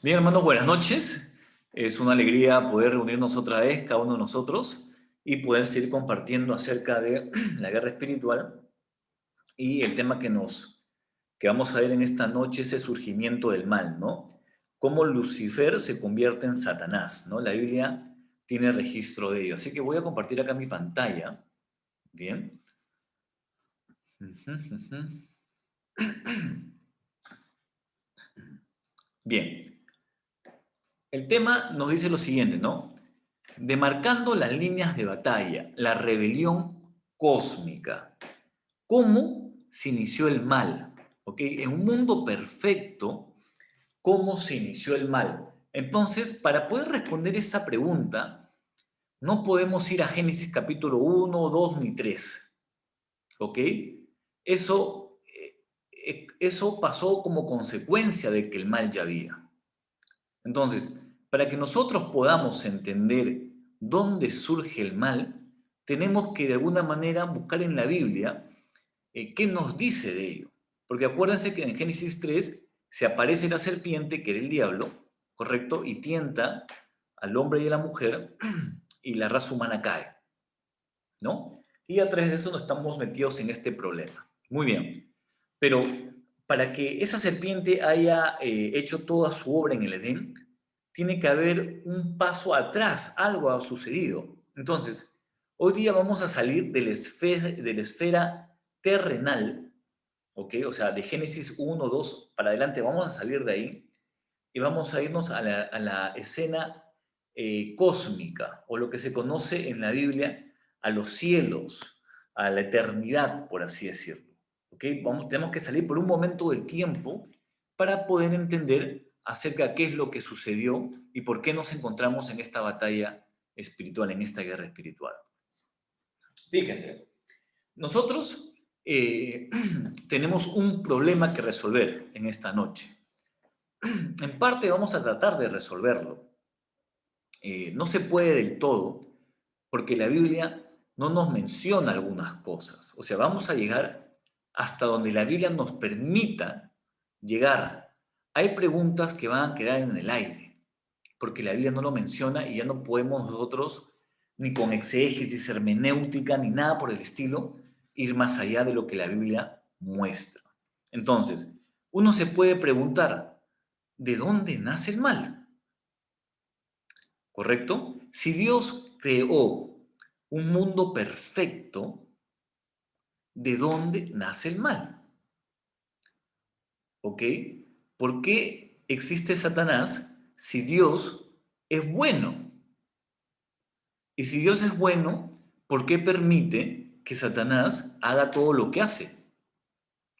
Bien, hermanos, buenas noches. Es una alegría poder reunirnos otra vez, cada uno de nosotros, y poder seguir compartiendo acerca de la guerra espiritual. Y el tema que vamos a ver en esta noche es el surgimiento del mal, ¿no? Cómo Lucifer se convierte en Satanás, ¿no? La Biblia tiene registro de ello. Así que voy a compartir acá mi pantalla. Bien. Ujú, ujú. Bien. El tema nos dice lo siguiente, ¿no? Demarcando las líneas de batalla, la rebelión cósmica. ¿Cómo se inició el mal? ¿Ok? En un mundo perfecto, ¿cómo se inició el mal? Entonces, para poder responder esa pregunta, no podemos ir a Génesis capítulo 1, 2 ni 3. ¿Ok? Eso pasó como consecuencia de que el mal ya había. Entonces, para que nosotros podamos entender dónde surge el mal, tenemos que de alguna manera buscar en la Biblia qué nos dice de ello. Porque acuérdense que en Génesis 3 se aparece la serpiente, que era el diablo, ¿correcto? Y tienta al hombre y a la mujer y la raza humana cae, ¿no? Y a través de eso nos estamos metidos en este problema. Muy bien. Pero para que esa serpiente haya hecho toda su obra en el Edén, tiene que haber un paso atrás, algo ha sucedido. Entonces, hoy día vamos a salir de la esfera terrenal, ¿ok? O sea, de Génesis 1, 2 para adelante, vamos a salir de ahí y vamos a irnos a la escena cósmica, o lo que se conoce en la Biblia, a los cielos, a la eternidad, por así decirlo. ¿Ok? Tenemos que salir por un momento del tiempo para poder entender acerca de qué es lo que sucedió y por qué nos encontramos en esta batalla espiritual, en esta guerra espiritual. Fíjense, nosotros tenemos un problema que resolver en esta noche. En parte vamos a tratar de resolverlo. No se puede del todo, porque la Biblia no nos menciona algunas cosas. O sea, vamos a llegar hasta donde la Biblia nos permita llegar. Hay preguntas que van a quedar en el aire, porque la Biblia no lo menciona y ya no podemos nosotros, ni con exégesis, hermenéutica, ni nada por el estilo, ir más allá de lo que la Biblia muestra. Entonces, uno se puede preguntar, ¿de dónde nace el mal? ¿Correcto? Si Dios creó un mundo perfecto, ¿de dónde nace el mal? ¿Ok? ¿Por qué existe Satanás si Dios es bueno? Y si Dios es bueno, ¿por qué permite que Satanás haga todo lo que hace?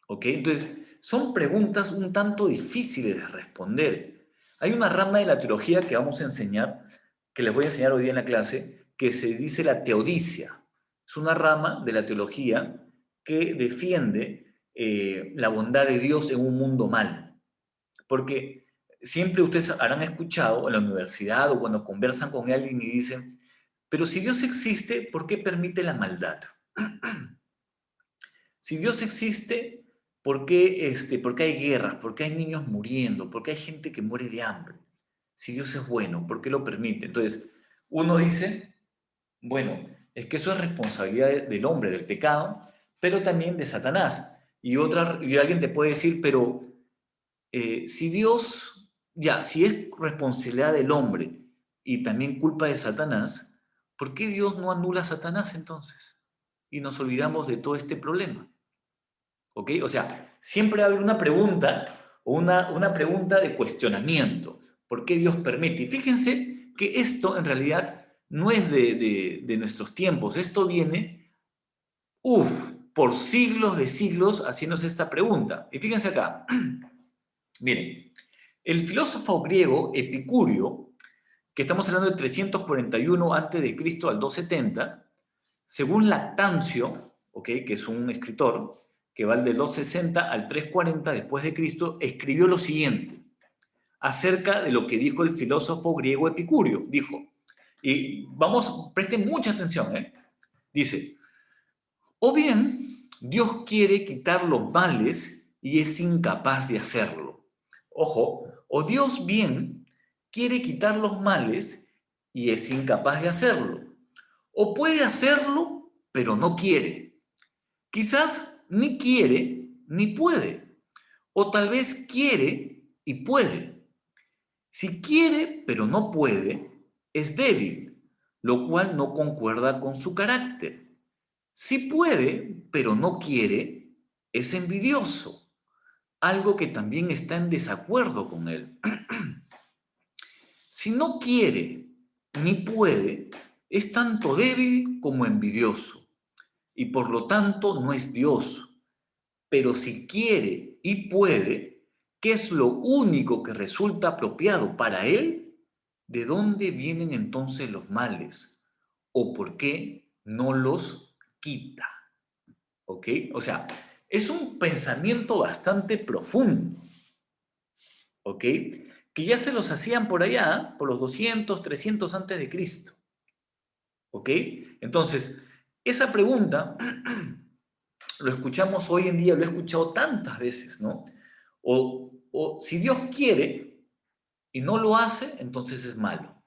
¿Ok? Entonces, son preguntas un tanto difíciles de responder. Hay una rama de la teología que vamos a enseñar, que les voy a enseñar hoy día en la clase, que se dice la teodicia. Es una rama de la teología que defiende la bondad de Dios en un mundo mal. Porque siempre ustedes habrán escuchado en la universidad o cuando conversan con alguien y dicen, pero si Dios existe, ¿por qué permite la maldad? Si Dios existe, por qué hay guerras? ¿Por qué hay niños muriendo? ¿Por qué hay gente que muere de hambre? Si Dios es bueno, ¿por qué lo permite? Entonces, uno dice, bueno, es que eso es responsabilidad del hombre, del pecado, pero también de Satanás. Y alguien te puede decir, pero si Dios, ya, si es responsabilidad del hombre y también culpa de Satanás, ¿por qué Dios no anula a Satanás entonces? Y nos olvidamos de todo este problema. ¿Ok? O sea, siempre hay una pregunta o una pregunta de cuestionamiento. ¿Por qué Dios permite? Y fíjense que esto en realidad no es de nuestros tiempos. Esto viene, por siglos de siglos haciéndose esta pregunta. Y fíjense acá. Miren, el filósofo griego Epicurio, que estamos hablando de 341 a.C. al 270, según Lactancio, ¿ok? Que es un escritor que va del 260 al 340 después de Cristo, escribió lo siguiente acerca de lo que dijo el filósofo griego Epicurio. Dijo, y vamos, presten mucha atención, ¿eh? Dice, o bien Dios quiere quitar los males y es incapaz de hacerlo. Ojo, O Dios bien quiere quitar los males y es incapaz de hacerlo. O puede hacerlo, pero no quiere. Quizás ni quiere ni puede. O tal vez quiere y puede. Si quiere, pero no puede, es débil, lo cual no concuerda con su carácter. Si puede, pero no quiere, es envidioso, algo que también está en desacuerdo con él. Si no quiere ni puede, es tanto débil como envidioso, y por lo tanto no es Dios. Pero si quiere y puede, ¿qué es lo único que resulta apropiado para él? ¿De dónde vienen entonces los males? ¿O por qué no los quita? ¿Ok? O sea, es un pensamiento bastante profundo, ¿ok? Que ya se los hacían por allá, por los 200, 300 antes de Cristo, ¿ok? Entonces, esa pregunta lo escuchamos hoy en día, lo he escuchado tantas veces, ¿no? O si Dios quiere y no lo hace, entonces es malo.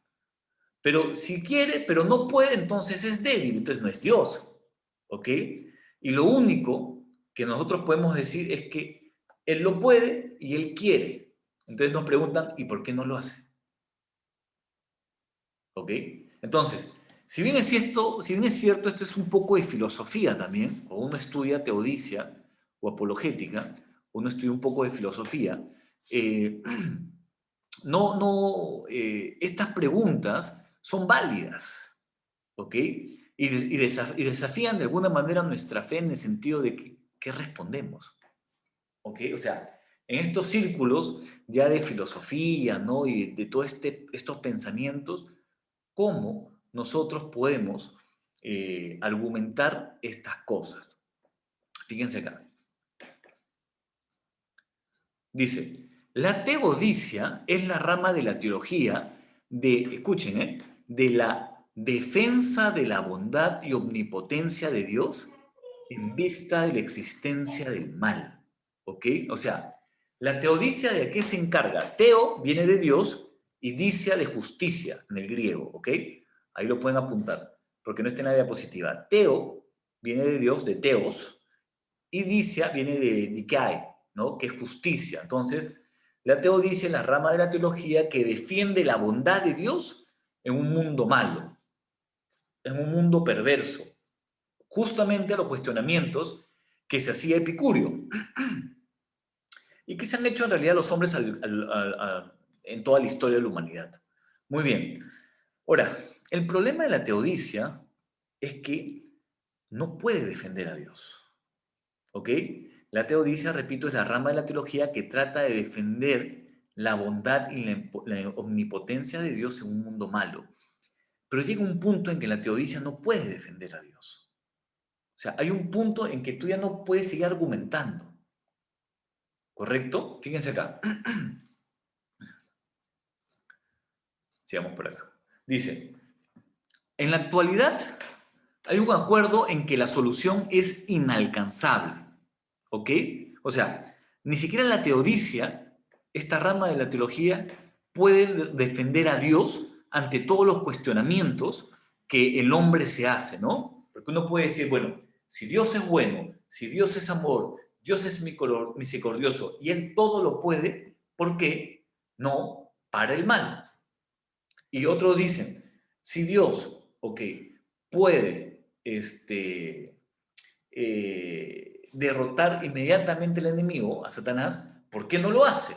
Pero si quiere, pero no puede, entonces es débil, entonces no es Dios, ¿ok? Y lo único que nosotros podemos decir es que Él lo puede y Él quiere. Entonces nos preguntan, ¿y por qué no lo hace? ¿Ok? Entonces, si bien es cierto, esto es un poco de filosofía también, cuando uno estudia teodicia o apologética, uno estudia un poco de filosofía, eh, estas preguntas son válidas, ¿ok? Y desafían de alguna manera nuestra fe en el sentido de que, ¿qué respondemos? ¿Ok? O sea, en estos círculos ya de filosofía, ¿no? Y de todos estos pensamientos, ¿cómo nosotros podemos argumentar estas cosas? Fíjense acá. Dice, la teodicia es la rama de la teología escuchen, de la defensa de la bondad y omnipotencia de Dios en vista de la existencia del mal. ¿Ok? O sea, la teodicia de qué se encarga. Teo viene de Dios y dicia de justicia en el griego. ¿Ok? Ahí lo pueden apuntar, porque no está en la diapositiva. Teo viene de Dios, de teos, y dicia viene de dikae, ¿no? Que es justicia. Entonces, la teodicia es la rama de la teología que defiende la bondad de Dios en un mundo malo, en un mundo perverso, justamente a los cuestionamientos que se hacía Epicurio y que se han hecho en realidad los hombres en toda la historia de la humanidad. Muy bien. Ahora, el problema de la teodicia es que no puede defender a Dios. ¿Ok? La teodicia, repito, es la rama de la teología que trata de defender la bondad y la omnipotencia de Dios en un mundo malo. Pero llega un punto en que la teodicia no puede defender a Dios. O sea, hay un punto en que tú ya no puedes seguir argumentando. ¿Correcto? Fíjense acá. Sigamos por acá. Dice, en la actualidad hay un acuerdo en que la solución es inalcanzable. ¿Ok? O sea, ni siquiera la teodicia, esta rama de la teología, puede defender a Dios ante todos los cuestionamientos que el hombre se hace, ¿no? Porque uno puede decir, bueno, si Dios es bueno, si Dios es amor, Dios es misericordioso y Él todo lo puede, ¿por qué no para el mal? Y otros dicen, si Dios, ok, puede derrotar inmediatamente al enemigo, a Satanás, ¿por qué no lo hace?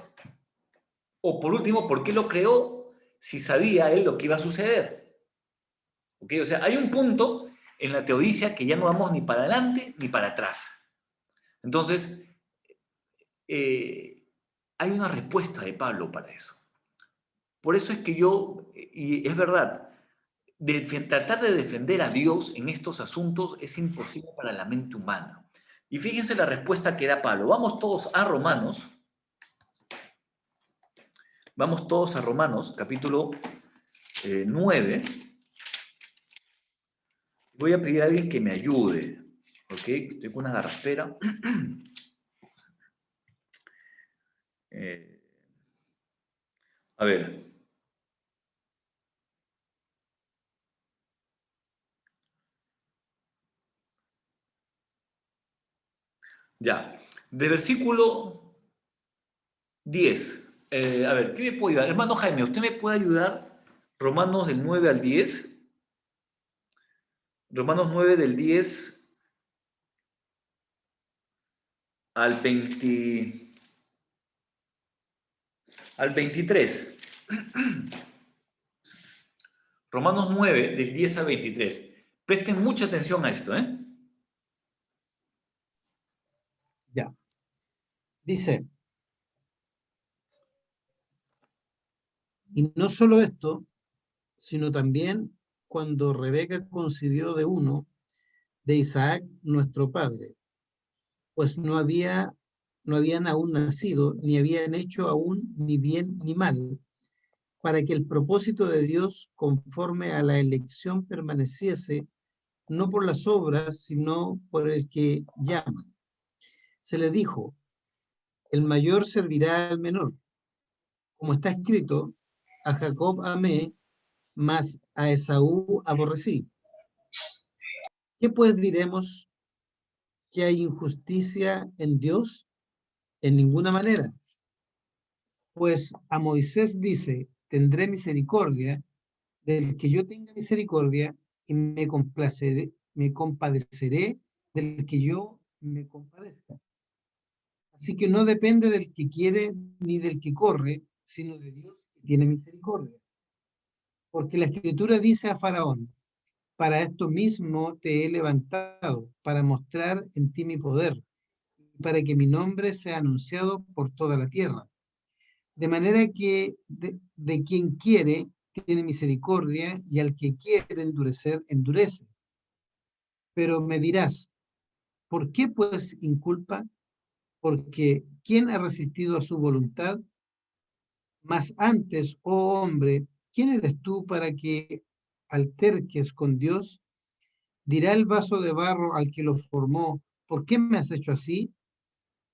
O por último, ¿por qué lo creó si sabía él lo que iba a suceder? ¿Ok? O sea, hay un punto en la teodicia que ya no vamos ni para adelante ni para atrás. Entonces, eh, hay una respuesta de Pablo para eso. Por eso es que yo, y es verdad, tratar de defender a Dios en estos asuntos es imposible para la mente humana. Y fíjense la respuesta que da Pablo. Vamos todos a Romanos, capítulo 9. Voy a pedir a alguien que me ayude, ¿ok? Estoy con una garraspera. Eh, A ver. Ya. De versículo 10. A ver, ¿qué me puede ayudar? Hermano Jaime, ¿usted me puede ayudar? Romanos del 9 al 10. Romanos 9 del 10 al 20, al 23. Romanos 9 del 10 al 23. Presten mucha atención a esto, ¿eh? Ya. Dice, y no solo esto, sino también cuando Rebeca concibió de uno, de Isaac, nuestro padre, pues no habían aún nacido, ni habían hecho aún ni bien ni mal, para que el propósito de Dios conforme a la elección permaneciese, no por las obras, sino por el que llama. Se le dijo, el mayor servirá al menor, como está escrito, a Jacob amé, mas a Esaú aborrecí. ¿Qué pues diremos? ¿Que hay injusticia en Dios? En ninguna manera. Pues a Moisés dice, tendré misericordia del que yo tenga misericordia y me compadeceré del que yo me compadezca. Así que no depende del que quiere ni del que corre, sino de Dios que tiene misericordia. Porque la escritura dice a Faraón, para esto mismo te he levantado, para mostrar en ti mi poder, para que mi nombre sea anunciado por toda la tierra. De manera que de quien quiere tiene misericordia y al que quiere endurecer, endurece. Pero me dirás, ¿por qué pues inculpa? Porque ¿quién ha resistido a su voluntad? Mas antes, oh hombre, ¿quién eres tú para que alterques con Dios? Dirá el vaso de barro al que lo formó, ¿por qué me has hecho así?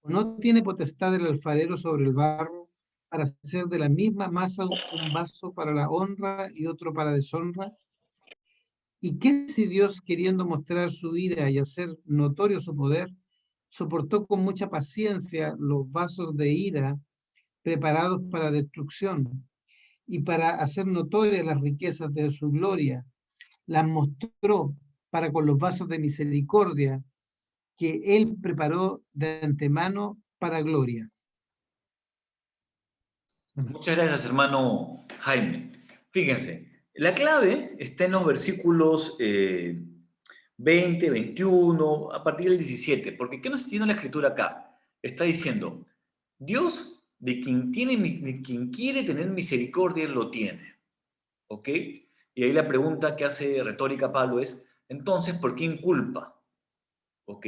¿O no tiene potestad el alfarero sobre el barro para hacer de la misma masa un vaso para la honra y otro para deshonra? ¿Y qué si Dios, queriendo mostrar su ira y hacer notorio su poder, soportó con mucha paciencia los vasos de ira preparados para destrucción y para hacer notorias las riquezas de su gloria, las mostró para con los vasos de misericordia que él preparó de antemano para gloria? Amén. Muchas gracias, hermano Jaime. Fíjense, la clave está en los versículos 20, 21, a partir del 17, porque ¿qué nos está diciendo la escritura acá? Está diciendo, Dios de quien quiere tener misericordia, lo tiene. ¿Ok? Y ahí la pregunta que hace retórica Pablo es, entonces, ¿por qué inculpa? ¿Ok?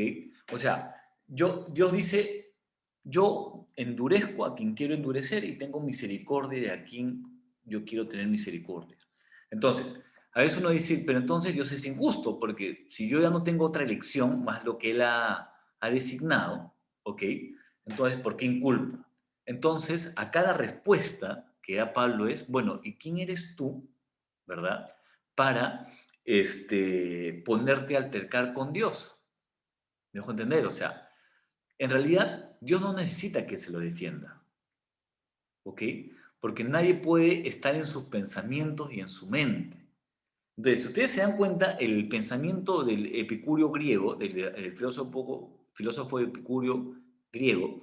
O sea, Dios dice, yo endurezco a quien quiero endurecer y tengo misericordia de a quien yo quiero tener misericordia. Entonces, a veces uno dice, pero entonces Dios es injusto, porque si yo ya no tengo otra elección más lo que Él ha designado, ¿ok? Entonces, ¿por qué inculpa? Entonces, acá la respuesta que da Pablo es, bueno, ¿y quién eres tú, verdad? Para ponerte a altercar con Dios. ¿Me dejo entender? O sea, en realidad Dios no necesita que se lo defienda, ¿ok? Porque nadie puede estar en sus pensamientos y en su mente. Entonces, si ustedes se dan cuenta, el pensamiento del epicurio griego, del filósofo epicurio griego,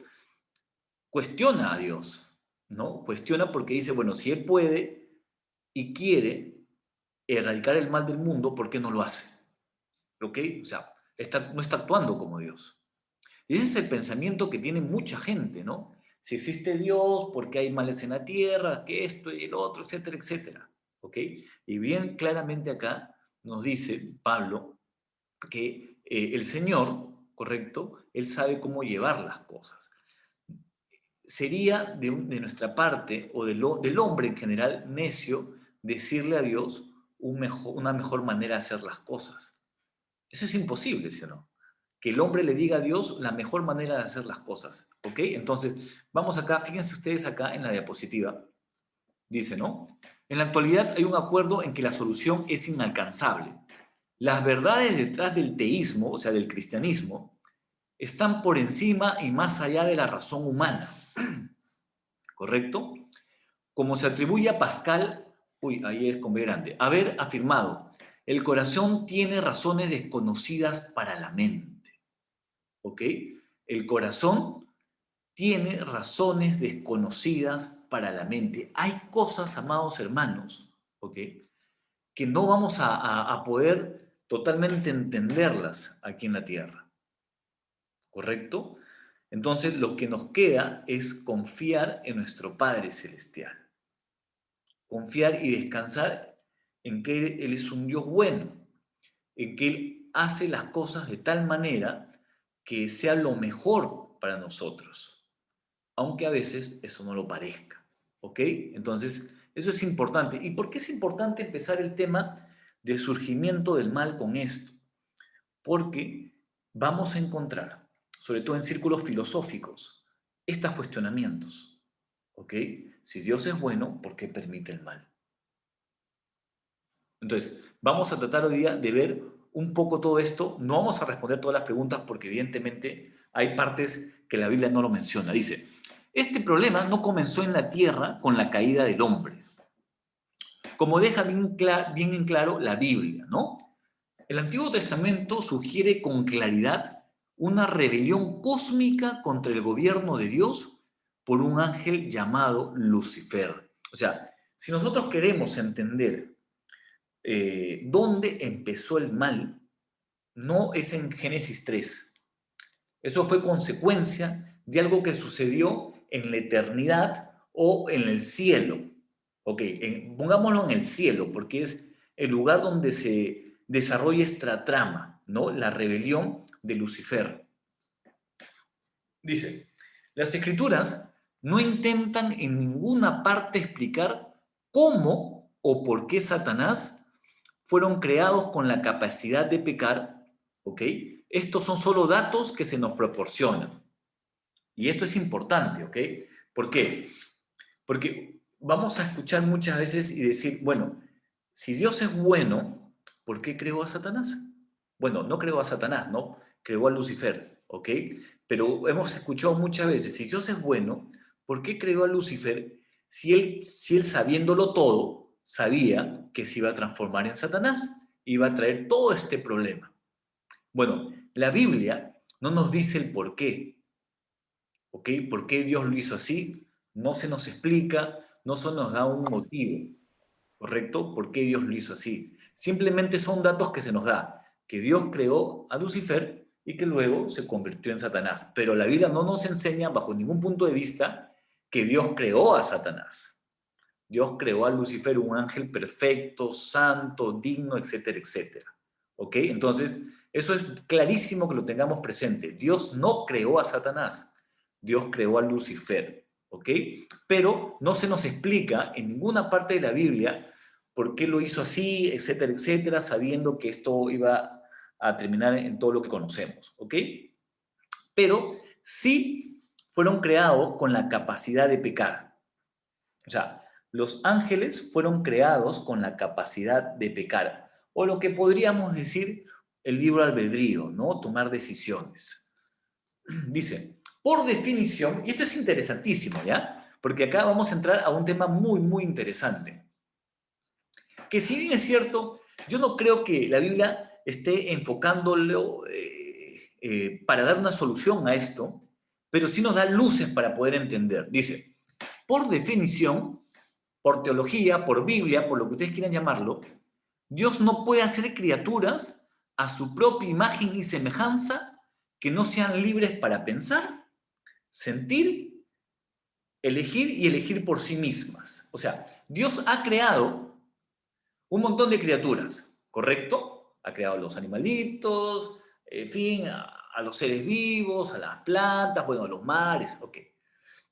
cuestiona a Dios, ¿no? Cuestiona porque dice, bueno, si Él puede y quiere erradicar el mal del mundo, ¿por qué no lo hace? ¿Ok? O sea, no está actuando como Dios. Y ese es el pensamiento que tiene mucha gente, ¿no? Si existe Dios, ¿por qué hay males en la tierra? Que esto y el otro, etcétera, etcétera. ¿Ok? Y bien claramente acá nos dice Pablo que el Señor, ¿correcto? Él sabe cómo llevar las cosas. Sería de nuestra parte, o del hombre en general, necio, decirle a Dios una mejor manera de hacer las cosas. Eso es imposible, ¿sí o no? Que el hombre le diga a Dios la mejor manera de hacer las cosas, ¿ok? Entonces, vamos acá, fíjense ustedes acá en la diapositiva. Dice, ¿no? En la actualidad hay un acuerdo en que la solución es inalcanzable. Las verdades detrás del teísmo, o sea, del cristianismo, están por encima y más allá de la razón humana, ¿correcto? Como se atribuye a Pascal, uy, ahí es con B grande, haber afirmado, el corazón tiene razones desconocidas para la mente, ¿ok? El corazón tiene razones desconocidas para la mente. Hay cosas, amados hermanos, ¿ok? Que no vamos a poder totalmente entenderlas aquí en la tierra, ¿correcto? Entonces, lo que nos queda es confiar en nuestro Padre Celestial. Confiar y descansar en que Él es un Dios bueno, en que Él hace las cosas de tal manera que sea lo mejor para nosotros, aunque a veces eso no lo parezca. ¿Ok? Entonces, eso es importante. ¿Y por qué es importante empezar el tema del surgimiento del mal con esto? Porque vamos a encontrar, sobre todo en círculos filosóficos, estos cuestionamientos. ¿Ok? Si Dios es bueno, ¿por qué permite el mal? Entonces, vamos a tratar hoy día de ver un poco todo esto. No vamos a responder todas las preguntas porque evidentemente hay partes que la Biblia no lo menciona. Dice, este problema no comenzó en la tierra con la caída del hombre, como deja bien en claro la Biblia, ¿no? El Antiguo Testamento sugiere con claridad una rebelión cósmica contra el gobierno de Dios por un ángel llamado Lucifer. O sea, si nosotros queremos entender dónde empezó el mal, no es en Génesis 3. Eso fue consecuencia de algo que sucedió en la eternidad o en el cielo. Ok, pongámoslo en el cielo, porque es el lugar donde se desarrolla esta trama, ¿no? La rebelión de Lucifer. Dice, las escrituras no intentan en ninguna parte explicar cómo o por qué Satanás fueron creados con la capacidad de pecar, ¿ok? Estos son solo datos que se nos proporcionan. Y esto es importante, ¿ok? ¿Por qué? Porque vamos a escuchar muchas veces y decir, bueno, si Dios es bueno, ¿por qué creó a Satanás? Bueno, no creó a Satanás, ¿no? Creó a Lucifer, ¿ok? Pero hemos escuchado muchas veces, si Dios es bueno, ¿por qué creó a Lucifer si él sabiéndolo todo, sabía que se iba a transformar en Satanás? Iba a traer todo este problema. Bueno, la Biblia no nos dice el por qué, ¿ok? ¿Por qué Dios lo hizo así? No se nos explica, no se nos da un motivo, ¿correcto? ¿Por qué Dios lo hizo así? Simplemente son datos que se nos da, que Dios creó a Lucifer y que luego se convirtió en Satanás. Pero la Biblia no nos enseña bajo ningún punto de vista que Dios creó a Satanás. Dios creó a Lucifer un ángel perfecto, santo, digno, etcétera, etcétera. ¿Ok? Entonces, eso es clarísimo que lo tengamos presente. Dios no creó a Satanás. Dios creó a Lucifer. ¿Ok? Pero no se nos explica en ninguna parte de la Biblia por qué lo hizo así, etcétera, etcétera, sabiendo que esto iba a terminar en todo lo que conocemos. ¿Ok? Pero sí fueron creados con la capacidad de pecar. O sea, los ángeles fueron creados con la capacidad de pecar, o lo que podríamos decir el libre albedrío, ¿no? Tomar decisiones. Dice, por definición, y esto es interesantísimo, ¿ya? Porque acá vamos a entrar a un tema muy, muy interesante. Que si bien es cierto, yo no creo que la Biblia esté enfocándolo para dar una solución a esto, pero sí nos da luces para poder entender. Dice, por definición, por teología, por Biblia, por lo que ustedes quieran llamarlo, Dios no puede hacer criaturas a su propia imagen y semejanza que no sean libres para pensar, sentir, elegir y elegir por sí mismas. O sea, Dios ha creado un montón de criaturas, ¿correcto? Ha creado los animalitos, en fin, a los seres vivos, a las plantas, bueno, a los mares, ok.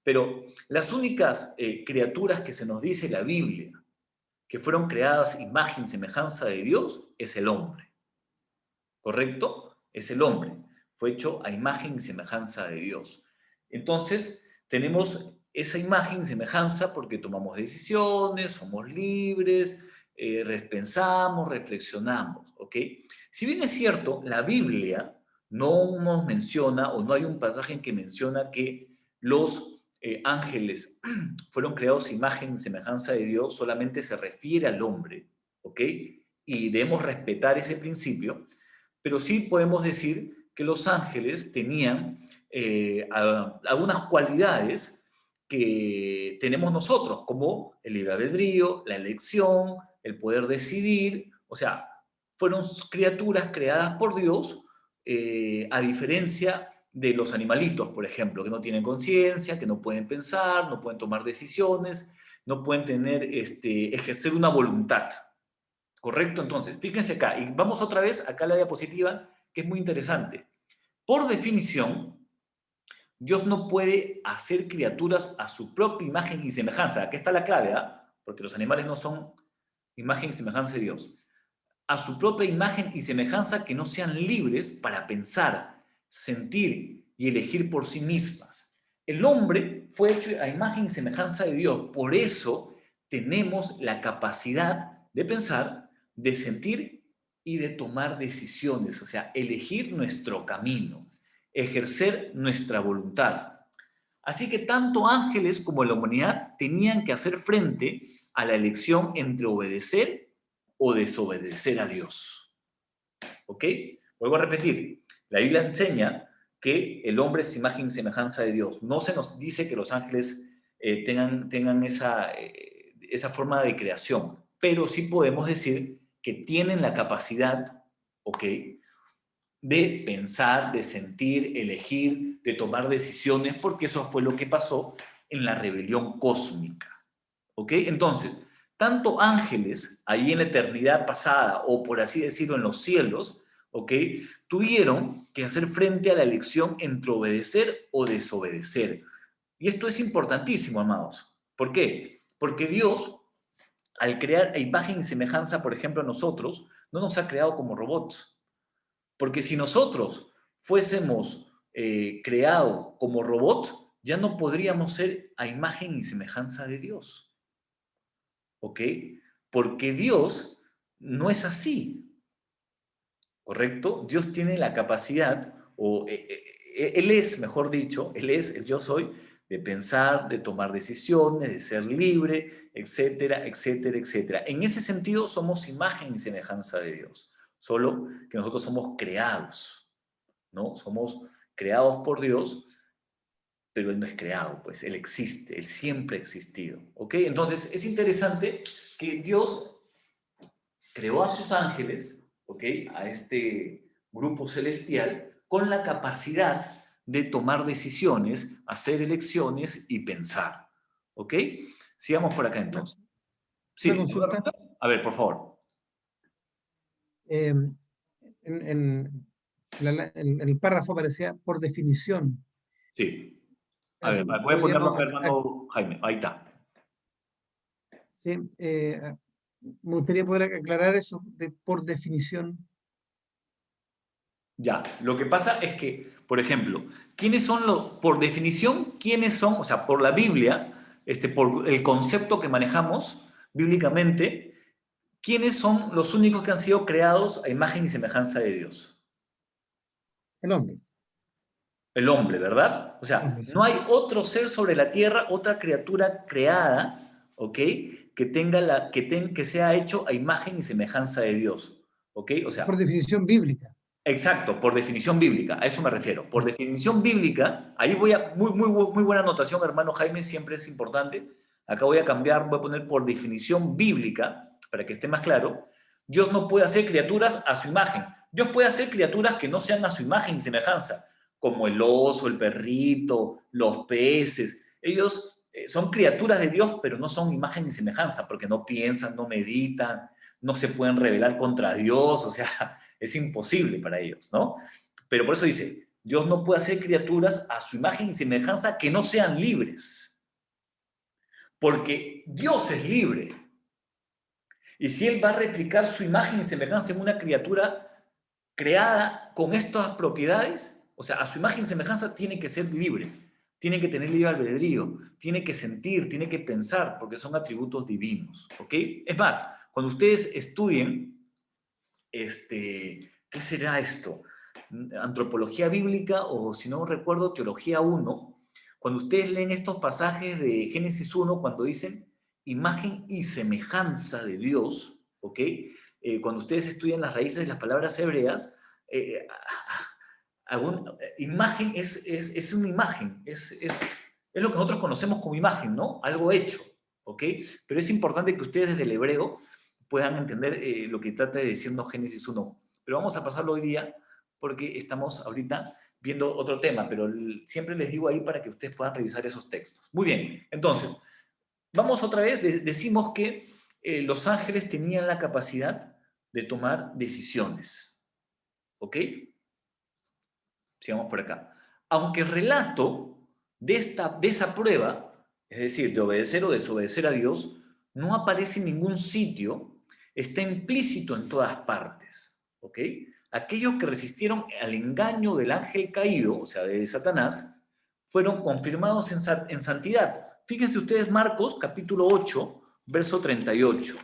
Pero las únicas criaturas que se nos dice la Biblia que fueron creadas imagen y semejanza de Dios es el hombre, ¿correcto? Es el hombre. Fue hecho a imagen y semejanza de Dios. Entonces, tenemos esa imagen y semejanza porque tomamos decisiones, somos libres, pensamos, reflexionamos, ¿ok? Si bien es cierto, la Biblia no nos menciona o no hay un pasaje en que menciona que los ángeles fueron creados a imagen y semejanza de Dios, solamente se refiere al hombre, ¿ok? Y debemos respetar ese principio, pero sí podemos decir que los ángeles tenían algunas cualidades que tenemos nosotros, como el libre albedrío, la elección, el poder decidir, o sea, fueron criaturas creadas por Dios, a diferencia de los animalitos, por ejemplo, que no tienen conciencia, que no pueden pensar, no pueden tomar decisiones, no pueden tener, ejercer una voluntad. ¿Correcto? Entonces, fíjense acá, y vamos otra vez acá a la diapositiva, que es muy interesante. Por definición, Dios no puede hacer criaturas a su propia imagen y semejanza. Aquí está la clave, ¿ah? Porque los animales no son imagen y semejanza de Dios. A su propia imagen y semejanza que no sean libres para pensar, sentir y elegir por sí mismas. El hombre fue hecho a imagen y semejanza de Dios. Por eso tenemos la capacidad de pensar, de sentir y de tomar decisiones, o sea, elegir nuestro camino, ejercer nuestra voluntad. Así que tanto ángeles como la humanidad tenían que hacer frente a la elección entre obedecer o desobedecer a Dios. ¿Ok? Vuelvo a repetir, la Biblia enseña que el hombre es imagen y semejanza de Dios. No se nos dice que los ángeles tengan esa forma de creación, pero sí podemos decir que tienen la capacidad, ¿ok?, de pensar, de sentir, elegir, de tomar decisiones, porque eso fue lo que pasó en la rebelión cósmica. ¿Ok? Entonces, tanto ángeles, ahí en la eternidad pasada, o por así decirlo, en los cielos, ¿ok?, tuvieron que hacer frente a la elección entre obedecer o desobedecer. Y esto es importantísimo, amados. ¿Por qué? Porque Dios, al crear a imagen y semejanza, por ejemplo, a nosotros, no nos ha creado como robots. Porque si nosotros fuésemos creados como robots, ya no podríamos ser a imagen y semejanza de Dios. ¿Ok? Porque Dios no es así, ¿correcto? Dios tiene la capacidad, o Él es, mejor dicho, Él es el yo soy, de pensar, de tomar decisiones, de ser libre, etcétera, etcétera, etcétera. En ese sentido, somos imagen y semejanza de Dios, solo que nosotros somos creados, ¿no? Somos creados por Dios, pero Él no es creado, pues Él existe, Él siempre ha existido, ¿ok? Entonces, es interesante que Dios creó a sus ángeles, ¿ok?, a este grupo celestial, con la capacidad de tomar decisiones, hacer elecciones y pensar, ¿ok? Sigamos por acá Una, entonces. una Sí, consulta. a ver, por favor. eh, en el párrafo aparecía por definición. Sí. A ver, Eso voy a ponerlo podríamos, acá, hermano Jaime. Ahí está. sí, me gustaría poder aclarar eso de por definición. Ya, lo que pasa es que, por ejemplo, ¿quiénes son los, por definición, quiénes son, o sea, por la Biblia, por el concepto que manejamos bíblicamente, quiénes son los únicos que han sido creados a imagen y semejanza de Dios? El hombre. El hombre, ¿verdad? O El sea, hombre, no sí. hay otro ser sobre la tierra, otra criatura creada, ¿ok?, que tenga que sea hecho a imagen y semejanza de Dios, ¿ok? O Por sea, definición bíblica. exacto, por definición bíblica, a eso me refiero. Por Ya. definición bíblica, ahí voy a, muy buena anotación, hermano Jaime, siempre es importante. Acá voy a cambiar, voy a poner por definición bíblica, para que esté más claro. Dios no puede hacer criaturas a su imagen. Dios puede hacer criaturas que no sean a su imagen y semejanza, como el oso, el perrito, los peces. Ellos son criaturas de Dios, pero no son imagen y semejanza, porque no piensan, no meditan, no se pueden rebelar contra Dios, o sea, es imposible para ellos, ¿no? Pero por eso dice, Dios no puede hacer criaturas a su imagen y semejanza que no sean libres, porque Dios es libre. Y si Él va a replicar su imagen y semejanza en una criatura creada con estas propiedades, o sea, a su imagen y semejanza tiene que ser libre. tiene que tener libre albedrío, tiene que sentir, tiene que pensar, porque son atributos divinos, ¿ok? Es más, cuando ustedes estudien, ¿qué será esto? Antropología bíblica o, si no recuerdo, Teología 1, cuando ustedes leen estos pasajes de Génesis 1, cuando dicen imagen y semejanza de Dios, ¿ok? Cuando ustedes estudian las raíces de las palabras hebreas, eh, imagen es una imagen, es lo que nosotros conocemos como imagen, ¿no? Algo hecho, ¿ok? Pero es importante que ustedes desde el hebreo puedan entender lo que trata de decirnos Génesis 1. Pero vamos a pasarlo hoy día porque estamos ahorita viendo otro tema, pero siempre les digo ahí para que ustedes puedan revisar esos textos. Muy bien, entonces, vamos otra vez, decimos que los ángeles tenían la capacidad de tomar decisiones, ¿ok? Sigamos por acá. Aunque el relato de esa prueba, es decir, de obedecer o desobedecer a Dios, no aparece en ningún sitio, está implícito en todas partes. ¿Ok? Aquellos que resistieron al engaño del ángel caído, o sea, de Satanás, fueron confirmados en santidad. Fíjense ustedes Marcos capítulo 8, verso 38.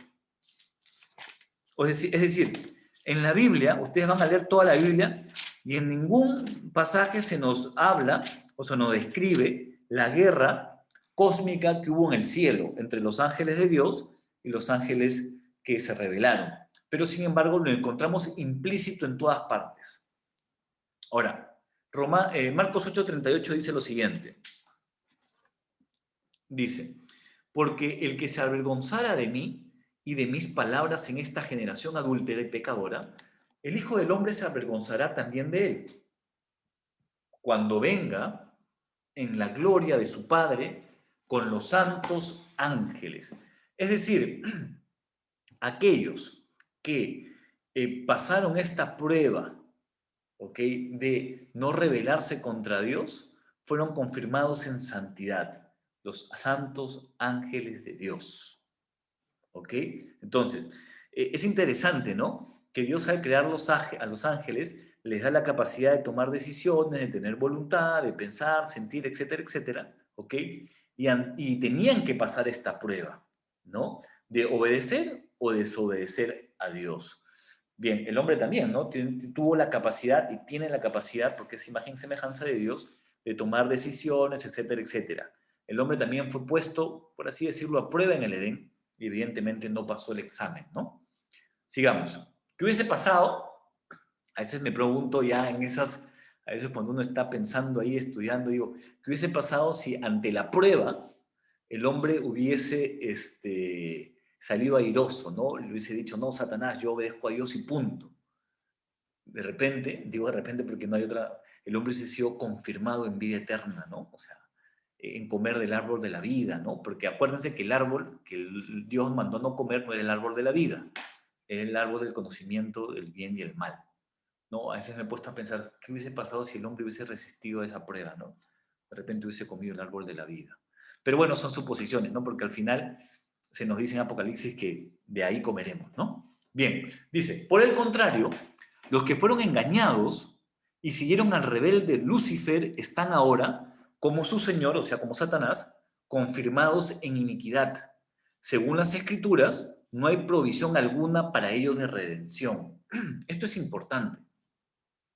Es decir, en la Biblia, ustedes van a leer toda la Biblia y en ningún pasaje se nos habla o se nos describe la guerra cósmica que hubo en el cielo entre los ángeles de Dios y los ángeles que se rebelaron. Pero sin embargo lo encontramos implícito en todas partes. Ahora, Marcos 8:38 dice lo siguiente. Dice, porque el que se avergonzara de mí y de mis palabras en esta generación adúltera y pecadora, el Hijo del Hombre se avergonzará también de él, cuando venga en la gloria de su Padre con los santos ángeles. Es decir, aquellos que pasaron esta prueba, ¿ok?, de no rebelarse contra Dios, fueron confirmados en santidad, los santos ángeles de Dios. ¿Ok? Entonces, es interesante, ¿no? Que Dios al crear a los ángeles les da la capacidad de tomar decisiones, de tener voluntad, de pensar, sentir, etcétera, etcétera. ¿Ok? Y tenían que pasar esta prueba, ¿no? De obedecer o desobedecer a Dios. Bien, el hombre también, ¿no? Tuvo la capacidad y tiene la capacidad, porque es imagen y semejanza de Dios, de tomar decisiones, etcétera, etcétera. El hombre también fue puesto, por así decirlo, a prueba en el Edén y evidentemente no pasó el examen, ¿no? Sigamos. ¿Qué hubiese pasado? A veces me pregunto ya a veces cuando uno está pensando ahí, estudiando, digo, ¿qué hubiese pasado si ante la prueba el hombre hubiese salido airoso, ¿no? Le hubiese dicho, no, Satanás, yo obedezco a Dios y punto. De repente, digo de repente porque no hay otra, el hombre hubiese sido confirmado en vida eterna, ¿no? O sea, en comer del árbol de la vida, ¿no? Porque acuérdense que el árbol que Dios mandó no comer no era el árbol de la vida, era el árbol del conocimiento del bien y el mal, ¿no? A veces me he puesto a pensar, ¿qué hubiese pasado si el hombre hubiese resistido a esa prueba, ¿no? De repente hubiese comido el árbol de la vida. Pero bueno, son suposiciones, ¿no? Porque al final se nos dice en Apocalipsis que de ahí comeremos, ¿no? Bien, dice, por el contrario, los que fueron engañados y siguieron al rebelde Lucifer están ahora, como su señor, o sea, como Satanás, confirmados en iniquidad. Según las Escrituras, no hay provisión alguna para ellos de redención. Esto es importante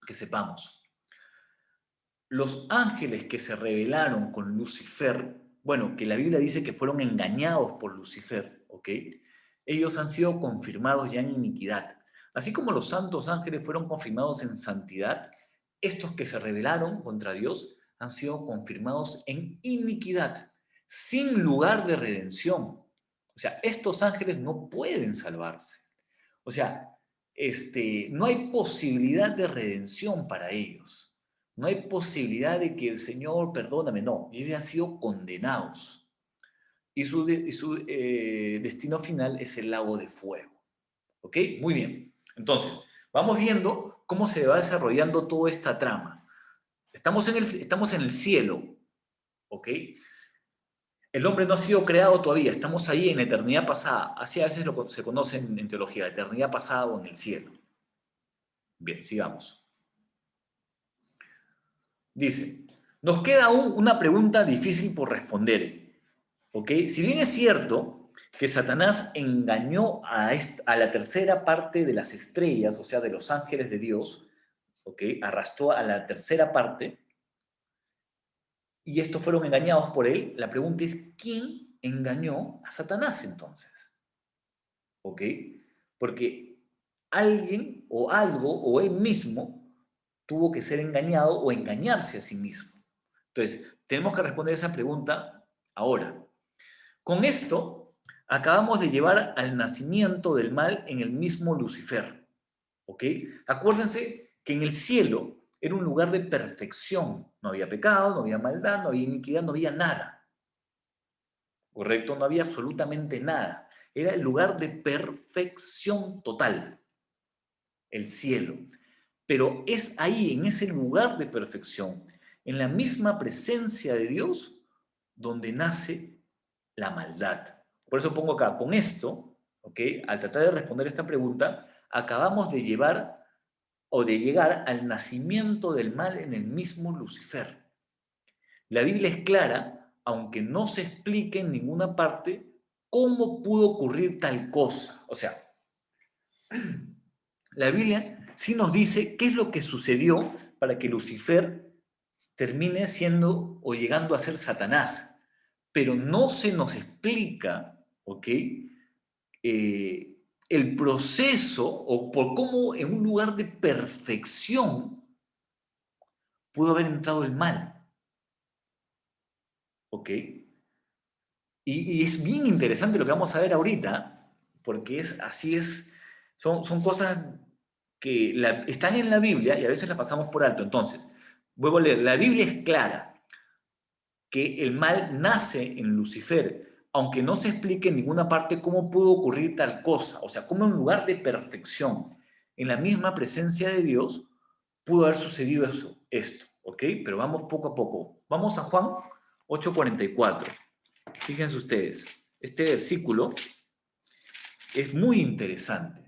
que sepamos. Los ángeles que se rebelaron con Lucifer, bueno, que la Biblia dice que fueron engañados por Lucifer, ¿ok? Ellos han sido confirmados ya en iniquidad. Así como los santos ángeles fueron confirmados en santidad, estos que se rebelaron contra Dios han sido confirmados en iniquidad, sin lugar de redención. O sea, estos ángeles no pueden salvarse. O sea, no hay posibilidad de redención para ellos. No hay posibilidad de que el Señor, perdóname, no, ellos han sido condenados. Y su destino final es el lago de fuego. ¿Ok? Muy bien. Entonces, vamos viendo cómo se va desarrollando toda esta trama. Estamos en el cielo. ¿Ok? El hombre no ha sido creado todavía, estamos ahí en la eternidad pasada. Así a veces se conoce en teología, la eternidad pasada o en el cielo. Bien, sigamos. Dice, Nos queda aún una pregunta difícil por responder, ¿ok? Si bien es cierto que Satanás engañó a la tercera parte de las estrellas, o sea, de los ángeles de Dios, ¿ok? Arrastró a la tercera parte, y estos fueron engañados por él, la pregunta es, ¿quién engañó a Satanás entonces? ¿Ok? Porque alguien o algo o él mismo tuvo que ser engañado o engañarse a sí mismo. Entonces, tenemos que responder esa pregunta ahora. Con esto, acabamos de llevar al nacimiento del mal en el mismo Lucifer. ¿Ok? Acuérdense que en el cielo era un lugar de perfección. No había pecado, no había maldad, no había iniquidad, no había nada. ¿Correcto? No había absolutamente nada. Era el lugar de perfección total, el cielo. Pero es ahí, en ese lugar de perfección, en la misma presencia de Dios, donde nace la maldad. Por eso pongo acá, con esto, ¿ok? Al tratar de responder esta pregunta, acabamos de llevar o de llegar al nacimiento del mal en el mismo Lucifer. La Biblia es clara, aunque no se explique en ninguna parte cómo pudo ocurrir tal cosa. O sea, la Biblia sí nos dice qué es lo que sucedió para que Lucifer termine siendo o llegando a ser Satanás, pero no se nos explica, ¿ok? Eh, el proceso o por cómo en un lugar de perfección pudo haber entrado el mal, ¿ok? Y es bien interesante lo que vamos a ver ahorita, porque así es, son cosas que están en la Biblia y a veces las pasamos por alto. Entonces, vuelvo a leer, la Biblia es clara que el mal nace en Lucifer, aunque no se explique en ninguna parte cómo pudo ocurrir tal cosa, o sea, cómo en un lugar de perfección, en la misma presencia de Dios, pudo haber sucedido esto, ¿ok? Pero vamos poco a poco. Vamos a Juan 8:44. Fíjense ustedes, este versículo es muy interesante.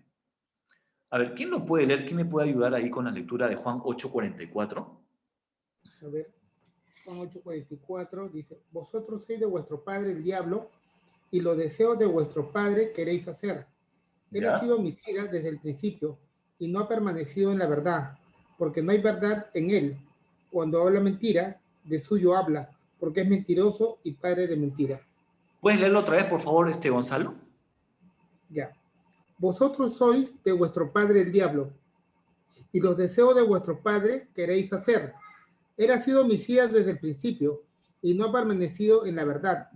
A ver, ¿quién lo puede leer? ¿Quién me puede ayudar ahí con la lectura de Juan 8:44? A ver, Juan 8:44 dice, vosotros sois de vuestro padre el diablo, y los deseos de vuestro padre queréis hacer. Él ha ¿Ya? sido homicida desde el principio, y no ha permanecido en la verdad, porque no hay verdad en él. Cuando habla mentira, de suyo habla, porque es mentiroso y padre de mentira. ¿Puedes leerlo otra vez, por favor, Gonzalo? Ya. Vosotros sois de vuestro padre el diablo, y los deseos de vuestro padre queréis hacer. Él ha sido homicida desde el principio y no ha permanecido en la verdad,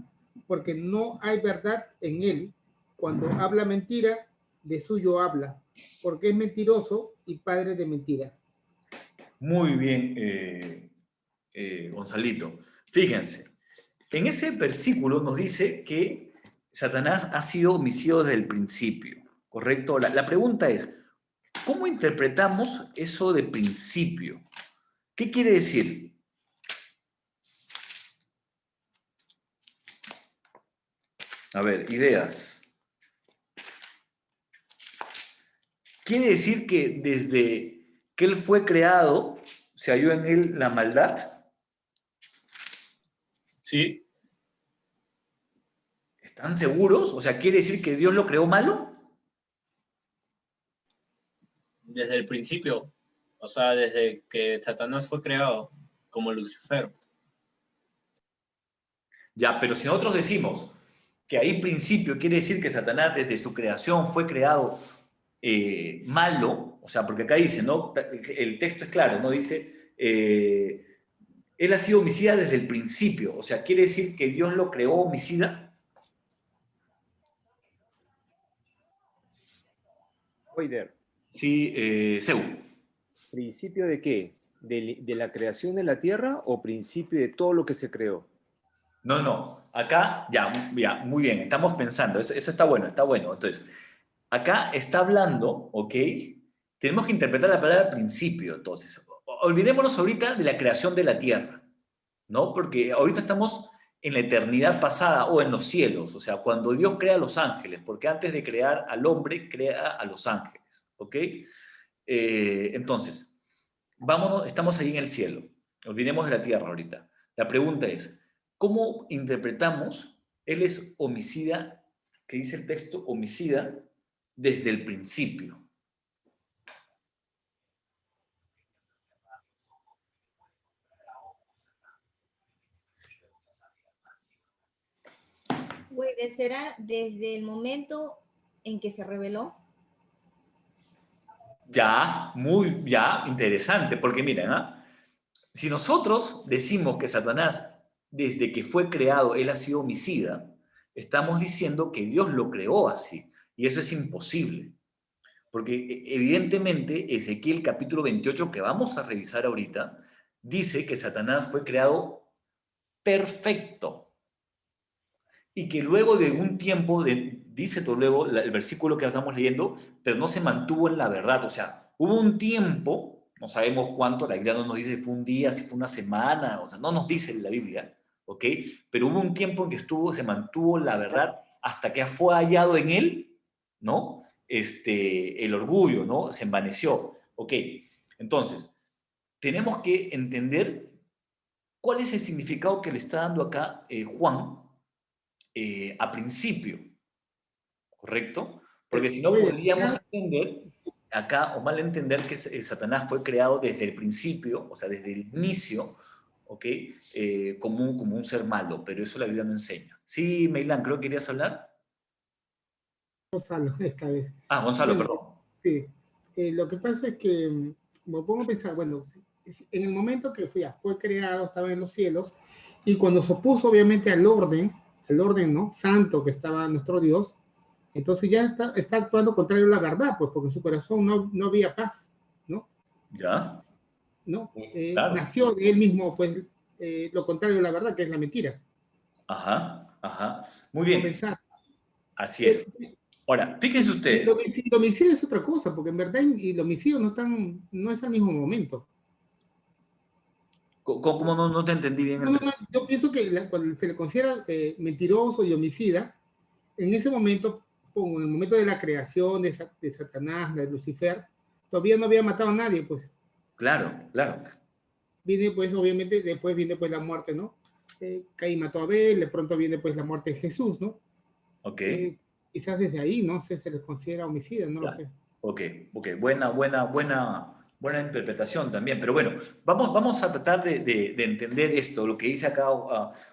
porque no hay verdad en él. Cuando habla mentira, de suyo habla, porque es mentiroso y padre de mentira. Muy bien, Gonzalito. Fíjense, en ese versículo nos dice que Satanás ha sido homicida desde el principio, ¿correcto? La pregunta es, ¿cómo interpretamos eso de principio? ¿Qué quiere decir? A ver, ideas. ¿Quiere decir que desde que él fue creado se halló en él la maldad? Sí, ¿Están seguros? O sea, ¿quiere decir que Dios lo creó malo? desde el principio, o sea, desde que Satanás fue creado como Lucifer. Ya, pero si nosotros decimos que ahí principio quiere decir que Satanás desde su creación fue creado malo, o sea, porque acá dice, ¿no? El texto es claro, ¿no? Dice, él ha sido homicida desde el principio, o sea, quiere decir que Dios lo creó homicida. Oider, Sí, Seu. ¿principio de qué? ¿De la creación de la tierra o principio de todo lo que se creó? No, no, acá, ya, muy bien, estamos pensando, eso está bueno, está bueno. Entonces, acá está hablando, ¿ok? Tenemos que interpretar la palabra principio, entonces. Olvidémonos ahorita de la creación de la tierra, ¿no? Porque ahorita estamos en la eternidad pasada o en los cielos, o sea, cuando Dios crea a los ángeles, porque antes de crear al hombre, crea a los ángeles, ¿ok? Entonces, vámonos, estamos ahí en el cielo, Olvidemos de la tierra ahorita. La pregunta es, ¿cómo interpretamos él es homicida, que dice el texto, homicida desde el principio? ¿Será desde el momento en que se reveló? Ya, interesante, porque miren, si nosotros decimos que Satanás, desde que fue creado, él ha sido homicida, estamos diciendo que Dios lo creó así, y eso es imposible, porque evidentemente Ezequiel capítulo 28, que vamos a revisar ahorita, dice que Satanás fue creado perfecto, y que luego de un tiempo, dice todo luego el versículo que estamos leyendo, pero no se mantuvo en la verdad. O sea, hubo un tiempo, no sabemos cuánto, la Biblia no nos dice si fue un día, si fue una semana, o sea, no nos dice la Biblia, ¿ok? Pero hubo un tiempo en que se mantuvo la verdad hasta que fue hallado en él, ¿no? El orgullo, ¿no? Se envaneció, ¿ok? Entonces, tenemos que entender cuál es el significado que le está dando acá Juan a principio, ¿correcto? Porque si no Oye, podríamos entender acá, o mal entender, que Satanás fue creado desde el principio, o sea, desde el inicio, ¿ok? Como un ser malo, pero eso la Biblia no enseña. Sí, Meilán, creo que querías hablar. Gonzalo, esta vez. Ah, Gonzalo, Bueno, perdón. sí. Lo que pasa es que me pongo a pensar, bueno, en el momento que fue creado, estaba en los cielos, y cuando se opuso obviamente al orden, ¿no? Santo que estaba nuestro Dios, entonces ya está actuando contrario a la verdad, pues porque en su corazón no había paz, ¿no? ¿Ya? ¿No? Claro. Nació de él mismo, pues, lo contrario a la verdad, que es la mentira. Ajá, ajá. Muy Puedo bien, pensar. así Pero, es. Ahora, fíjense el ustedes. homicidio es otra cosa, porque en verdad el homicidio no es al mismo momento. ¿Cómo no te entendí bien el No, testimonio? yo pienso que cuando se le considera mentiroso y homicida, en ese momento, como en el momento de la creación de Satanás, de Lucifer, todavía no había matado a nadie, pues. Claro, claro. Viene, pues, obviamente, después viene, pues, la muerte, ¿no? Caín mató a Abel, de pronto viene, pues, la muerte de Jesús, ¿no? Ok. Quizás desde ahí, no sé, se les considera homicida, no lo Ya. sé. Ok, buena interpretación también. Pero bueno, vamos a tratar de entender esto, lo que dice acá.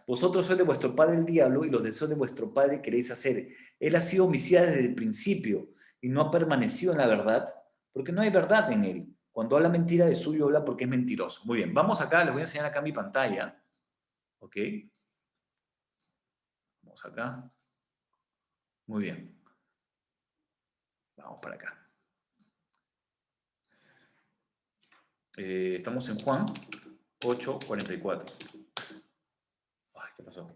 Vosotros sois de vuestro padre el diablo y los deseos de vuestro padre queréis hacer. Él ha sido homicida desde el principio y no ha permanecido en la verdad, porque no hay verdad en él. Cuando habla mentira de suyo, habla porque es mentiroso. Muy bien, vamos acá, les voy a enseñar acá mi pantalla. Ok, vamos acá. Muy bien, vamos para acá. Estamos en Juan 8:44. Ay, ¿qué pasó?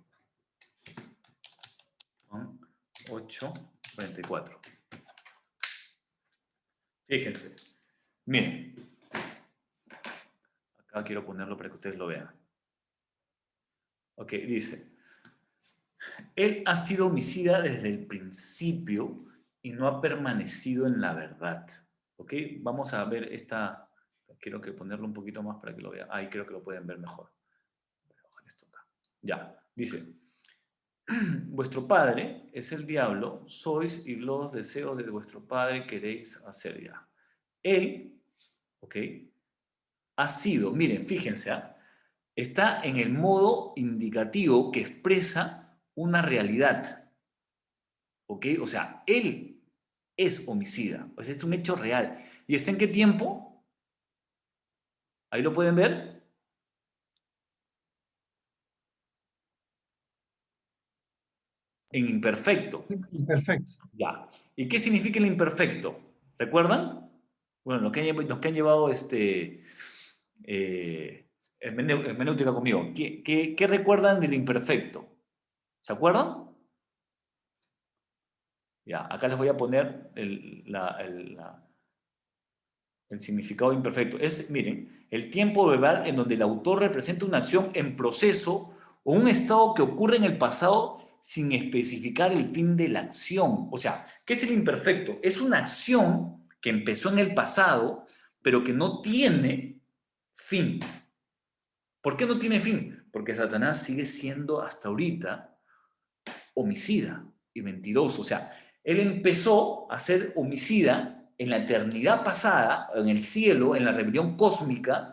Juan 8:44. Fíjense. Miren. Acá quiero ponerlo para que ustedes lo vean. Ok, dice. Él ha sido homicida desde el principio y no ha permanecido en la verdad. Ok, vamos a ver esta. Quiero que ponerlo un poquito más para que lo vean. Ahí creo que lo pueden ver mejor. Voy a bajar esto acá. Ya, dice. Vuestro padre es el diablo, sois y los deseos de vuestro padre queréis hacer ya. Él, ¿ok? Ha sido, miren, fíjense, está en el modo indicativo que expresa una realidad, ¿ok? O sea, él es homicida, o sea, es un hecho real. ¿Y está en qué tiempo? Ahí lo pueden ver. En imperfecto. Perfecto. Ya. ¿Y qué significa el imperfecto? ¿Recuerdan? Bueno, los que han llevado hermenéutica conmigo, ¿qué recuerdan del imperfecto? ¿Se acuerdan? Ya, acá les voy a poner el significado imperfecto. Miren, el tiempo verbal en donde el autor representa una acción en proceso o un estado que ocurre en el pasado sin especificar el fin de la acción. O sea, ¿qué es el imperfecto? Es una acción que empezó en el pasado, pero que no tiene fin. ¿Por qué no tiene fin? Porque Satanás sigue siendo hasta ahorita homicida y mentiroso. O sea, él empezó a ser homicida en la eternidad pasada, en el cielo, en la rebelión cósmica,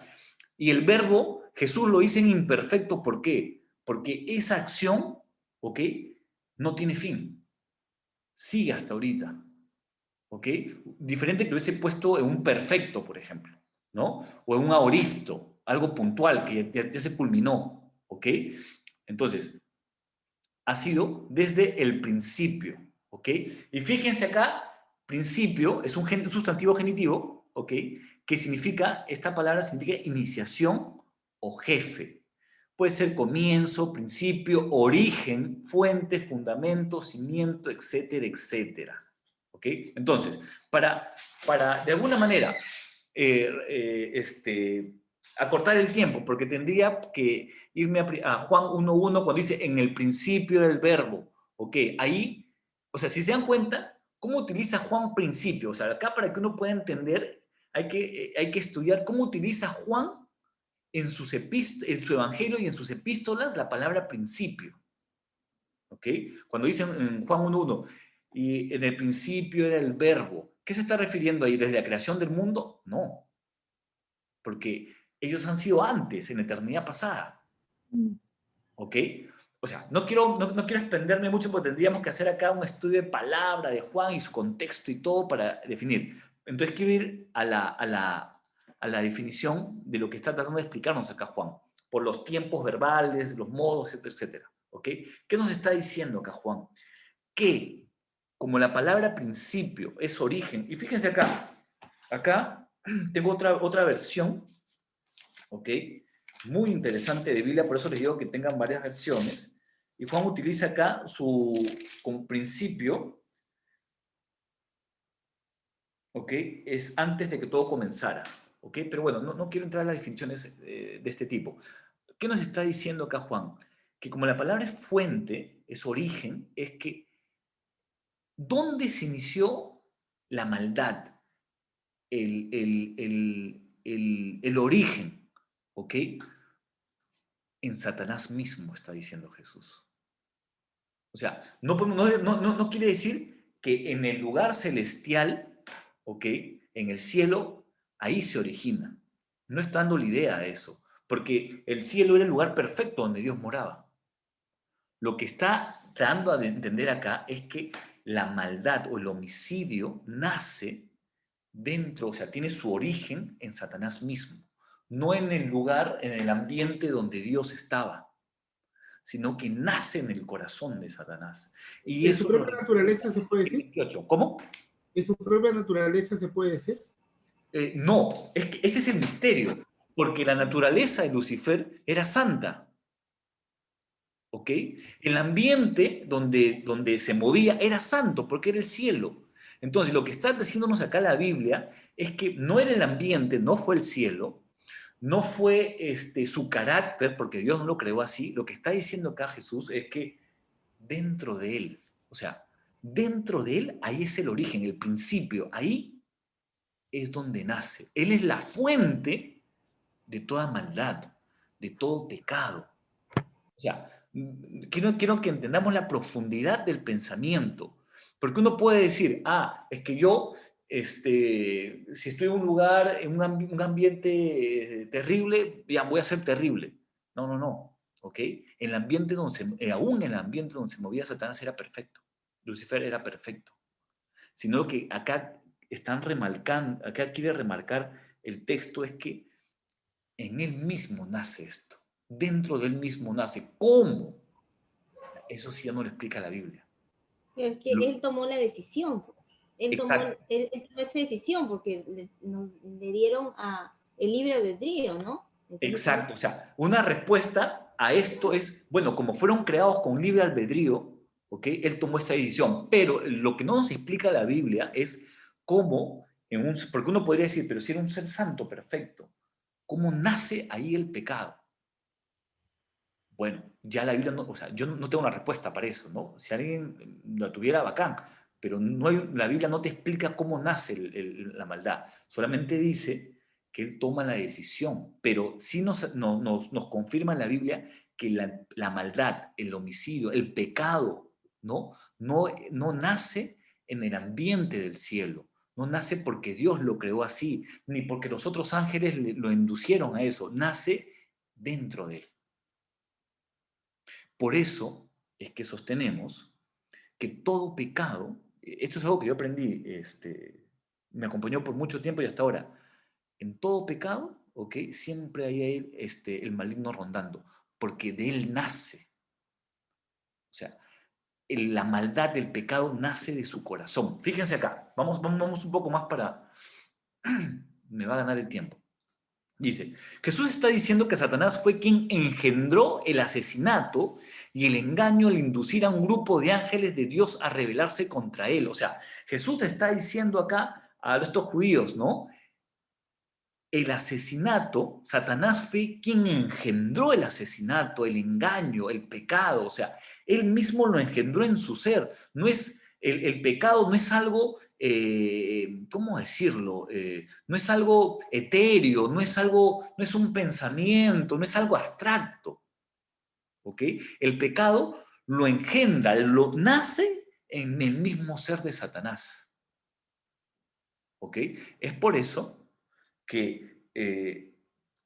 y el verbo Jesús lo dice en imperfecto. ¿Por qué? Porque esa acción, ¿ok?, no tiene fin. Sigue hasta ahorita. ¿Ok? Diferente que lo hubiese puesto en un perfecto, por ejemplo, ¿no? O en un aoristo, algo puntual que ya se culminó. ¿Ok? Entonces, ha sido desde el principio. ¿Ok? Y fíjense acá, principio es un sustantivo genitivo, ¿ok?, que significa, esta palabra significa iniciación o jefe. Puede ser comienzo, principio, origen, fuente, fundamento, cimiento, etcétera, etcétera. ¿Ok? Entonces, para de alguna manera acortar el tiempo, porque tendría que irme a Juan 1.1 cuando dice en el principio era el verbo. ¿Ok? Ahí, o sea, si se dan cuenta, ¿cómo utiliza Juan principio? O sea, acá para que uno pueda entender, hay que estudiar cómo utiliza Juan en su evangelio y en sus epístolas la palabra principio. ¿Ok? Cuando dicen en Juan 1.1, y en el principio era el verbo, ¿qué se está refiriendo ahí? ¿Desde la creación del mundo? No, porque ellos han sido antes, en la eternidad pasada. ¿Ok? O sea, no quiero extenderme mucho porque tendríamos que hacer acá un estudio de palabra de Juan y su contexto y todo para definir. Entonces quiero ir a la definición de lo que está tratando de explicarnos acá Juan, por los tiempos verbales, los modos, etcétera, etcétera. ¿Ok? ¿Qué nos está diciendo acá Juan? Que como la palabra principio es origen, y fíjense acá tengo otra versión, ¿ok?, muy interesante de Biblia, por eso les digo que tengan varias versiones, y Juan utiliza acá como principio, ¿ok?, es antes de que todo comenzara, ¿ok? Pero bueno, no quiero entrar en las definiciones de este tipo. ¿Qué nos está diciendo acá Juan? Que como la palabra es fuente, es origen, es que ¿dónde se inició la maldad? El origen, ¿ok? En Satanás mismo, está diciendo Jesús. O sea, no quiere decir que en el lugar celestial, ¿ok?, en el cielo, ahí se origina. No está dando la idea de eso, porque el cielo era el lugar perfecto donde Dios moraba. Lo que está dando a entender acá es que la maldad o el homicidio nace dentro, o sea, tiene su origen en Satanás mismo, no en el lugar, en el ambiente donde Dios estaba, sino que nace en el corazón de Satanás. Y ¿En su eso lo propia naturaleza se puede decir? 28. ¿Cómo? ¿En su propia naturaleza se puede decir? No, es que ese es el misterio, porque la naturaleza de Lucifer era santa. ¿Ok? El ambiente donde se movía era santo, porque era el cielo. Entonces, lo que está diciéndonos acá la Biblia es que no era el ambiente, no fue el cielo, no fue su carácter, porque Dios no lo creó así. Lo que está diciendo acá Jesús es que dentro de él, o sea, dentro de él, ahí es el origen, el principio, ahí es donde nace. Él es la fuente de toda maldad, de todo pecado. O sea, quiero que entendamos la profundidad del pensamiento. Porque uno puede decir, es que yo, si estoy en un lugar, en un ambiente terrible, ya voy a ser terrible. No. ¿Ok? Aún en el ambiente donde se movía Satanás era perfecto. Lucifer era perfecto. Sino que acá están remarcando, acá quiere remarcar el texto es que en él mismo nace esto. Dentro de él mismo nace. ¿Cómo? Eso sí ya no lo explica la Biblia. Pero es que él tomó la decisión, pues. Él tomó Exacto. esa decisión porque le dieron el libre albedrío, ¿no? Entonces, Exacto. O sea, una respuesta a esto es, bueno, como fueron creados con libre albedrío, ¿ok?, él tomó esa decisión. Pero lo que no nos explica la Biblia es cómo, porque uno podría decir, pero si era un ser santo perfecto, ¿cómo nace ahí el pecado? Bueno, ya la Biblia no, o sea, yo no tengo una respuesta para eso, ¿no? Si alguien la tuviera, bacán, pero la Biblia no te explica cómo nace la maldad, solamente dice que él toma la decisión, pero sí nos confirma en la Biblia que la maldad, el homicidio, el pecado, no nace en el ambiente del cielo, no nace porque Dios lo creó así, ni porque los otros ángeles lo inducieron a eso, nace dentro de él. Por eso es que sostenemos que todo pecado, esto es algo que yo aprendí, me acompañó por mucho tiempo y hasta ahora, en todo pecado, ¿ok? Siempre hay el maligno rondando, porque de él nace. O sea, la maldad del pecado nace de su corazón. Fíjense acá, vamos un poco más para... me va a ganar el tiempo. Dice, Jesús está diciendo que Satanás fue quien engendró el asesinato y el engaño al inducir a un grupo de ángeles de Dios a rebelarse contra él. O sea, Jesús está diciendo acá a estos judíos, ¿no? El asesinato, Satanás fue quien engendró el asesinato, el engaño, el pecado. O sea, él mismo lo engendró en su ser. No es, el pecado no es algo, ¿cómo decirlo? No es algo etéreo, no es un pensamiento, no es algo abstracto. ¿Ok? El pecado lo engendra, lo nace en el mismo ser de Satanás. ¿Ok? Es por eso que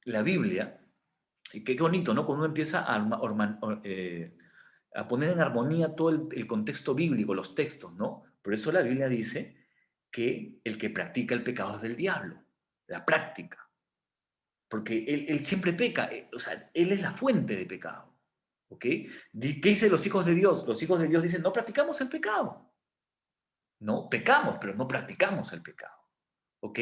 la Biblia, y qué bonito, ¿no? Cuando uno empieza a poner en armonía todo el contexto bíblico, los textos, ¿no? Por eso la Biblia dice que el que practica el pecado es del diablo, la práctica. Porque él siempre peca, o sea, él es la fuente de pecado. ¿Ok? ¿Qué dicen los hijos de Dios? Los hijos de Dios dicen, no practicamos el pecado. No, pecamos, pero no practicamos el pecado. ¿Ok?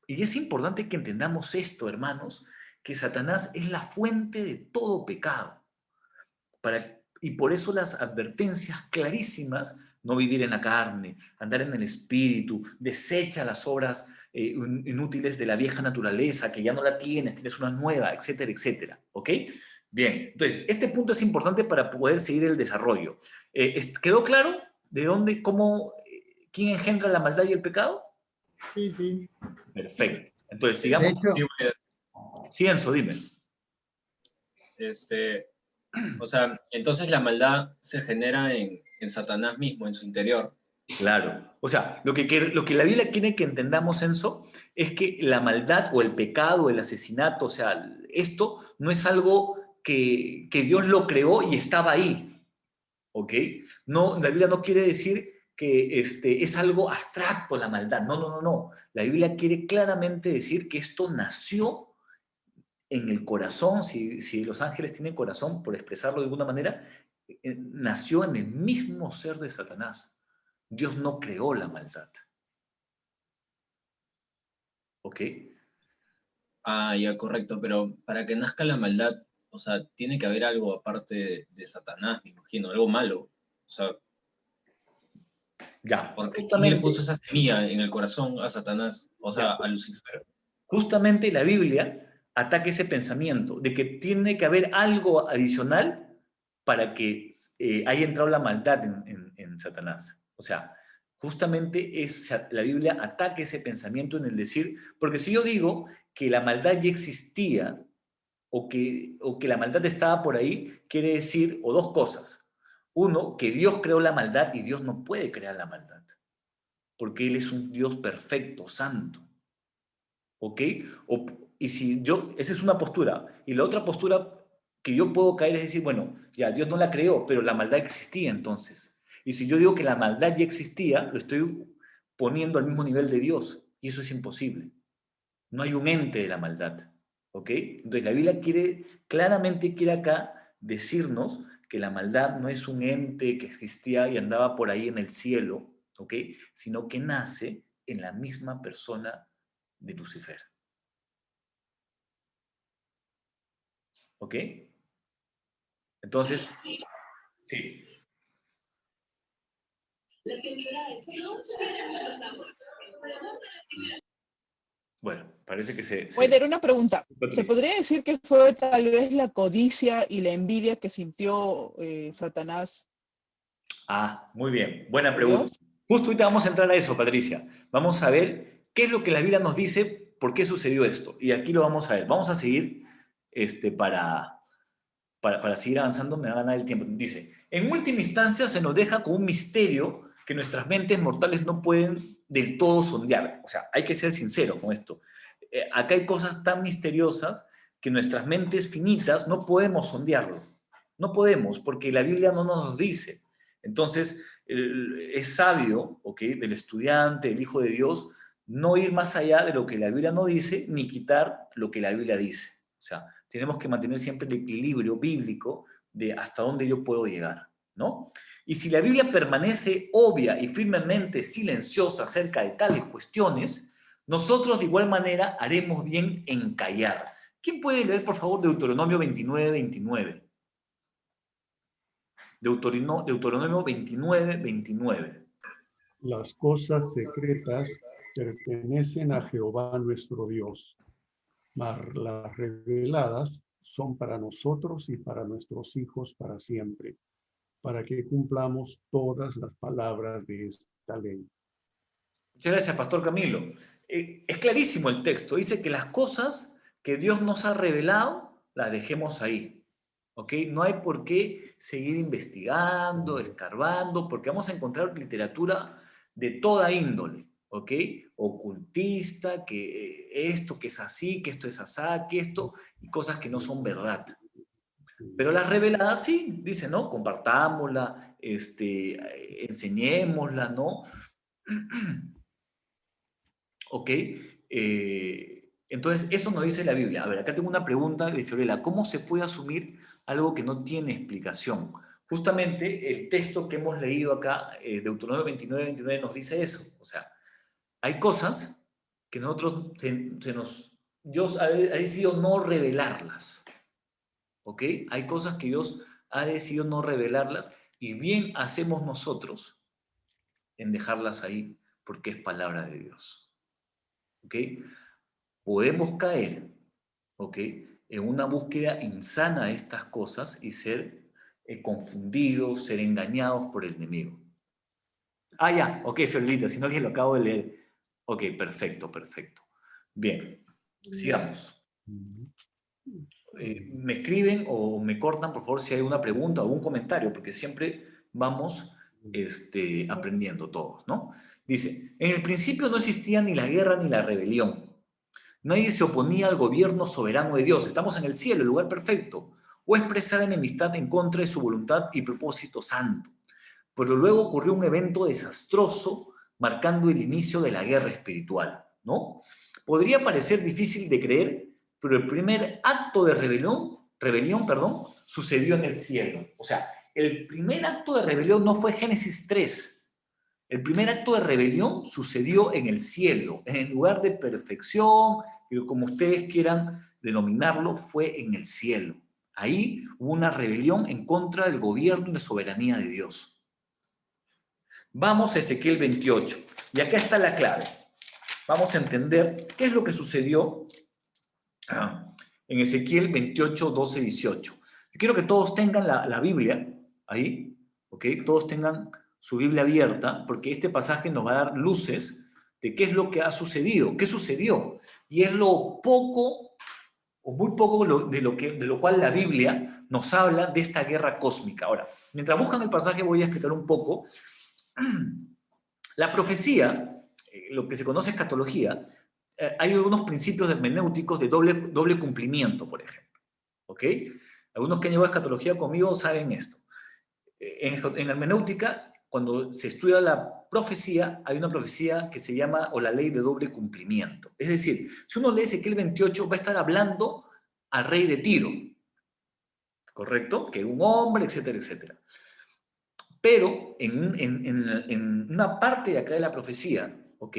Y es importante que entendamos esto, hermanos, que Satanás es la fuente de todo pecado. Y por eso las advertencias clarísimas, no vivir en la carne, andar en el espíritu, desecha las obras inútiles de la vieja naturaleza, que ya no la tienes una nueva, etcétera, etcétera. ¿Ok? Bien, entonces, este punto es importante para poder seguir el desarrollo. ¿Quedó claro de dónde, quién engendra la maldad y el pecado? Sí, sí. Perfecto. Entonces, De sigamos. hecho, Sí, Enzo, dime. O sea, entonces la maldad se genera en Satanás mismo, en su interior. Claro. O sea, lo que la Biblia quiere que entendamos, Enzo, es que la maldad o el pecado, el asesinato, o sea, esto no es algo que Dios lo creó y estaba ahí. ¿Ok? No, la Biblia no quiere decir que es algo abstracto la maldad. No, no, no, no. La Biblia quiere claramente decir que esto nació en el corazón, si los ángeles tienen corazón, por expresarlo de alguna manera, nació en el mismo ser de Satanás. Dios no creó la maldad. ¿Ok? Ah, ya, correcto, pero para que nazca la maldad, o sea, tiene que haber algo aparte de Satanás, me imagino, algo malo. O sea, Ya, porque ¿quién le justamente, puso esa semilla en el corazón a Satanás? O sea, ya, a Lucifer. justamente la Biblia ataca ese pensamiento de que tiene que haber algo adicional para que haya entrado la maldad en Satanás. O sea, justamente la Biblia ataca ese pensamiento en el decir, porque si yo digo que la maldad ya existía o que la maldad estaba por ahí, quiere decir, o dos cosas. Uno, que Dios creó la maldad y Dios no puede crear la maldad, porque Él es un Dios perfecto, santo. ¿Ok? Y si esa es una postura. Y la otra postura que yo puedo caer es decir, bueno, ya Dios no la creó, pero la maldad existía entonces. Y si yo digo que la maldad ya existía, lo estoy poniendo al mismo nivel de Dios. Y eso es imposible. No hay un ente de la maldad. ¿Ok? Entonces la Biblia claramente quiere acá decirnos que la maldad no es un ente que existía y andaba por ahí en el cielo, ¿ok? Sino que nace en la misma persona de Lucifer. ¿Ok? Entonces, sí. Bueno, parece que Wender, una pregunta. ¿Se Patricia. podría decir que fue tal vez la codicia y la envidia que sintió Satanás Muy bien. Buena de pregunta. Dios? Justo ahorita vamos a entrar a eso, Patricia. Vamos a ver qué es lo que la Biblia nos dice ¿por qué sucedió esto? Y aquí lo vamos a ver. Vamos a seguir para seguir avanzando, me va a ganar el tiempo. Dice, en última instancia se nos deja como un misterio que nuestras mentes mortales no pueden del todo sondear. O sea, hay que ser sinceros con esto. Acá hay cosas tan misteriosas que nuestras mentes finitas no podemos sondearlo. No podemos, porque la Biblia no nos lo dice. Entonces, es sabio, ¿ok?, del estudiante, del Hijo de Dios, no ir más allá de lo que la Biblia no dice, ni quitar lo que la Biblia dice. O sea, tenemos que mantener siempre el equilibrio bíblico de hasta dónde yo puedo llegar, ¿no? Y si la Biblia permanece obvia y firmemente silenciosa acerca de tales cuestiones, nosotros de igual manera haremos bien en callar. ¿Quién puede leer, por favor, Deuteronomio 29, 29? Deuteronomio 29, 29. Las cosas secretas pertenecen a Jehová nuestro Dios, mas las reveladas son para nosotros y para nuestros hijos para siempre, para que cumplamos todas las palabras de esta ley. Muchas gracias, Pastor Camilo. Es clarísimo el texto. Dice que las cosas que Dios nos ha revelado, las dejemos ahí. ¿Ok? No hay por qué seguir investigando, escarbando, porque vamos a encontrar literatura de toda índole. ¿Ok? Ocultista, que esto que es así, que esto es asá, que esto, y cosas que no son verdad. Pero las reveladas sí, dice, ¿no? Compartámosla, enseñémosla, ¿no? ¿Ok? Entonces, eso nos dice la Biblia. A ver, acá tengo una pregunta de Fiorella. ¿Cómo se puede asumir algo que no tiene explicación? Justamente el texto que hemos leído acá, Deuteronomio 29, 29, nos dice eso. O sea, hay cosas que nosotros, Dios ha decidido no revelarlas. ¿Ok? Hay cosas que Dios ha decidido no revelarlas y bien hacemos nosotros en dejarlas ahí porque es palabra de Dios. ¿Ok? Podemos caer, ¿ok?, en una búsqueda insana de estas cosas y ser confundidos, ser engañados por el enemigo. Ah, ya, ok, Fiorelita, si no que lo acabo de leer. Ok, perfecto, perfecto. Bien, sigamos. Me escriben o me cortan, por favor, si hay una pregunta o un comentario, porque siempre vamos aprendiendo todos, ¿no? Dice, en el principio no existía ni la guerra ni la rebelión. Nadie se oponía al gobierno soberano de Dios. Estamos en el cielo, el lugar perfecto. O expresaba enemistad en contra de su voluntad y propósito santo. Pero luego ocurrió un evento desastroso marcando el inicio de la guerra espiritual, ¿no? Podría parecer difícil de creer, pero el primer acto de rebelión, sucedió en el cielo. O sea, el primer acto de rebelión no fue Génesis 3. El primer acto de rebelión sucedió en el cielo, en el lugar de perfección, como ustedes quieran denominarlo, fue en el cielo. Ahí hubo una rebelión en contra del gobierno y la soberanía de Dios. Vamos a Ezequiel 28, y acá está la clave. Vamos a entender qué es lo que sucedió en Ezequiel 28, 12, 18. Yo quiero que todos tengan la Biblia ahí, ¿ok? Todos tengan su Biblia abierta, porque este pasaje nos va a dar luces de qué es lo que ha sucedido, qué sucedió. Y es lo poco o muy poco de lo cual la Biblia nos habla de esta guerra cósmica. Ahora, mientras buscan el pasaje voy a explicar un poco. La profecía, lo que se conoce escatología, hay algunos principios hermenéuticos de doble cumplimiento, por ejemplo. ¿Ok? Algunos que han llevado escatología conmigo saben esto. En hermenéutica, cuando se estudia la profecía, hay una profecía que se llama o la ley de doble cumplimiento. Es decir, si uno lee Ezequiel 28, va a estar hablando al rey de Tiro, ¿correcto? Que un hombre, etcétera, etcétera. Pero en una parte de acá de la profecía, ¿ok?,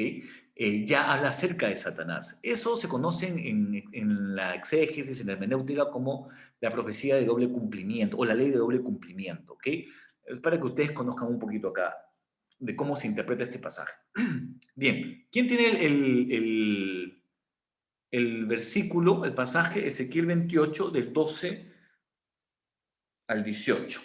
ya habla acerca de Satanás. Eso se conoce en la exégesis, en la hermenéutica, como la profecía de doble cumplimiento o la ley de doble cumplimiento, ¿ok? Para que ustedes conozcan un poquito acá de cómo se interpreta este pasaje. Bien, ¿quién tiene el versículo, el pasaje, Ezequiel 28, del 12 al 18?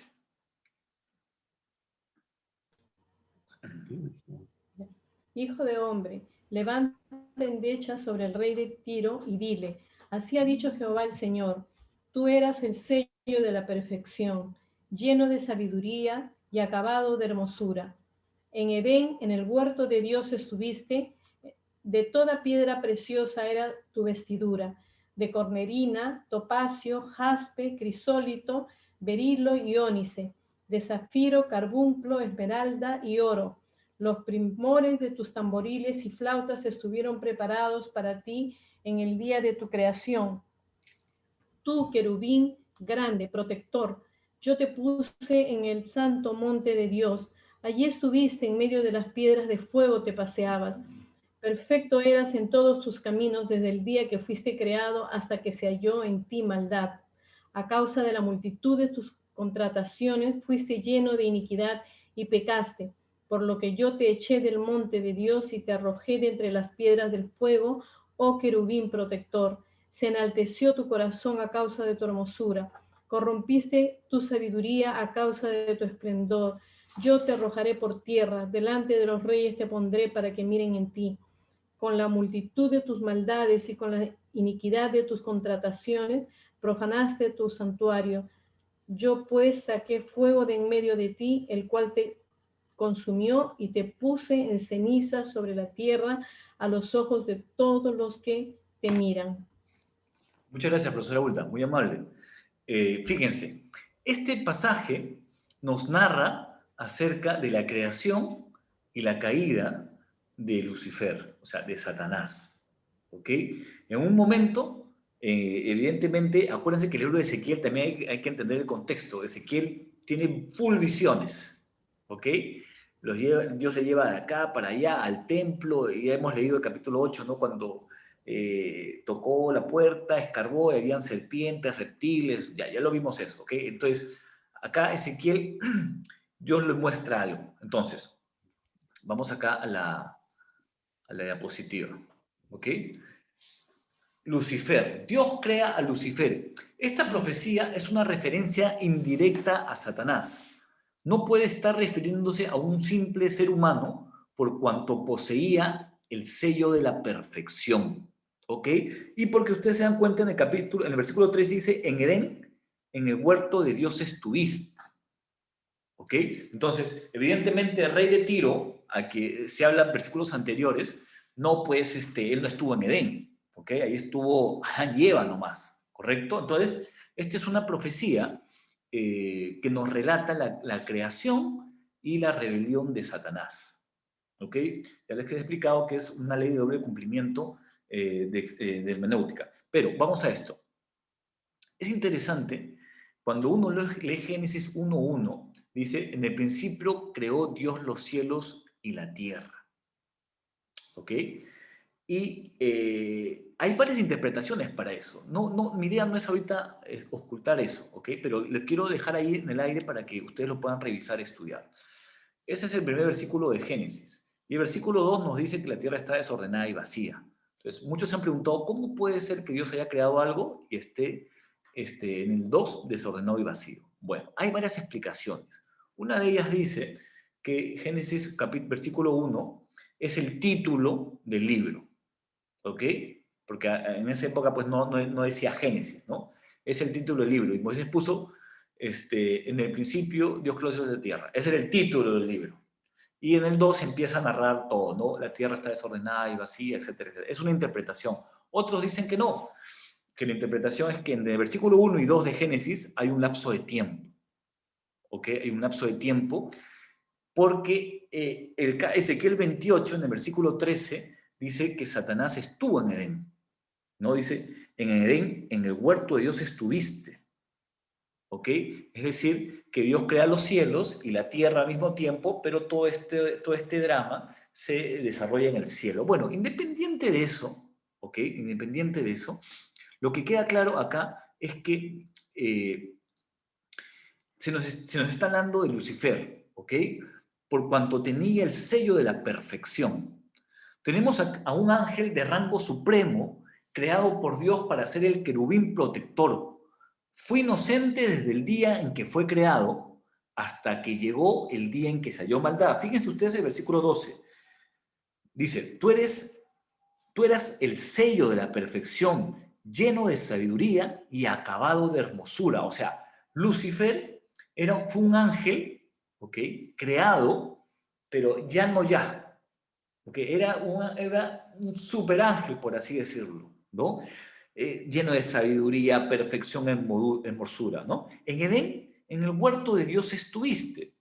Hijo de hombre, levanta endecha sobre el rey de Tiro y dile, así ha dicho Jehová el Señor, tú eras el sello de la perfección, lleno de sabiduría y acabado de hermosura. En Edén, en el huerto de Dios estuviste, de toda piedra preciosa era tu vestidura, de cornerina, topacio, jaspe, crisólito, berilo y ónice, de zafiro, carbunclo, esmeralda y oro. Los primores de tus tamboriles y flautas estuvieron preparados para ti en el día de tu creación. Tú, querubín grande, protector, yo te puse en el santo monte de Dios. Allí estuviste en medio de las piedras de fuego, te paseabas. Perfecto eras en todos tus caminos desde el día que fuiste creado hasta que se halló en ti maldad. A causa de la multitud de tus contrataciones fuiste lleno de iniquidad y pecaste, por lo que yo te eché del monte de Dios y te arrojé de entre las piedras del fuego, oh querubín protector. Se enalteció tu corazón a causa de tu hermosura. Corrompiste tu sabiduría a causa de tu esplendor. Yo te arrojaré por tierra, delante de los reyes te pondré para que miren en ti. Con la multitud de tus maldades y con la iniquidad de tus contrataciones, profanaste tu santuario. Yo pues saqué fuego de en medio de ti, el cual te consumió y te puse en ceniza sobre la tierra a los ojos de todos los que te miran. Muchas gracias, profesora Bulta, muy amable. Fíjense, este pasaje nos narra acerca de la creación y la caída de Lucifer, o sea, de Satanás. ¿Ok? En un momento, evidentemente, acuérdense que el libro de Ezequiel también hay que entender el contexto. Ezequiel tiene full visiones. ¿Ok? Dios le lleva de acá para allá al templo, y ya hemos leído el capítulo 8, ¿no? Cuando tocó la puerta, escarbó, y habían serpientes, reptiles, ya lo vimos eso, ¿ok? Entonces, acá Ezequiel, Dios le muestra algo. Entonces, vamos acá a la diapositiva, ¿ok? Lucifer, Dios crea a Lucifer. Esta profecía es una referencia indirecta a Satanás. No puede estar refiriéndose a un simple ser humano por cuanto poseía el sello de la perfección. ¿Ok? Y porque ustedes se dan cuenta en el versículo 3 dice, en Edén, en el huerto de Dios estuviste. ¿Ok? Entonces, evidentemente el rey de Tiro, a que se habla en versículos anteriores, no, pues, él no estuvo en Edén. ¿Ok? Ahí estuvo Adán y Eva nomás. ¿Correcto? Entonces, esta es una profecía que nos relata la creación y la rebelión de Satanás. ¿Ok? Ya les he explicado que es una ley de doble cumplimiento de hermenéutica. Pero vamos a esto. Es interesante, cuando uno lee Génesis 1:1, dice, en el principio creó Dios los cielos y la tierra. ¿Ok? Y hay varias interpretaciones para eso. Mi idea no es ahorita ocultar eso, ¿ok? Pero les quiero dejar ahí en el aire para que ustedes lo puedan revisar y estudiar. Ese es el primer versículo de Génesis. Y el versículo 2 nos dice que la tierra está desordenada y vacía. Entonces, muchos se han preguntado, ¿cómo puede ser que Dios haya creado algo y esté en el 2 desordenado y vacío? Bueno, hay varias explicaciones. Una de ellas dice que Génesis versículo 1 es el título del libro. ¿Ok? Porque en esa época pues no decía Génesis, ¿no? Es el título del libro. Y Moisés puso, en el principio Dios creó los cielos y la tierra. Ese era el título del libro. Y en el 2 empieza a narrar todo, ¿no? La tierra está desordenada y vacía, etcétera, etcétera. Es una interpretación. Otros dicen que no, que la interpretación es que en el versículo 1 y 2 de Génesis hay un lapso de tiempo. ¿Ok? Hay un lapso de tiempo porque Ezequiel 28, en el versículo 13, dice que Satanás estuvo en Edén. No dice, en Edén, en el huerto de Dios estuviste. ¿Ok? Es decir, que Dios crea los cielos y la tierra al mismo tiempo, pero todo este drama se desarrolla en el cielo. Bueno, independiente de eso, ¿ok? Independiente de eso, lo que queda claro acá es que se nos está hablando de Lucifer, ¿ok? Por cuanto tenía el sello de la perfección. Tenemos a un ángel de rango supremo, creado por Dios para ser el querubín protector. Fue inocente desde el día en que fue creado hasta que llegó el día en que se halló maldad. Fíjense ustedes el versículo 12. Dice, tú eres Tú eras el sello de la perfección, lleno de sabiduría y acabado de hermosura. O sea, Lucifer fue un ángel, ¿ok? Creado, pero ya no ya. ¿Okay? Era un superángel, por así decirlo, ¿no? Lleno de sabiduría, perfección, hermosura, ¿no? En Edén, en el huerto de Dios estuviste.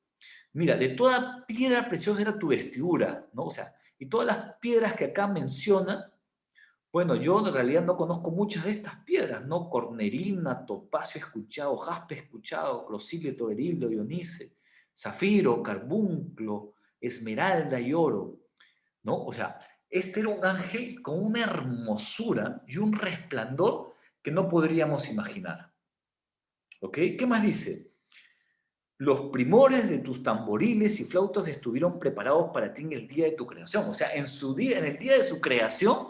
Mira, de toda piedra preciosa era tu vestidura, ¿no? O sea, y todas las piedras que acá menciona, bueno, yo en realidad no conozco muchas de estas piedras, ¿no? Cornerina, topacio he escuchado, jaspe he escuchado, crocíleto, berilio, dionice, zafiro, carbunclo, esmeralda y oro, ¿no? O sea, este era un ángel con una hermosura y un resplandor que no podríamos imaginar. ¿Ok? ¿Qué más dice? Los primores de tus tamboriles y flautas estuvieron preparados para ti en el día de tu creación. O sea, en el día de su creación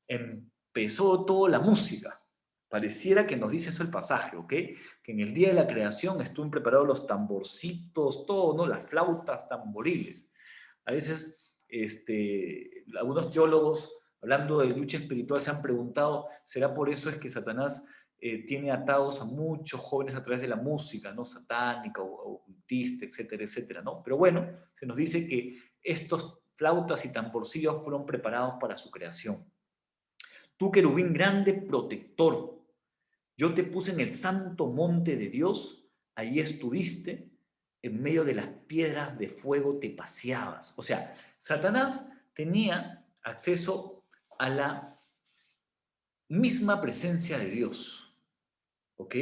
empezó toda la música. Pareciera que nos dice eso el pasaje, ¿ok? Que en el día de la creación estuvieron preparados los tamborcitos, todo, ¿no? Las flautas, tamboriles. A veces, algunos teólogos, hablando de lucha espiritual, se han preguntado, ¿será por eso es que Satanás tiene atados a muchos jóvenes a través de la música, ¿no? Satánica o ocultista, etcétera, etcétera, ¿no? Pero bueno, se nos dice que estos flautas y tamborcillos fueron preparados para su creación. Tú, querubín grande, protector, yo te puse en el santo monte de Dios, allí estuviste, en medio de las piedras de fuego te paseabas. O sea, Satanás tenía acceso a la misma presencia de Dios, ¿ok?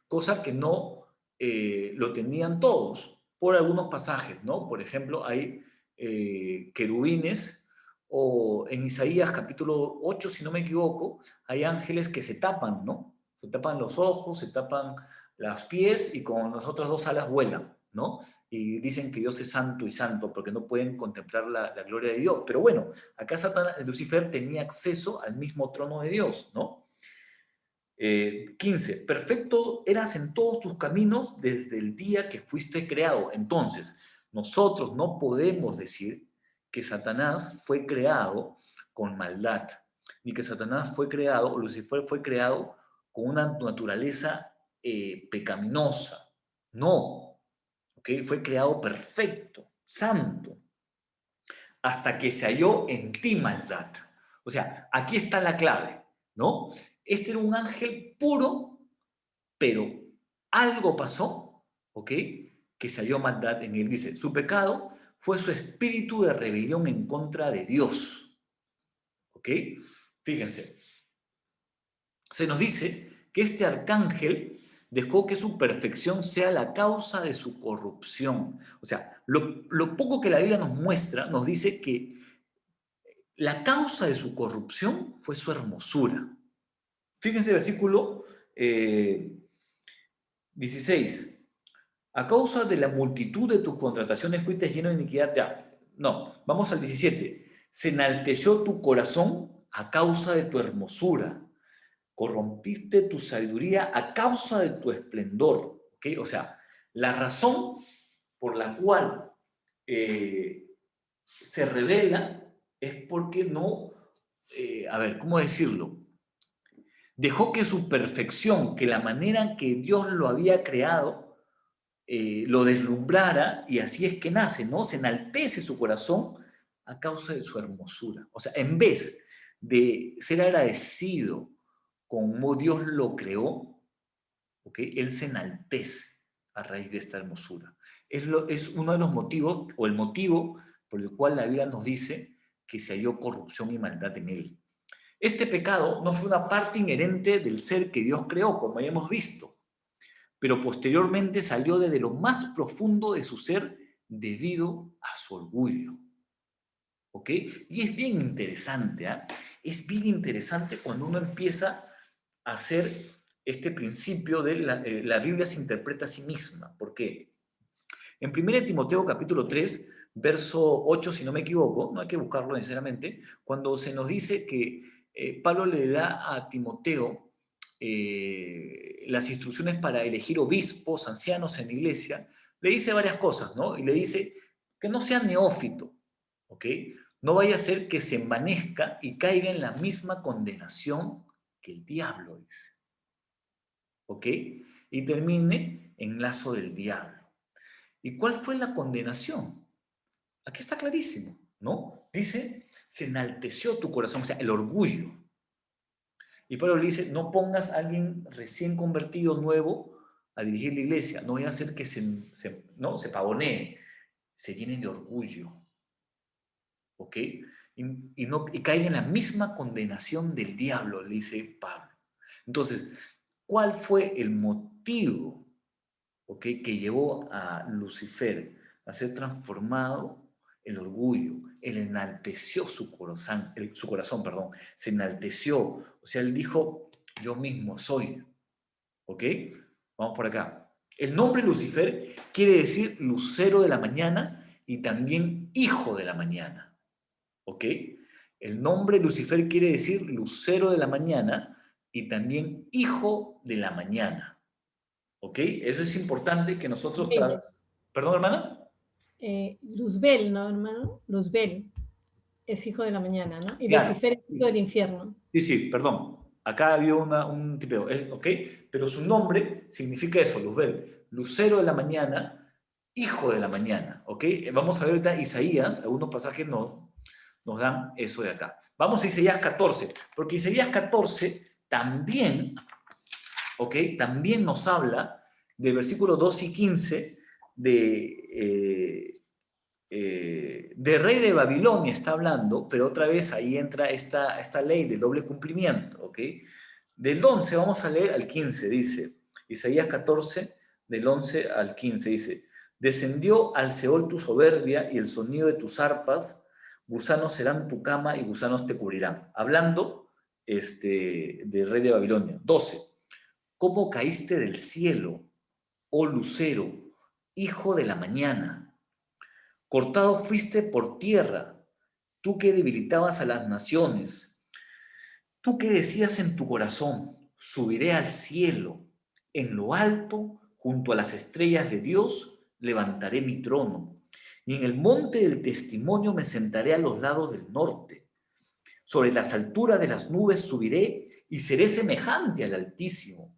Cosa que no lo tenían todos, por algunos pasajes, ¿no? Por ejemplo, hay querubines, o en Isaías capítulo 8, si no me equivoco, hay ángeles que se tapan, ¿no? Se tapan los ojos, se tapan los pies y con las otras dos alas vuelan, ¿no? Y dicen que Dios es santo y santo porque no pueden contemplar la gloria de Dios. Pero bueno, acá Lucifer tenía acceso al mismo trono de Dios, ¿no? 15. Perfecto eras en todos tus caminos desde el día que fuiste creado. Entonces, nosotros no podemos decir que Satanás fue creado con maldad, ni que Satanás fue creado, o Lucifer fue creado con una naturaleza pecaminosa. No, ¿ok? Fue creado perfecto, santo, hasta que se halló en ti maldad. O sea, aquí está la clave, ¿no? Este era un ángel puro, pero algo pasó, ¿ok? Que se halló maldad en él. Dice, su pecado fue su espíritu de rebelión en contra de Dios, ¿ok? Fíjense, se nos dice que este arcángel dejó que su perfección sea la causa de su corrupción. O sea, lo poco que la Biblia nos muestra, nos dice que la causa de su corrupción fue su hermosura. Fíjense el versículo 16. A causa de la multitud de tus contrataciones fuiste lleno de iniquidad. Ya, no, vamos al 17. Se enalteció tu corazón a causa de tu hermosura. Corrompiste tu sabiduría a causa de tu esplendor. ¿Okay? O sea, la razón por la cual se revela es porque no, a ver, ¿cómo decirlo? Dejó que su perfección, que la manera en que Dios lo había creado, lo deslumbrara, y así es que nace, ¿no? Se enaltece su corazón a causa de su hermosura. O sea, en vez de ser agradecido con cómo Dios lo creó, ¿ok? Él se enaltece a raíz de esta hermosura. Es uno de los motivos, o el motivo por el cual la Biblia nos dice que se halló corrupción y maldad en él. Este pecado no fue una parte inherente del ser que Dios creó, como ya hemos visto, pero posteriormente salió desde lo más profundo de su ser debido a su orgullo. ¿Ok? Y es bien interesante, ¿eh? Es bien interesante cuando uno empieza a hacer este principio de la Biblia se interpreta a sí misma. ¿Por qué? En 1 Timoteo capítulo 3, verso 8, si no me equivoco, no hay que buscarlo necesariamente, cuando se nos dice que Pablo le da a Timoteo las instrucciones para elegir obispos, ancianos en la iglesia, le dice varias cosas, ¿no? Y le dice que no sea neófito, ¿ok? No vaya a ser que se envanezca y caiga en la misma condenación que el diablo, dice. ¿Ok? Y termine en lazo del diablo. ¿Y cuál fue la condenación? Aquí está clarísimo, ¿no? Dice, se enalteció tu corazón, o sea, el orgullo. Y Pablo le dice, no pongas a alguien recién convertido, nuevo, a dirigir la iglesia. No vaya a hacer que se pavonee, se llene de orgullo. ¿Ok? Y caiga en la misma condenación del diablo, le dice Pablo. Entonces, ¿cuál fue el motivo, ¿ok?, que llevó a Lucifer a ser transformado? El orgullo. Él enalteció su corazón, se enalteció. O sea, él dijo, yo mismo soy. ¿Ok? Vamos por acá. El nombre Lucifer quiere decir lucero de la mañana y también hijo de la mañana. ¿Ok? El nombre Lucifer quiere decir lucero de la mañana y también hijo de la mañana. ¿Ok? Eso es importante que nosotros... ¿Perdón, hermana? Luzbel, ¿no, hermano? Luzbel es hijo de la mañana, ¿no? Y Claro. Lucifer es hijo del infierno. Sí, perdón. Acá había un tipeo, ¿ok? Pero su nombre significa eso, Luzbel. Lucero de la mañana, hijo de la mañana, ¿ok? Vamos a ver ahorita Isaías, algunos pasajes nos dan eso de acá. Vamos a Isaías 14, porque Isaías 14 también, ¿ok?, también nos habla del versículo 2 y 15 de rey de Babilonia está hablando, pero otra vez ahí entra esta ley de doble cumplimiento, ¿ok? Del 11 vamos a leer al 15, dice, Isaías 14, del 11 al 15, dice, descendió al Seol tu soberbia y el sonido de tus arpas, gusanos serán tu cama y gusanos te cubrirán. Hablando del rey de Babilonia. 12, ¿cómo caíste del cielo, oh lucero, hijo de la mañana? Cortado fuiste por tierra, tú que debilitabas a las naciones. Tú que decías en tu corazón, subiré al cielo, en lo alto, junto a las estrellas de Dios, levantaré mi trono. Y en el monte del testimonio me sentaré a los lados del norte. Sobre las alturas de las nubes subiré y seré semejante al Altísimo.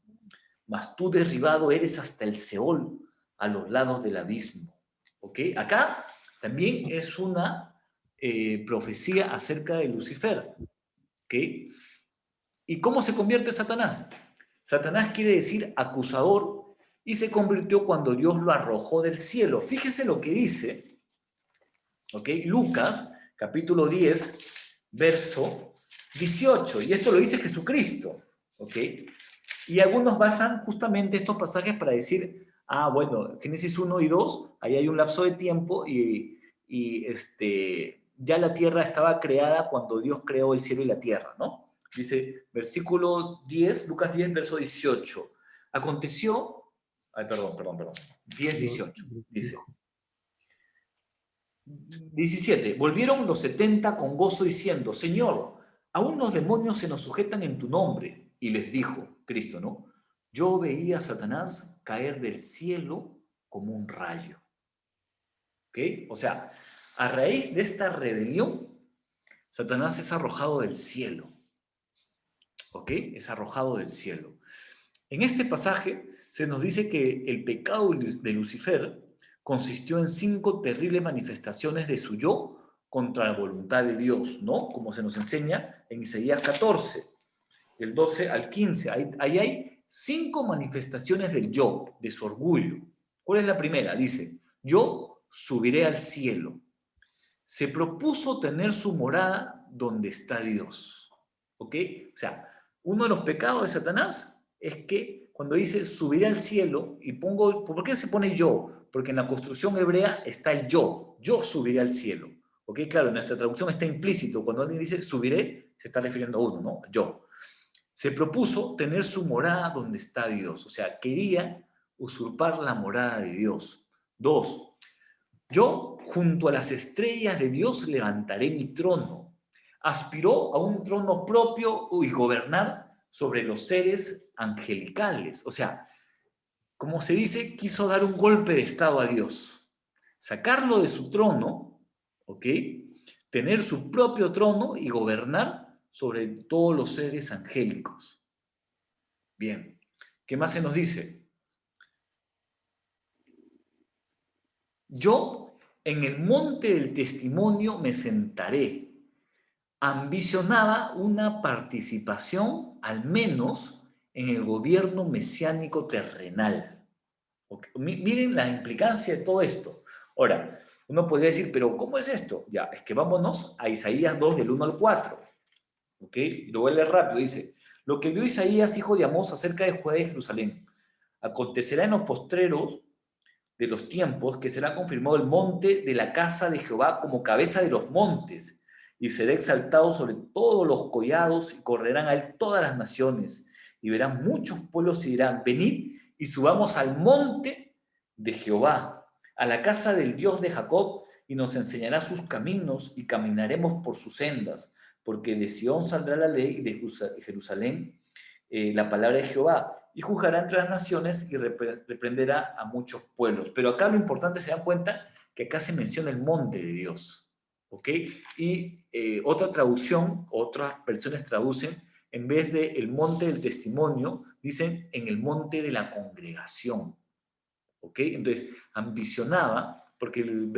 Mas tú derribado eres hasta el Seol, a los lados del abismo. ¿Ok? Acá también es una profecía acerca de Lucifer. ¿Ok? ¿Y cómo se convierte Satanás? Satanás quiere decir acusador y se convirtió cuando Dios lo arrojó del cielo. Fíjense lo que dice, ¿ok?, Lucas, capítulo 10, verso 18. Y esto lo dice Jesucristo. ¿Ok? Y algunos basan justamente estos pasajes para decir, bueno, Génesis 1 y 2, ahí hay un lapso de tiempo y ya la tierra estaba creada cuando Dios creó el cielo y la tierra, ¿no? Dice, versículo 10, Lucas 10, verso 18. Aconteció, 10, 18, dice. 17, volvieron los 70 con gozo diciendo, Señor, aún los demonios se nos sujetan en tu nombre. Y les dijo, Cristo, ¿no? Yo veía a Satanás caer del cielo como un rayo. ¿Ok? O sea, a raíz de esta rebelión, Satanás es arrojado del cielo. ¿Ok? Es arrojado del cielo. En este pasaje se nos dice que el pecado de Lucifer consistió en 5 terribles manifestaciones de su yo contra la voluntad de Dios, ¿no? Como se nos enseña en Isaías 14, del 12 al 15. Ahí hay 5 manifestaciones del yo, de su orgullo. ¿Cuál es la primera? Dice, yo subiré al cielo. Se propuso tener su morada donde está Dios. ¿Ok? O sea, uno de los pecados de Satanás es que cuando dice subiré al cielo, y pongo, ¿por qué se pone yo? Porque en la construcción hebrea está el yo subiré al cielo. ¿Ok? Claro, en nuestra traducción está implícito, cuando alguien dice subiré, se está refiriendo a uno, ¿no? Yo. Se propuso tener su morada donde está Dios, o sea, quería usurpar la morada de Dios. 2, yo junto a las estrellas de Dios levantaré mi trono. Aspiró a un trono propio y gobernar sobre los seres angelicales. O sea, como se dice, quiso dar un golpe de estado a Dios. Sacarlo de su trono, ¿ok?, tener su propio trono y gobernar sobre todos los seres angélicos. Bien, ¿qué más se nos dice? Yo en el monte del testimonio me sentaré. Ambicionaba una participación, al menos, en el gobierno mesiánico terrenal. Miren la implicancia de todo esto. Ahora, uno podría decir, pero ¿cómo es esto? Ya, es que vámonos a Isaías 2, del 1 al 4. ¿Ok? Lo voy a leer rápido. Dice, lo que vio Isaías, hijo de Amós, acerca de Judá y Jerusalén. Acontecerá en los postreros de los tiempos que será confirmado el monte de la casa de Jehová como cabeza de los montes, y será exaltado sobre todos los collados, y correrán a él todas las naciones, y verán muchos pueblos y dirán, venid y subamos al monte de Jehová, a la casa del Dios de Jacob, y nos enseñará sus caminos, y caminaremos por sus sendas, porque de Sión saldrá la ley, y de Jerusalén la palabra de Jehová, y juzgará entre las naciones y reprenderá a muchos pueblos. Pero acá lo importante, se dan cuenta que acá se menciona el monte de Dios, ¿ok? Y otra traducción, otras versiones traducen, en vez de el monte del testimonio, dicen en el monte de la congregación, ¿ok? Entonces, ambicionaba, porque el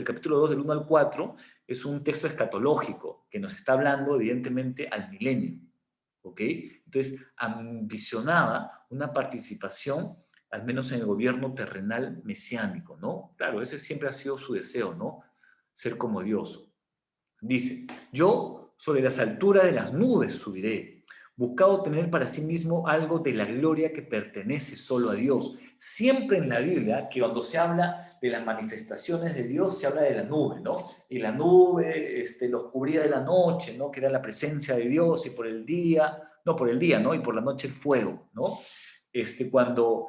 capítulo 2 del 1 al 4 es un texto escatológico que nos está hablando evidentemente al milenio, ¿ok? Entonces, ambicionaba una participación, al menos en el gobierno terrenal mesiánico, ¿no? Claro, ese siempre ha sido su deseo, ¿no? Ser como Dios. Dice, yo sobre las alturas de las nubes subiré, buscado tener para sí mismo algo de la gloria que pertenece solo a Dios. Siempre en la Biblia, que cuando se habla de las manifestaciones de Dios, se habla de la nube, ¿no? Y la nube los cubría de la noche, ¿no? Que era la presencia de Dios, y por el día, ¿no? Y por la noche el fuego, ¿no? Cuando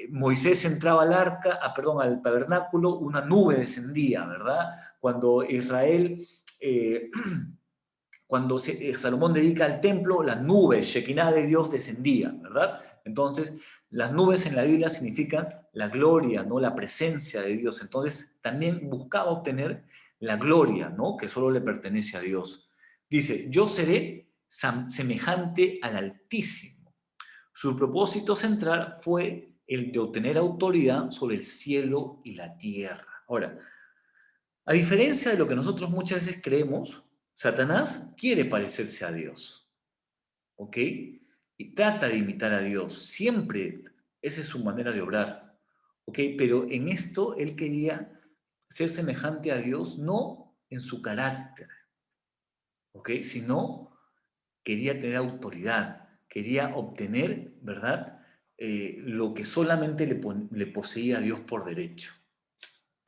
Moisés entraba al tabernáculo, una nube descendía, ¿verdad? Cuando Israel... cuando Salomón dedica al templo, la nube, Shekinah de Dios descendía, ¿verdad? Entonces, las nubes en la Biblia significan la gloria, ¿no? La presencia de Dios. Entonces, también buscaba obtener la gloria, ¿no? Que solo le pertenece a Dios. Dice, yo seré semejante al Altísimo. Su propósito central fue el de obtener autoridad sobre el cielo y la tierra. Ahora, a diferencia de lo que nosotros muchas veces creemos, Satanás quiere parecerse a Dios, ¿ok? Y trata de imitar a Dios, siempre esa es su manera de obrar, ¿ok? Pero en esto él quería ser semejante a Dios, no en su carácter, ¿ok? Sino quería tener autoridad, quería obtener, ¿verdad? Lo que solamente le poseía a Dios por derecho,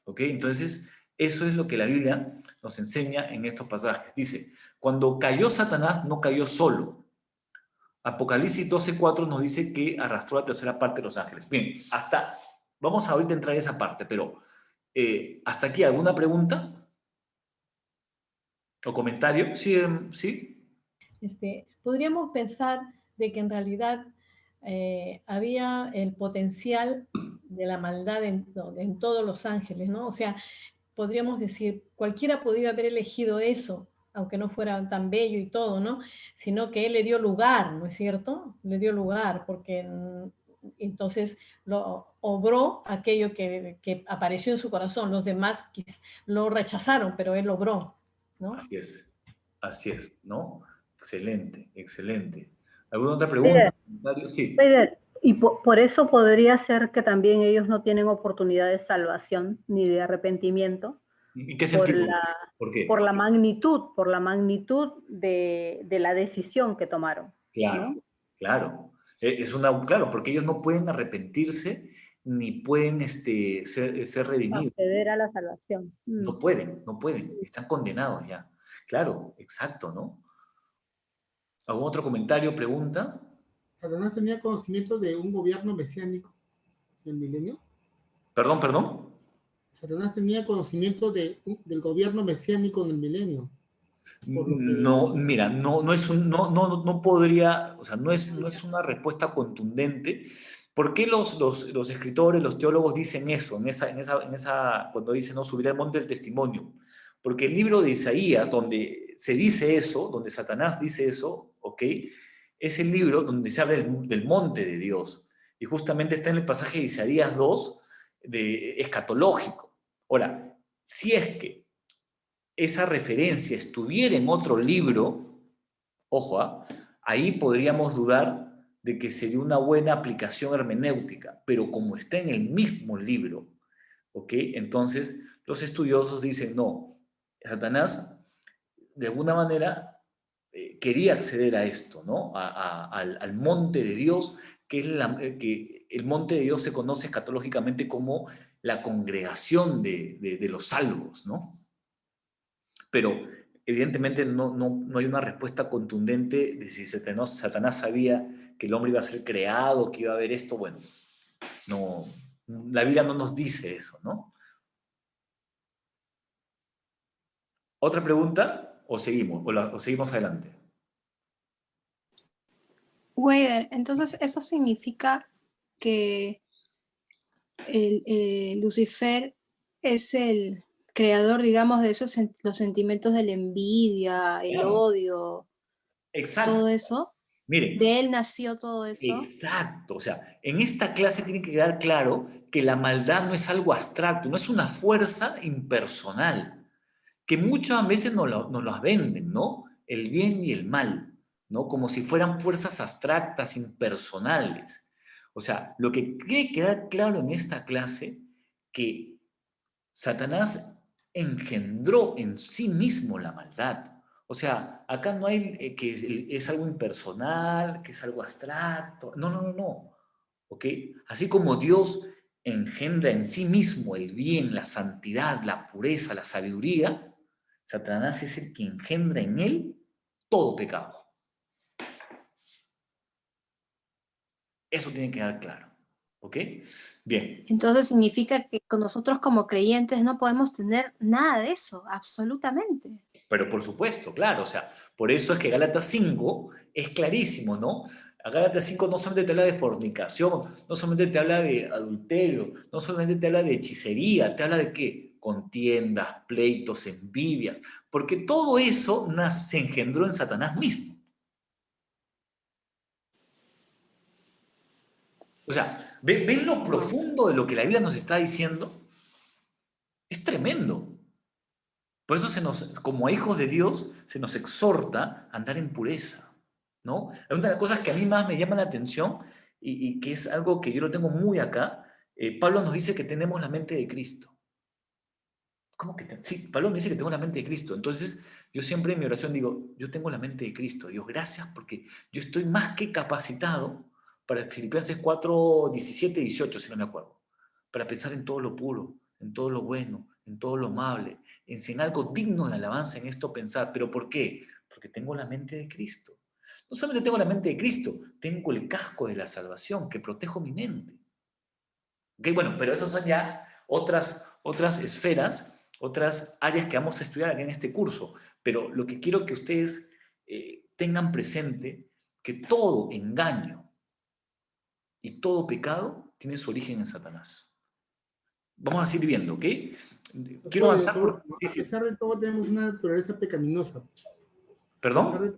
¿ok? Entonces, eso es lo que la Biblia nos enseña en estos pasajes. Dice, cuando cayó Satanás, no cayó solo. Apocalipsis 12:4 nos dice que arrastró la tercera parte de los ángeles. Bien, vamos a ahorita entrar en esa parte, pero hasta aquí, ¿alguna pregunta? ¿O comentario? ¿Sí? ¿Sí? Podríamos pensar de que en realidad había el potencial de la maldad en todos los ángeles, ¿no? O sea, podríamos decir, cualquiera podría haber elegido eso, aunque no fuera tan bello y todo, ¿no? Sino que él le dio lugar, ¿no es cierto? Le dio lugar, porque entonces obró aquello que apareció en su corazón. Los demás lo rechazaron, pero él obró, ¿no? Así es, ¿no? Excelente, excelente. ¿Alguna otra pregunta? Sí. Y por eso podría ser que también ellos no tienen oportunidad de salvación ni de arrepentimiento. ¿En qué sentido? ¿Por qué? Por la magnitud de la decisión que tomaron. Claro, ¿no? Claro. Claro, porque ellos no pueden arrepentirse ni pueden ser redimidos. Acceder a la salvación. No pueden, están condenados ya. Claro, exacto, ¿no? ¿Algún otro comentario, pregunta? ¿Satanás tenía conocimiento de un gobierno mesiánico del milenio? ¿Perdón? ¿Satanás tenía conocimiento del gobierno mesiánico en el milenio? No, mira, no podría, o sea, no es una respuesta contundente. ¿Por qué los escritores, los teólogos dicen eso, cuando dicen, no, subiré al monte del testimonio? Porque el libro de Isaías, donde se dice eso, donde Satanás dice eso, ¿ok? Es el libro donde se habla del monte de Dios. Y justamente está en el pasaje de Isaías 2, escatológico. Ahora, si es que esa referencia estuviera en otro libro, ojo, ahí podríamos dudar de que sería una buena aplicación hermenéutica, pero como está en el mismo libro, ¿ok? Entonces los estudiosos dicen, no, Satanás de alguna manera quería acceder a esto, ¿no? Al monte de Dios, que es que el monte de Dios se conoce escatológicamente como la congregación de los salvos, ¿no? Pero evidentemente no hay una respuesta contundente de si Satanás sabía que el hombre iba a ser creado, que iba a haber esto. Bueno, no, la Biblia no nos dice eso, ¿no? ¿Otra pregunta? ¿O seguimos? ¿O seguimos adelante? Wader, entonces eso significa que Lucifer es el creador, digamos, de esos los sentimientos de la envidia, el Claro. odio, Exacto. todo eso. Miren, De él nació todo eso. exacto. O sea, en esta clase tiene que quedar claro que la maldad no es algo abstracto, no es una fuerza impersonal, que muchas veces nos las venden, ¿no? El bien y el mal, ¿no? Como si fueran fuerzas abstractas, impersonales. O sea, lo que tiene que quedar claro en esta clase, que Satanás engendró en sí mismo la maldad. O sea, acá no hay que es algo impersonal, que es algo abstracto. No. ¿Ok? Así como Dios engendra en sí mismo el bien, la santidad, la pureza, la sabiduría, Satanás es el que engendra en él todo pecado. Eso tiene que quedar claro. ¿Ok? Bien. Entonces significa que con nosotros como creyentes no podemos tener nada de eso, absolutamente. Pero por supuesto, claro, o sea, por eso es que Gálatas 5 es clarísimo, ¿no? A Gálatas 5 no solamente te habla de fornicación, no solamente te habla de adulterio, no solamente te habla de hechicería, te habla de qué? Contiendas, pleitos, envidias, porque todo eso se engendró en Satanás mismo. O sea, ¿ven lo profundo de lo que la Biblia nos está diciendo? Es tremendo. Por eso como hijos de Dios, se nos exhorta a andar en pureza, ¿no? Una de las cosas que a mí más me llama la atención y que es algo que yo lo tengo muy acá, Pablo nos dice que tenemos la mente de Cristo. ¿Cómo que? Sí, Pablo me dice que tengo la mente de Cristo. Entonces, yo siempre en mi oración digo, yo tengo la mente de Cristo. Dios, gracias porque yo estoy más que capacitado para Filipenses 4, 17, 18, si no me acuerdo, para pensar en todo lo puro, en todo lo bueno, en todo lo amable, en algo digno de alabanza en esto pensar. ¿Pero por qué? Porque tengo la mente de Cristo. No solamente tengo la mente de Cristo, tengo el casco de la salvación que protejo mi mente. ¿Ok? Bueno, pero esas son ya otras esferas, otras áreas que vamos a estudiar aquí en este curso. Pero lo que quiero que ustedes tengan presente, que todo engaño y todo pecado tiene su origen en Satanás. Vamos a seguir viendo, ¿ok? Quiero avanzar por... A pesar de todo tenemos una naturaleza pecaminosa. ¿Perdón?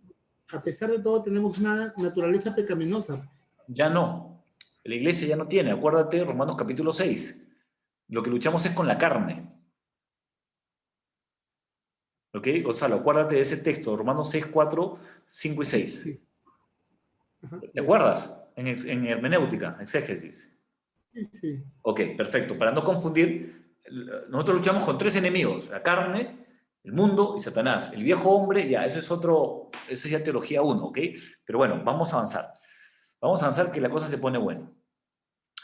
A pesar de todo tenemos una naturaleza pecaminosa. Ya no. La iglesia ya no tiene. Acuérdate, Romanos capítulo 6. Lo que luchamos es con la carne. ¿Ok? Gonzalo, acuérdate de ese texto, Romanos 6, 4, 5 y 6. Sí. Ajá. ¿Te acuerdas? En hermenéutica, exégesis. Sí. Ok, perfecto. Para no confundir, nosotros luchamos con tres enemigos: la carne, el mundo y Satanás. El viejo hombre, ya, eso es ya teología 1, ¿ok? Pero bueno, vamos a avanzar. Vamos a avanzar que la cosa se pone buena.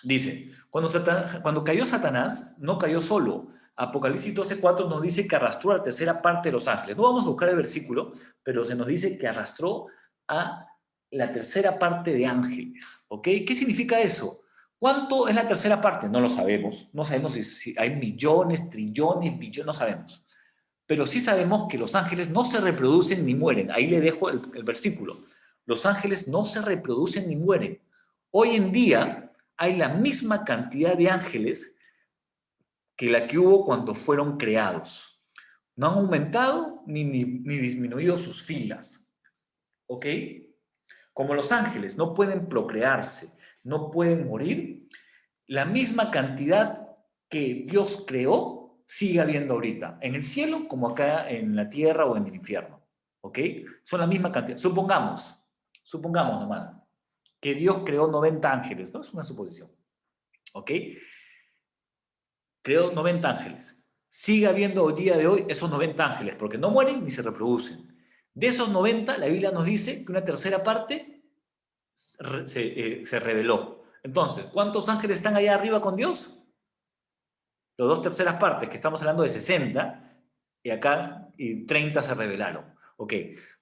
Dice, cuando cayó Satanás, no cayó solo. Apocalipsis 12:4 nos dice que arrastró a la tercera parte de los ángeles. No vamos a buscar el versículo, pero se nos dice que arrastró a la tercera parte de ángeles. ¿Ok? ¿Qué significa eso? ¿Cuánto es la tercera parte? No lo sabemos. No sabemos si hay millones, trillones, billones, no sabemos. Pero sí sabemos que los ángeles no se reproducen ni mueren. Ahí le dejo el versículo. Los ángeles no se reproducen ni mueren. Hoy en día hay la misma cantidad de ángeles que la que hubo cuando fueron creados. No han aumentado ni disminuido sus filas. ¿Ok? Como los ángeles no pueden procrearse, no pueden morir, la misma cantidad que Dios creó sigue habiendo ahorita, en el cielo como acá en la tierra o en el infierno. ¿Ok? Son la misma cantidad. Supongamos nomás, que Dios creó 90 ángeles, ¿no? Es una suposición. ¿Ok? Creó 90 ángeles. Sigue habiendo hoy día de hoy esos 90 ángeles, porque no mueren ni se reproducen. De esos 90, la Biblia nos dice que una tercera parte se reveló. Entonces, ¿cuántos ángeles están allá arriba con Dios? Los dos terceras partes, que estamos hablando de 60, y acá y 30 se revelaron. ¿Ok?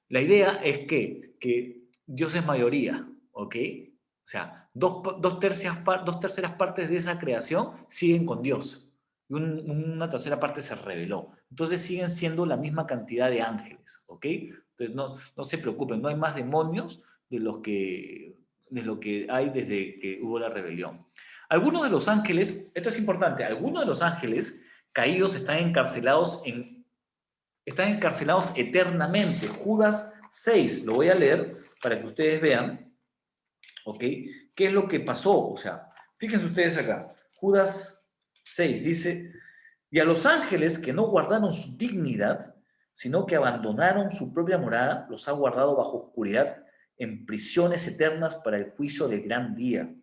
La idea es que Dios es mayoría. ¿Ok? O sea, dos terceras partes de esa creación siguen con Dios. Y una tercera parte se reveló. Entonces siguen siendo la misma cantidad de ángeles. ¿Ok? Entonces no se preocupen, no hay más demonios de lo que hay desde que hubo la rebelión. Algunos de los ángeles, esto es importante, algunos de los ángeles caídos están encarcelados eternamente. Judas 6, lo voy a leer para que ustedes vean, ¿ok? ¿Qué es lo que pasó? O sea, fíjense ustedes acá, Judas 6 dice, y a los ángeles que no guardaron su dignidad, sino que abandonaron su propia morada, los ha guardado bajo oscuridad en prisiones eternas para el juicio del gran día.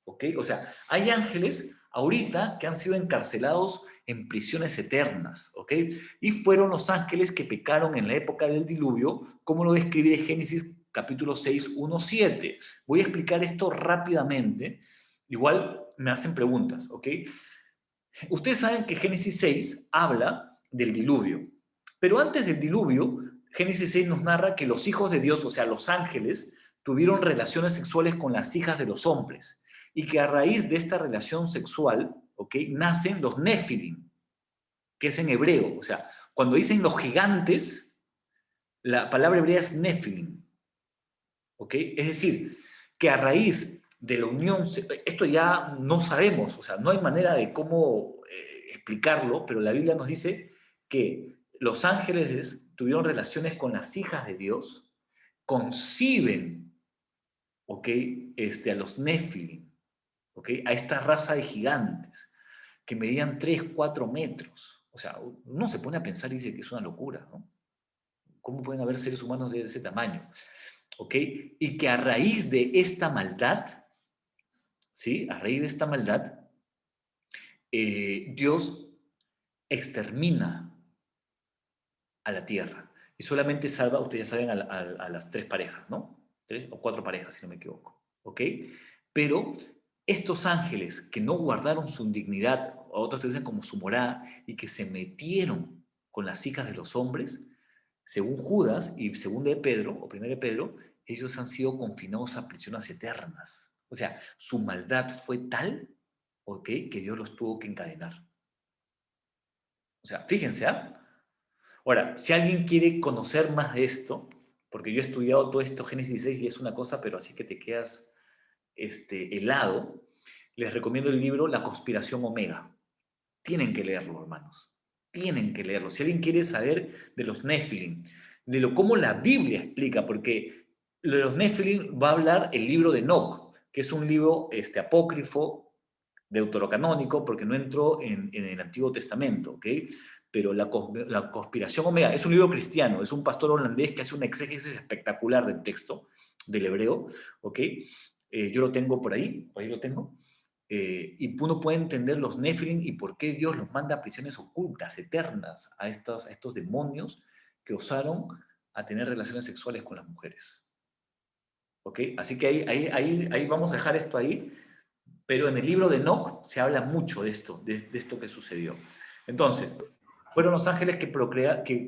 ¿Ok? O sea, hay ángeles ahorita que han sido encarcelados en prisiones eternas, ¿ok? Y fueron los ángeles que pecaron en la época del diluvio, como lo describe Génesis capítulo 6, 1, 7. Voy a explicar esto rápidamente. Igual me hacen preguntas, ¿ok? Ustedes saben que Génesis 6 habla del diluvio, pero antes del diluvio, Génesis 6 nos narra que los hijos de Dios, o sea, los ángeles, tuvieron relaciones sexuales con las hijas de los hombres y que a raíz de esta relación sexual, ¿ok?, nacen los Nefilim, que es en hebreo. O sea, cuando dicen los gigantes, la palabra hebrea es Nefilim, ¿ok? Es decir, que a raíz de la unión, esto ya no sabemos, o sea, no hay manera de cómo explicarlo, pero la Biblia nos dice que los ángeles tuvieron relaciones con las hijas de Dios, conciben, ¿ok?, a los Nefilim, ¿ok?, a esta raza de gigantes que medían 3, 4 metros. O sea, uno se pone a pensar y dice que es una locura, ¿no? ¿Cómo pueden haber seres humanos de ese tamaño? ¿Ok? Y que a raíz de esta maldad, ¿sí? A raíz de esta maldad, Dios extermina a la tierra y solamente salva, ustedes ya saben, a las 3 parejas, ¿no? 3 o 4 parejas, si no me equivoco, ¿ok? Pero estos ángeles que no guardaron su dignidad, o otros te dicen como su morada, y que se metieron con las hijas de los hombres, según Judas y según de Pedro, o primero de Pedro, ellos han sido confinados a prisiones eternas. O sea, su maldad fue tal, ¿ok?, que Dios los tuvo que encadenar. O sea, fíjense, ¿ah? Ahora, si alguien quiere conocer más de esto, porque yo he estudiado todo esto, Génesis 6, y es una cosa, pero así que te quedas helado, les recomiendo el libro La Conspiración Omega. Tienen que leerlo, hermanos. Tienen que leerlo. Si alguien quiere saber de los Nefilim, de cómo la Biblia explica, porque de los Nefilim va a hablar el libro de Enoc, que es un libro apócrifo, deuterocanónico, porque no entró en el Antiguo Testamento, ¿ok? Pero la Conspiración Omega es un libro cristiano, es un pastor holandés que hace una exégesis espectacular del texto, del hebreo, ¿ok? Yo lo tengo por ahí lo tengo. Y uno puede entender los Nefilim y por qué Dios los manda a prisiones ocultas, eternas, a estos demonios que osaron a tener relaciones sexuales con las mujeres. ¿Ok? Así que ahí vamos a dejar esto ahí, pero en el libro de Enoc se habla mucho de esto que sucedió. Entonces, fueron los ángeles que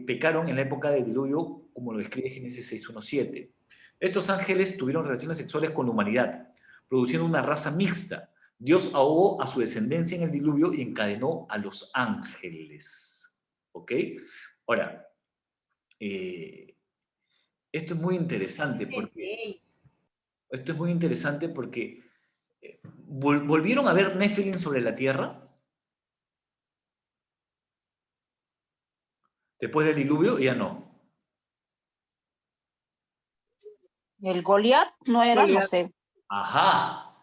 pecaron en la época del diluvio, como lo describe Génesis 6:1-7. Estos ángeles tuvieron relaciones sexuales con la humanidad, produciendo una raza mixta. Dios ahogó a su descendencia en el diluvio y encadenó a los ángeles. ¿Ok? Ahora, esto es muy interesante porque ¿volvieron a ver Nefilim sobre la tierra? Después del diluvio ya no. El Goliat no era, no Goliat. sé. Ajá,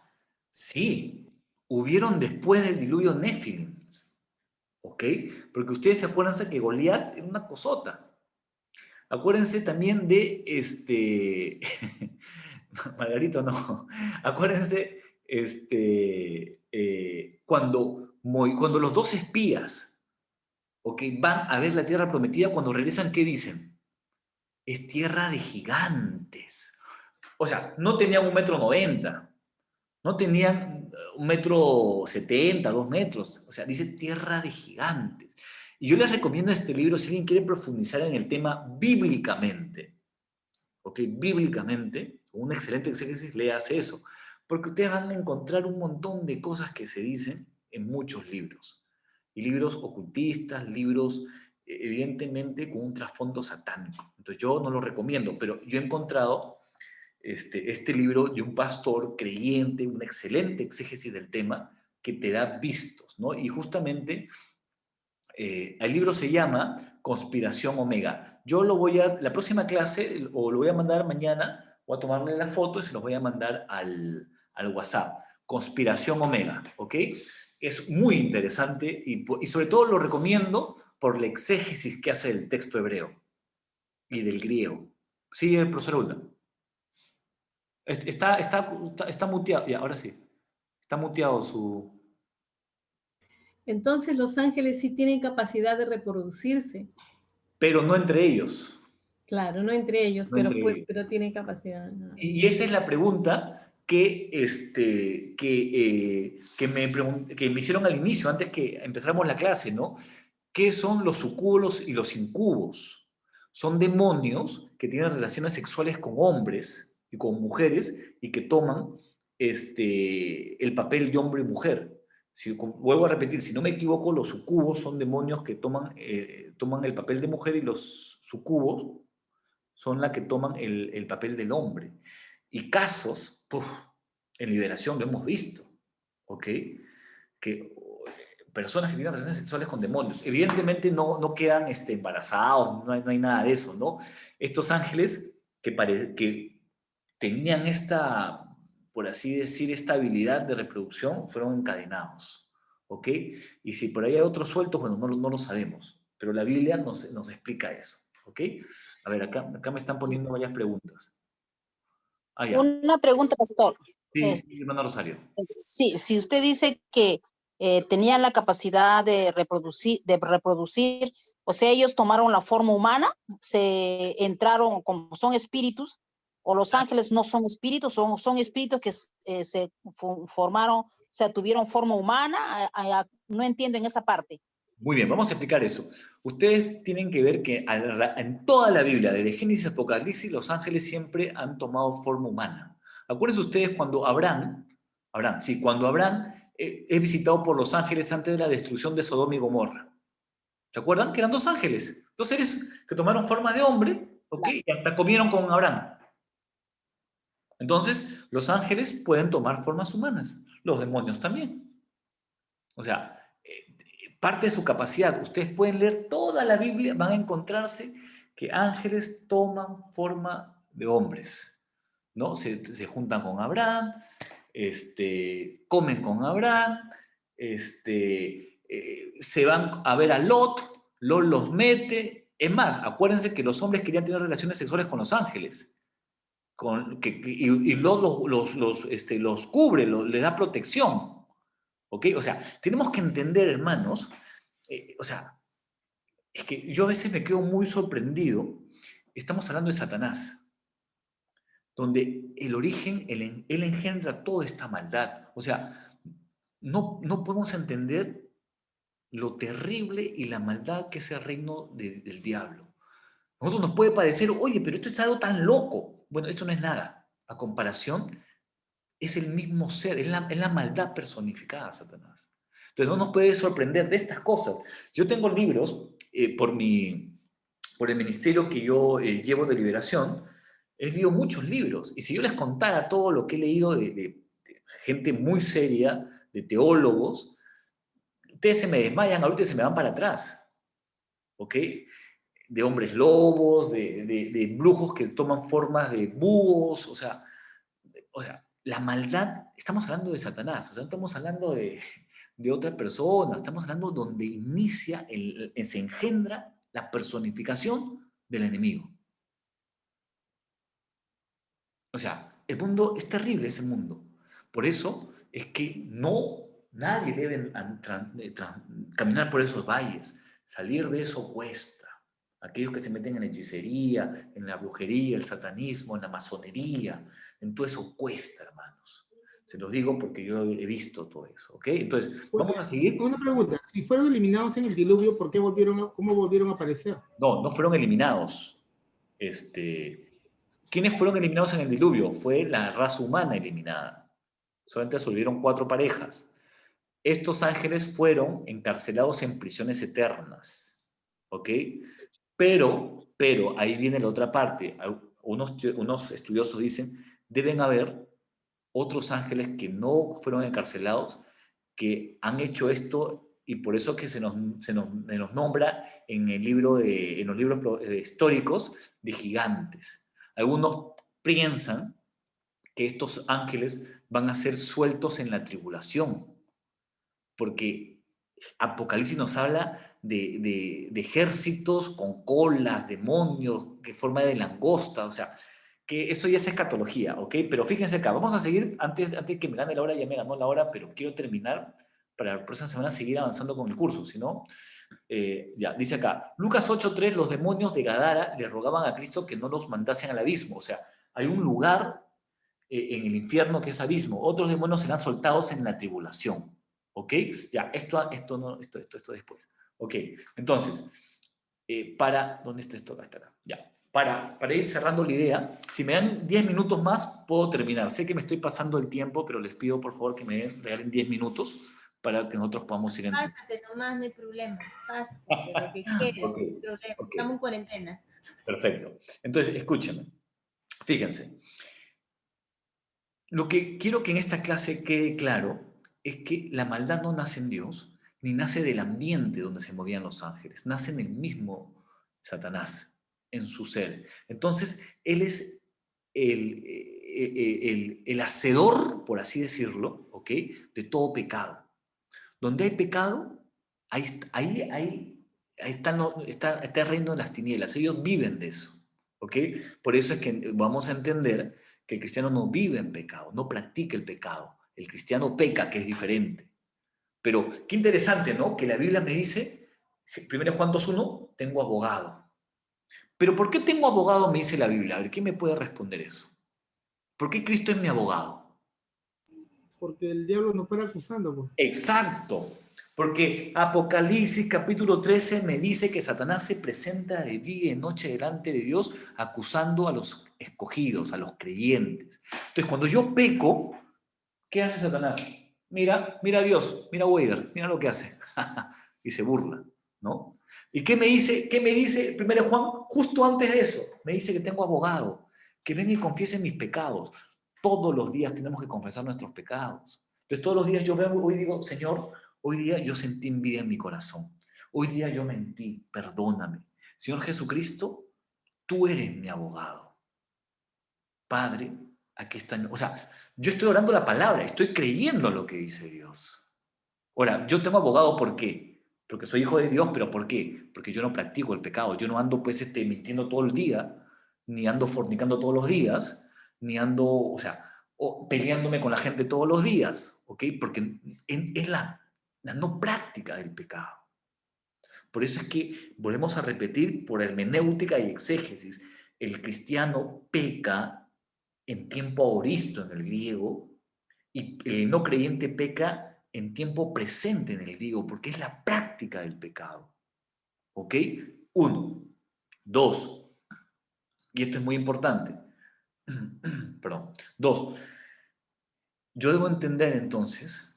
sí, hubieron después del diluvio Nefilim, ¿ok? Porque ustedes se acuerdan que Goliat era una cosota. Acuérdense también de Margarito, no. Acuérdense cuando los dos espías, ¿ok?, van a ver la tierra prometida, cuando regresan, ¿qué dicen? Es tierra de gigantes. O sea, no tenían 1,90 m, no tenían 1,70 m, 2 metros. O sea, dice tierra de gigantes. Y yo les recomiendo este libro si alguien quiere profundizar en el tema bíblicamente. ¿Ok? Bíblicamente, con un excelente exégesis, léase eso. Porque ustedes van a encontrar un montón de cosas que se dicen en muchos libros. Y libros ocultistas, libros evidentemente con un trasfondo satánico. Entonces yo no lo recomiendo, pero yo he encontrado este libro de un pastor creyente, un excelente exégesis del tema, que te da vistos, ¿no? Y justamente el libro se llama Conspiración Omega. Yo la próxima clase, o lo voy a mandar mañana, voy a tomarle la foto y se los voy a mandar al WhatsApp. Conspiración Omega, ¿ok? Es muy interesante y sobre todo lo recomiendo por la exégesis que hace del texto hebreo y del griego. Sí, el profesor Ulda. Está muteado, ya, ahora sí. Está muteado su... Entonces los ángeles sí tienen capacidad de reproducirse. Pero no entre ellos. Claro, no entre ellos, No entre ellos. pero tienen capacidad. No. Y esa es la pregunta que me hicieron al inicio, antes que empezáramos la clase, ¿no? ¿Qué son los sucubos y los incubos? Son demonios que tienen relaciones sexuales con hombres y con mujeres y que toman el papel de hombre y mujer. Vuelvo a repetir, si no me equivoco, los sucubos son demonios que toman el papel de mujer y los sucubos son las que toman el papel del hombre. Y casos, en liberación lo hemos visto, ¿ok? Que personas que tienen relaciones sexuales con demonios, evidentemente no quedan embarazados, no hay nada de eso, ¿no? Estos ángeles que tenían por así decir, esta habilidad de reproducción, fueron encadenados, ¿ok? Y si por ahí hay otros sueltos, bueno, no lo sabemos, pero la Biblia nos explica eso, ¿ok? A ver, acá me están poniendo varias preguntas. Ya. Una pregunta, pastor. Sí, hermana Rosario. Sí, si usted dice que tenían la capacidad de reproducir, o sea, ellos tomaron la forma humana, se entraron como son espíritus, o los ángeles no son espíritus, son espíritus que se formaron, o sea, tuvieron forma humana. No entiendo en esa parte. Muy bien, vamos a explicar eso. Ustedes tienen que ver que en toda la Biblia, desde Génesis a Apocalipsis, los ángeles siempre han tomado forma humana. Acuérdense ustedes cuando Abraham es visitado por los ángeles antes de la destrucción de Sodoma y Gomorra. ¿Se acuerdan? Que eran 2 ángeles, 2 seres que tomaron forma de hombre, ¿ok? Y hasta comieron con Abraham. Entonces, los ángeles pueden tomar formas humanas, los demonios también. O sea, parte de su capacidad. Ustedes pueden leer toda la Biblia, van a encontrarse que ángeles toman forma de hombres, ¿no? Se juntan con Abraham, comen con Abraham, se van a ver a Lot los mete. Es más, acuérdense que los hombres querían tener relaciones sexuales con los ángeles. Y Lot los cubre, les da protección. ¿Ok? O sea, tenemos que entender, hermanos, o sea, es que yo a veces me quedo muy sorprendido. Estamos hablando de Satanás, donde el origen, él engendra toda esta maldad. O sea, no podemos entender lo terrible y la maldad que es el reino del diablo. A nosotros nos puede parecer, oye, pero esto es algo tan loco. Bueno, esto no es nada. A comparación, es el mismo ser, es la maldad personificada, Satanás. Entonces no nos puede sorprender de estas cosas. Yo tengo libros, por el ministerio que yo llevo de liberación, he leído muchos libros. Y si yo les contara todo lo que he leído de gente muy seria, de teólogos, ustedes se me desmayan, ahorita se me van para atrás. ¿Ok? de hombres lobos, de brujos que toman formas de búhos, o sea, la maldad, estamos hablando de Satanás, o sea, no estamos hablando de otra persona, estamos hablando donde inicia, se engendra la personificación del enemigo. O sea, el mundo es terrible, ese mundo. Por eso es que nadie debe caminar por esos valles. Salir de eso cuesta. Aquellos que se meten en la hechicería, en la brujería, el satanismo, en la masonería, en todo eso cuesta, hermanos. Se los digo porque yo he visto todo eso, ¿ok? Entonces, vamos a seguir. Una pregunta, si fueron eliminados en el diluvio, ¿cómo volvieron a aparecer? No fueron eliminados. ¿Quiénes fueron eliminados en el diluvio? Fue la raza humana eliminada. Solamente sobrevivieron 4 parejas. Estos ángeles fueron encarcelados en prisiones eternas, ¿ok? Pero ahí viene la otra parte. Unos estudiosos dicen, deben haber otros ángeles que no fueron encarcelados, que han hecho esto, y por eso que se nos nombra en los libros históricos de gigantes. Algunos piensan que estos ángeles van a ser sueltos en la tribulación, porque Apocalipsis nos habla de ejércitos con colas, demonios, que forma de langosta, o sea, que eso ya es escatología, ¿ok? Pero fíjense acá, vamos a seguir, antes que me gane la hora, ya me ganó la hora, pero quiero terminar para la próxima semana seguir avanzando con el curso, si no, ya, dice acá, Lucas 8:3, los demonios de Gadara le rogaban a Cristo que no los mandasen al abismo, o sea, hay un lugar en el infierno que es abismo, otros demonios serán soltados en la tribulación, ¿ok? Ya, esto después, ¿ok? Entonces, ¿dónde está esto? Acá está acá, ya. Para ir cerrando la idea, si me dan 10 minutos más, puedo terminar. Sé que me estoy pasando el tiempo, pero les pido por favor que me regalen 10 minutos para que nosotros podamos ir entrando. Pásate nomás, no hay problema. Pásate, lo que quieras, no hay problema. Estamos en cuarentena. Perfecto. Entonces, escúchenme. Fíjense. Lo que quiero que en esta clase quede claro es que la maldad no nace en Dios, ni nace del ambiente donde se movían los ángeles. Nace en el mismo Satanás, en su ser. Entonces, él es el hacedor, por así decirlo, ¿ok? De todo pecado. Donde hay pecado, ahí está el reino de las tinieblas. Ellos viven de eso, ¿ok? Por eso es que vamos a entender que el cristiano no vive en pecado, no practica el pecado. El cristiano peca, que es diferente. Pero qué interesante, ¿no? Que la Biblia me dice, 1 Juan 2:1, tengo abogado. Pero ¿por qué tengo abogado? Me dice la Biblia. A ver, ¿quién me puede responder eso? ¿Por qué Cristo es mi abogado? Porque el diablo nos para acusando. Pues. Exacto. Porque Apocalipsis capítulo 13 me dice que Satanás se presenta de día y noche delante de Dios acusando a los escogidos, a los creyentes. Entonces, cuando yo peco, ¿qué hace Satanás? Mira a Dios, mira a Weider, mira lo que hace. Y se burla, ¿no? ¿Y qué me dice 1 Juan? Justo antes de eso, me dice que tengo abogado, que venga y confiese mis pecados. Todos los días tenemos que confesar nuestros pecados. Entonces todos los días yo vengo y digo, Señor, hoy día yo sentí envidia en mi corazón. Hoy día yo mentí, perdóname. Señor Jesucristo, tú eres mi abogado. Padre, aquí está. O sea, yo estoy orando la palabra, estoy creyendo lo que dice Dios. Ahora, yo tengo abogado, ¿por qué? Porque soy hijo de Dios, pero ¿por qué? Porque yo no practico el pecado. Yo no ando pues mintiendo todo el día, ni ando fornicando todos los días, ni ando, peleándome con la gente todos los días, ¿ok? Porque es la no práctica del pecado. Por eso es que volvemos a repetir por hermenéutica y exégesis. El cristiano peca en tiempo aoristo en el griego y el no creyente peca en tiempo presente en el griego, porque es la práctica del pecado. ¿Ok? 1. 2. Y esto es muy importante. Perdón. 2. Yo debo entender entonces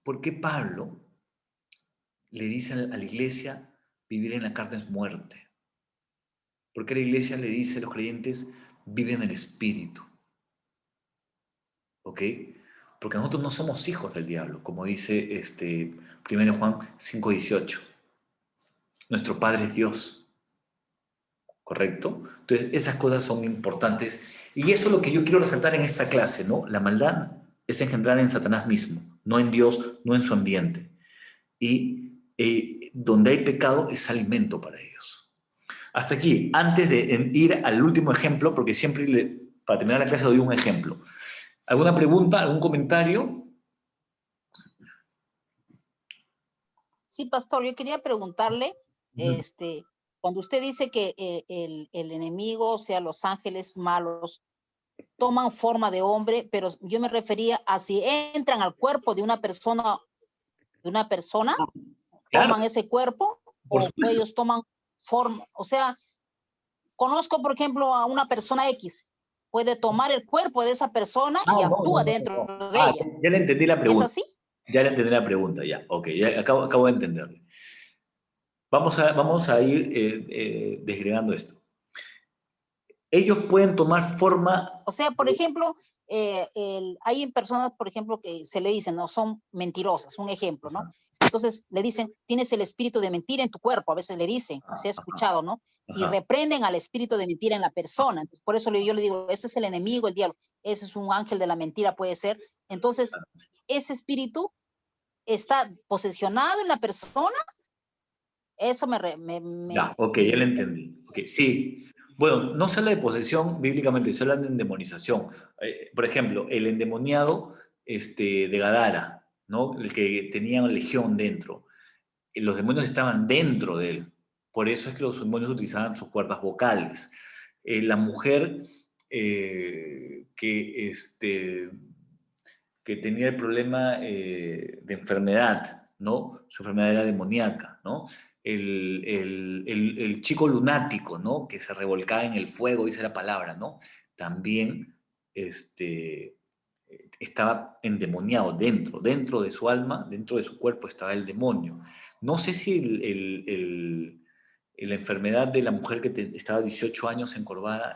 por qué Pablo le dice a la iglesia vivir en la carne es muerte. ¿Por qué la iglesia le dice a los creyentes viven en el espíritu? ¿Ok? Porque nosotros no somos hijos del diablo, como dice 1 Juan 5:18. Nuestro Padre es Dios. ¿correcto? Entonces, esas cosas son importantes. Y eso es lo que yo quiero resaltar en esta clase, ¿no? La maldad es engendrada en Satanás mismo, no en Dios, no en su ambiente. Y donde hay pecado es alimento para ellos. Hasta aquí, antes de ir al último ejemplo, porque siempre para terminar la clase doy un ejemplo. ¿Alguna pregunta, algún comentario? Sí, pastor, yo quería preguntarle, cuando usted dice que el enemigo, o sea, los ángeles malos, toman forma de hombre, pero yo me refería a si entran al cuerpo de una persona, Claro, toman ese cuerpo, por o supuesto. ellos toman forma, o sea, conozco, por ejemplo, a una persona X, puede tomar el cuerpo de esa persona y actúa dentro de ella. Ya le entendí la ¿Es pregunta. así? Ya le entendí la pregunta, ya. Ok, ya acabo de entenderle. Vamos a ir desgregando esto. Ellos pueden tomar forma... O sea, por ejemplo, hay personas, por ejemplo, que se le dicen, no, son mentirosas, un ejemplo, ¿no? Entonces le dicen, tienes el espíritu de mentira en tu cuerpo, a veces le dicen, se ha escuchado, ¿no? Y reprenden al espíritu de mentira en la persona. Entonces, por eso yo le digo, ese es el enemigo, el diablo, ese es un ángel de la mentira, puede ser. Entonces, ese espíritu está posesionado en la persona. Eso Ya, ok, ya le entendí. Okay, sí. Bueno, no se habla de posesión bíblicamente, se habla de endemonización. Por ejemplo, el endemoniado de Gadara, ¿no? El que tenía una legión dentro. Los demonios estaban dentro de él. Por eso es que los demonios utilizaban sus cuerdas vocales. La mujer que tenía el problema de enfermedad, ¿no? Su enfermedad era demoníaca, ¿no? El chico lunático, ¿no? Que se revolcaba en el fuego, dice la palabra, ¿no? También estaba endemoniado dentro de su alma, dentro de su cuerpo estaba el demonio. No sé si la enfermedad de la mujer que estaba 18 años encorvada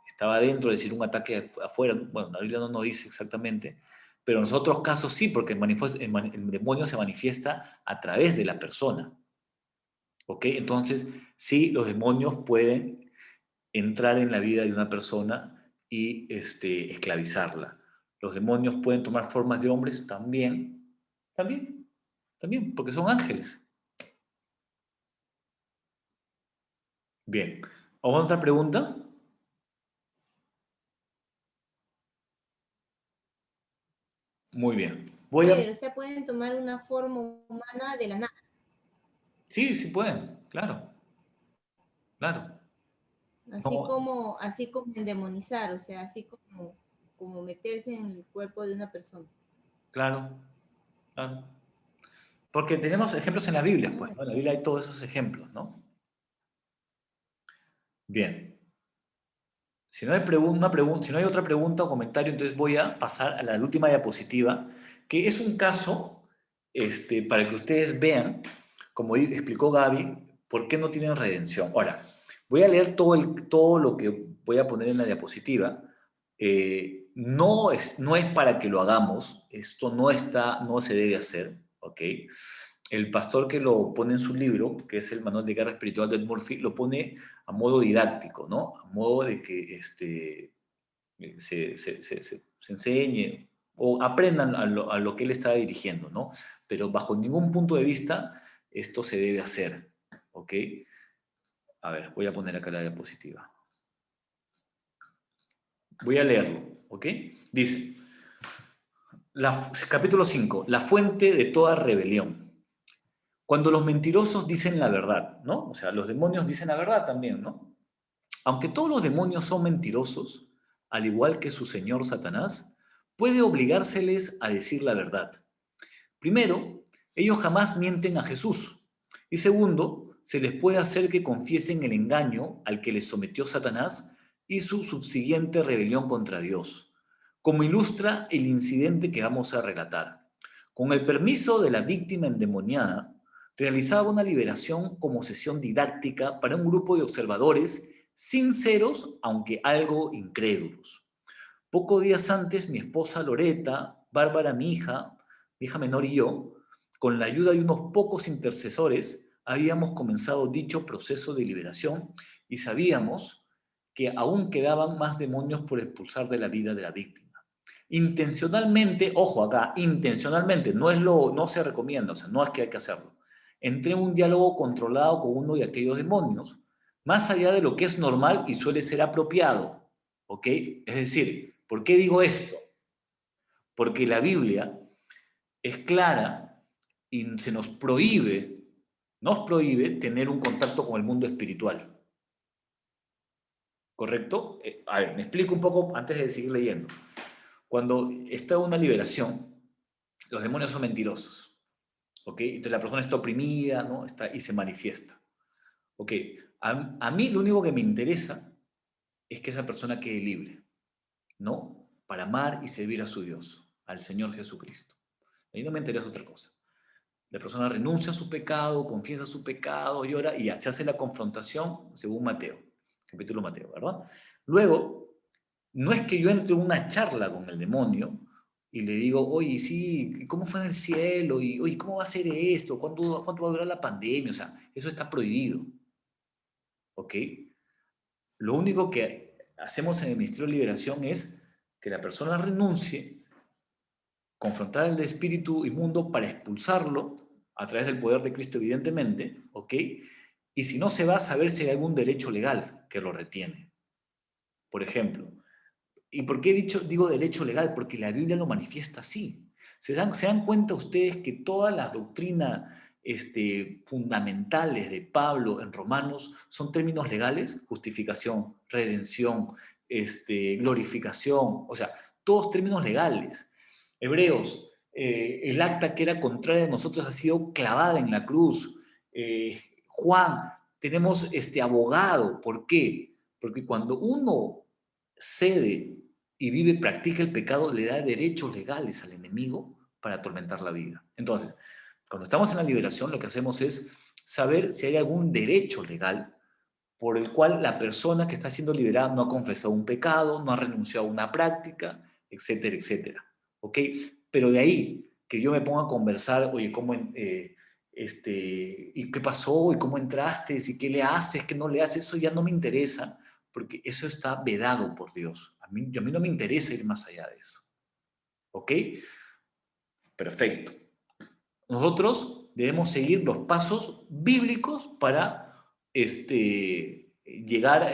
estaba dentro, es decir, un ataque afuera. Bueno, la Biblia no nos dice exactamente, pero en los otros casos sí, porque el demonio se manifiesta a través de la persona. ¿Ok? Entonces, sí, los demonios pueden entrar en la vida de una persona y esclavizarla. Los demonios pueden tomar formas de hombres también, porque son ángeles. Bien. ¿Otra pregunta? Muy bien. O sea, pueden tomar una forma humana de la nada. Sí, sí pueden, claro. Claro. Así como endemonizar, o sea, así como meterse en el cuerpo de una persona. Claro, claro. Porque tenemos ejemplos en la Biblia, pues, ¿no? En la Biblia hay todos esos ejemplos, ¿no? Bien. Si no hay otra pregunta o comentario, entonces voy a pasar a la última diapositiva, que es un caso para que ustedes vean, como explicó Gaby, por qué no tienen redención. Ahora, voy a leer todo lo que voy a poner en la diapositiva. No es para que lo hagamos, esto no se debe hacer, ¿ok? El pastor que lo pone en su libro, que es el Manual de Guerra Espiritual de Ed Murphy, lo pone a modo didáctico, ¿no? A modo de que se enseñe o aprendan a lo que él está dirigiendo, ¿no? Pero bajo ningún punto de vista esto se debe hacer, ¿ok? A ver, voy a poner acá la diapositiva. Voy a leerlo, ¿ok? Dice, capítulo 5, la fuente de toda rebelión. Cuando los mentirosos dicen la verdad, ¿no? O sea, los demonios dicen la verdad también, ¿no? Aunque todos los demonios son mentirosos, al igual que su señor Satanás, puede obligárseles a decir la verdad. Primero, ellos jamás mienten a Jesús. Y segundo, se les puede hacer que confiesen el engaño al que les sometió Satanás y su subsiguiente rebelión contra Dios, como ilustra el incidente que vamos a relatar. Con el permiso de la víctima endemoniada, realizaba una liberación como sesión didáctica para un grupo de observadores sinceros, aunque algo incrédulos. Pocos días antes, mi esposa Loreta, Bárbara, mi hija menor y yo, con la ayuda de unos pocos intercesores, habíamos comenzado dicho proceso de liberación y sabíamos que aún quedaban más demonios por expulsar de la vida de la víctima. Intencionalmente, ojo acá, intencionalmente, no se recomienda, o sea, no es que hay que hacerlo. Entré en un diálogo controlado con uno de aquellos demonios, más allá de lo que es normal y suele ser apropiado, ¿ok? Es decir, ¿por qué digo esto? Porque la Biblia es clara y nos prohíbe tener un contacto con el mundo espiritual. ¿Correcto? A ver, me explico un poco antes de seguir leyendo. Cuando está una liberación, los demonios son mentirosos. ¿Ok? Entonces la persona está oprimida, ¿no? Y se manifiesta. ¿Ok? A mí lo único que me interesa es que esa persona quede libre, ¿no? Para amar y servir a su Dios, al Señor Jesucristo. A mí no me interesa otra cosa. La persona renuncia a su pecado, confiesa su pecado, llora y ya se hace la confrontación según Mateo, capítulo Mateo, ¿verdad? Luego, no es que yo entre en una charla con el demonio y le digo, oye, sí, ¿cómo fue en el cielo? Y, oye, ¿cómo va a ser esto? ¿Cuánto va a durar la pandemia? O sea, eso está prohibido. ¿Ok? Lo único que hacemos en el Ministerio de Liberación es que la persona renuncie, confrontar al espíritu inmundo para expulsarlo a través del poder de Cristo, evidentemente, ¿ok? Y si no se va a saber si hay algún derecho legal que lo retiene. Por ejemplo, ¿y por qué digo derecho legal? Porque la Biblia lo manifiesta así. ¿Se dan cuenta ustedes que todas las doctrinas fundamentales de Pablo en Romanos son términos legales? Justificación, redención, glorificación, o sea, todos términos legales. Hebreos, el acta que era contraria a nosotros ha sido clavada en la cruz. Juan, tenemos abogado. ¿Por qué? Porque cuando uno cede y vive, practica el pecado, le da derechos legales al enemigo para atormentar la vida. Entonces, cuando estamos en la liberación, lo que hacemos es saber si hay algún derecho legal por el cual la persona que está siendo liberada no ha confesado un pecado, no ha renunciado a una práctica, etcétera, etcétera. ¿Ok? Pero de ahí que yo me ponga a conversar, oye, ¿cómo, ¿y qué pasó? ¿Y cómo entraste? ¿Y qué le haces? ¿Qué no le haces? Eso ya no me interesa, porque eso está vedado por Dios. A mí no me interesa ir más allá de eso. ¿Ok? Perfecto. Nosotros debemos seguir los pasos bíblicos para llegar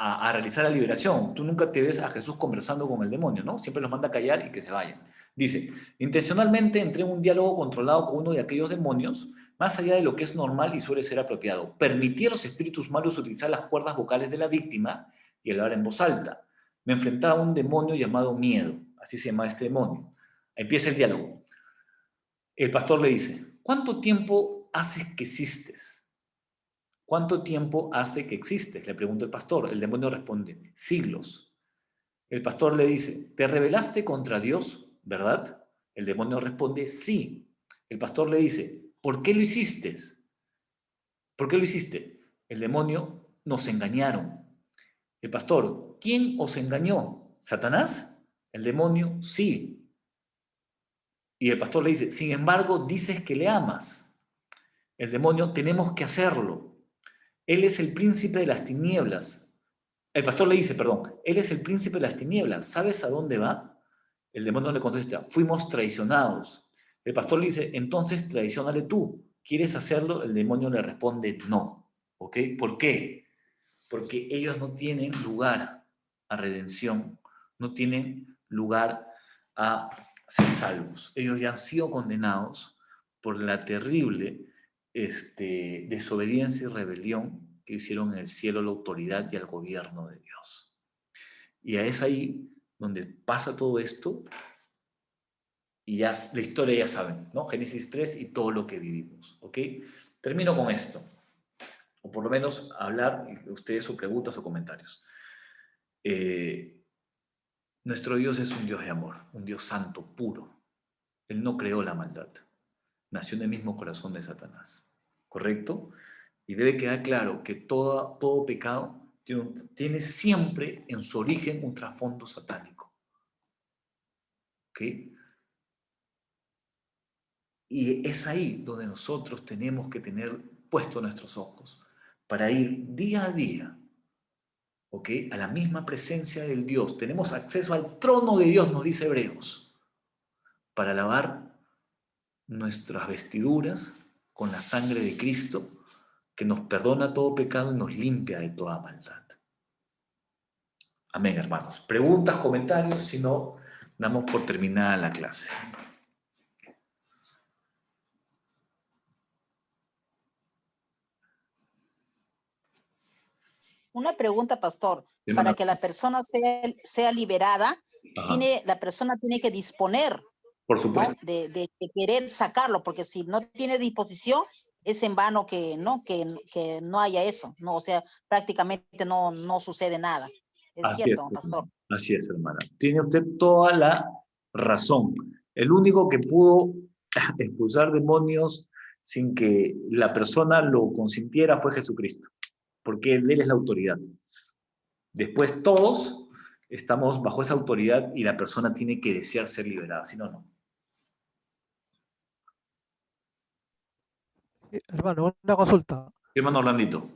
a realizar la liberación. Tú nunca te ves a Jesús conversando con el demonio, ¿no? Siempre los manda a callar y que se vayan. Dice, intencionalmente entré en un diálogo controlado con uno de aquellos demonios, más allá de lo que es normal y suele ser apropiado. Permití a los espíritus malos utilizar las cuerdas vocales de la víctima y hablar en voz alta. Me enfrentaba a un demonio llamado miedo, así se llama este demonio. Empieza el diálogo. El pastor le dice, ¿cuánto tiempo hace que existes? ¿Cuánto tiempo hace que existes? Le pregunta el pastor. El demonio responde, siglos. El pastor le dice, ¿te rebelaste contra Dios, verdad? El demonio responde, sí. El pastor le dice, ¿por qué lo hiciste? ¿Por qué lo hiciste? El demonio, nos engañaron. El pastor, ¿quién os engañó? ¿Satanás? El demonio, sí. Y el pastor le dice, sin embargo, dices que le amas. El demonio, tenemos que hacerlo. Él es el príncipe de las tinieblas. El pastor le dice, perdón, él es el príncipe de las tinieblas. ¿Sabes a dónde va? El demonio le contesta, fuimos traicionados. El pastor le dice, entonces traiciónale tú. ¿Quieres hacerlo? El demonio le responde, no. ¿Ok? ¿Por qué? Porque ellos no tienen lugar a redención, no tienen lugar a ser salvos. Ellos ya han sido condenados por la terrible desobediencia y rebelión que hicieron en el cielo a la autoridad y al gobierno de Dios. Y es ahí donde pasa todo esto y ya la historia ya saben, ¿no? Génesis 3 y todo lo que vivimos, ¿ok? Termino con esto, o por lo menos hablar ustedes sus preguntas o comentarios. Nuestro Dios es un Dios de amor, un Dios santo, puro. Él no creó la maldad, nació en el mismo corazón de Satanás, ¿correcto? Y debe quedar claro que todo pecado tiene siempre en su origen un trasfondo satánico. ¿Ok? Y es ahí donde nosotros tenemos que tener puestos nuestros ojos para ir día a día, ¿ok? A la misma presencia del Dios. Tenemos acceso al trono de Dios, nos dice Hebreos, para lavar nuestras vestiduras con la sangre de Cristo, que nos perdona todo pecado y nos limpia de toda maldad. Amén, hermanos. Preguntas, comentarios, si no, damos por terminada la clase. Una pregunta, pastor. Sí, Para hermano. que la persona sea liberada, Ajá. la persona tiene que disponer, Por ¿no? supuesto. de querer sacarlo, porque si no tiene disposición, es en vano que no haya eso, ¿no? O sea, prácticamente no sucede nada. Es Así es, cierto, pastor. así es, hermana. Tiene usted toda la razón. El único que pudo expulsar demonios sin que la persona lo consintiera fue Jesucristo, porque Él es la autoridad. Después todos estamos bajo esa autoridad y la persona tiene que desear ser liberada, si no, no. Hermano, una consulta. Hermano Orlandito.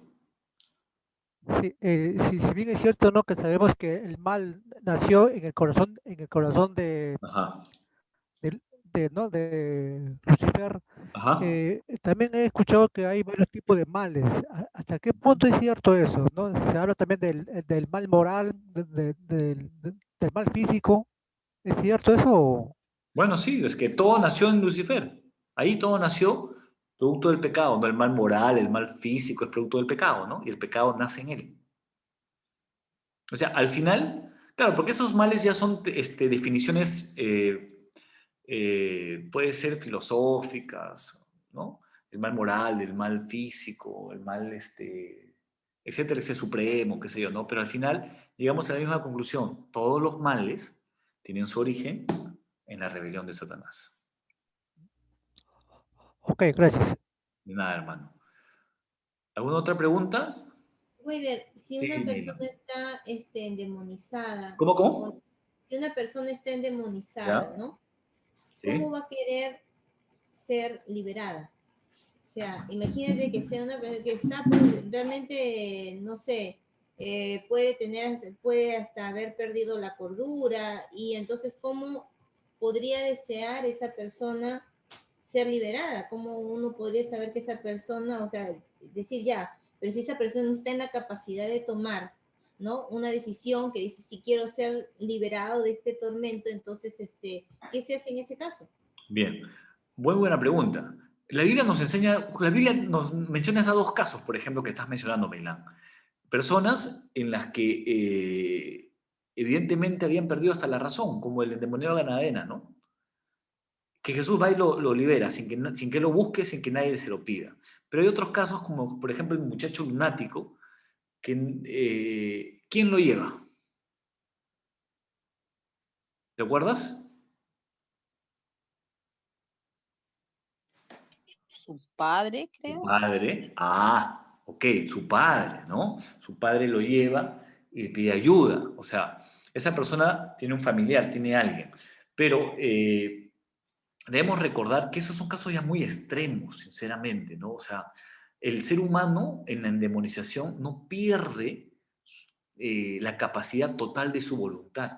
Sí, si bien es cierto, ¿no? Que sabemos que el mal nació en el corazón Ajá. ¿no? de Lucifer, Ajá. también he escuchado que hay varios tipos de males. ¿Hasta qué punto es cierto eso? ¿No? Se habla también del mal moral, del mal físico. ¿Es cierto eso? Bueno, sí, es que todo nació en Lucifer. Ahí todo nació producto del pecado, no el mal moral, el mal físico es producto del pecado, ¿no? Y el pecado nace en él. O sea, al final, claro, porque esos males ya son definiciones, puede ser filosóficas, ¿no? El mal moral, el mal físico, el mal, etcétera, ese supremo, qué sé yo, ¿no? Pero al final llegamos a la misma conclusión. Todos los males tienen su origen en la rebelión de Satanás. Ok, gracias. De nada, hermano. ¿Alguna otra pregunta? Wilber, si Sí, una Miriam. persona está endemonizada, ¿Cómo? si una persona está ¿Ya? endemonizada, ¿no? ¿Sí? ¿Cómo va a querer ser liberada? O sea, imagínate que sea una persona que está pues, realmente, no sé, puede hasta haber perdido la cordura, y entonces, ¿cómo podría desear esa persona ser liberada? ¿Cómo uno podría saber que esa persona, o sea, decir ya, pero si esa persona no está en la capacidad de tomar, ¿no? Una decisión que dice, si quiero ser liberado de este tormento, entonces, ¿qué se hace en ese caso? Bien. Muy buena pregunta. La Biblia nos menciona esos dos casos, por ejemplo, que estás mencionando, Meilán. Personas en las que evidentemente habían perdido hasta la razón, como el endemoniado Ganadena, ¿no? Que Jesús va y lo libera sin que lo busque, sin que nadie se lo pida. Pero hay otros casos, como por ejemplo el muchacho lunático, que ¿quién lo lleva? ¿Te acuerdas? Su padre, Su creo. padre. Ah, ok, su padre, ¿no? Su padre lo lleva y le pide ayuda. O sea, esa persona tiene un familiar, tiene alguien. Pero debemos recordar que esos son casos ya muy extremos, sinceramente, ¿no? O sea, el ser humano en la endemonización no pierde la capacidad total de su voluntad.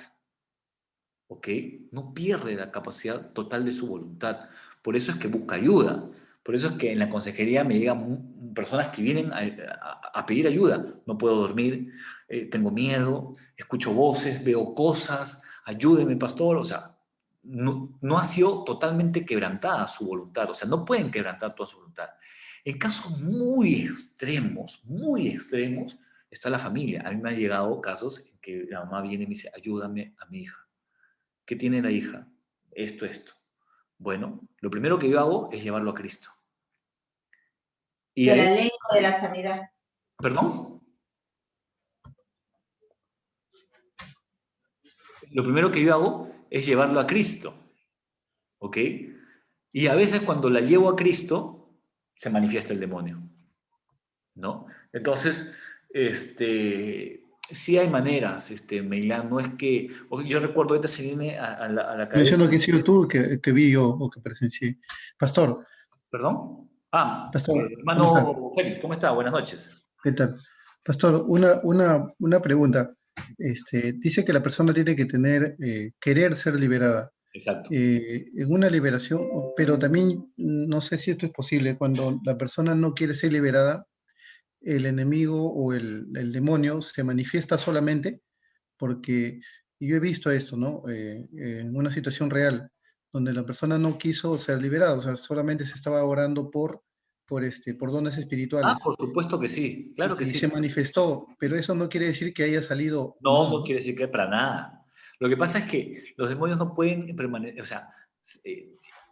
¿Ok? No pierde la capacidad total de su voluntad. Por eso es que busca ayuda. Por eso es que en la consejería me llegan personas que vienen a pedir ayuda. No puedo dormir, tengo miedo, escucho voces, veo cosas, ayúdeme, pastor. O sea, no ha sido totalmente quebrantada su voluntad. O sea, no pueden quebrantar toda su voluntad. En casos muy extremos, está la familia. A mí me han llegado casos en que la mamá viene y me dice, ayúdame a mi hija. ¿Qué tiene la hija? Esto. Bueno, lo primero que yo hago es llevarlo a Cristo. Y ¿De la ahí, ley o de la sanidad? ¿perdón? Lo primero que yo hago es llevarlo a Cristo. ¿Ok? Y a veces cuando la llevo a Cristo, se manifiesta el demonio. ¿No? Entonces, Sí hay maneras, Meilán, no es que... Yo recuerdo, ahorita se viene a la cabeza... Menciono que he sido tú, que vi yo o que presencié. Pastor. ¿Perdón? Pastor, ¿cómo está? Hermano Félix, ¿cómo está? Buenas noches. ¿Qué tal? Pastor, una pregunta. Dice que la persona tiene que tener, querer ser liberada. Exacto. En una liberación, pero también no sé si esto es posible, cuando la persona no quiere ser liberada, el enemigo o el demonio se manifiesta solamente porque yo he visto esto, ¿no? En una situación real, donde la persona no quiso ser liberada, o sea, solamente se estaba orando por dones espirituales. Por supuesto que sí, claro que Y sí. se manifestó, pero eso no quiere decir que haya salido. No quiere decir que para nada. Lo que pasa es que los demonios no pueden permanecer, o sea,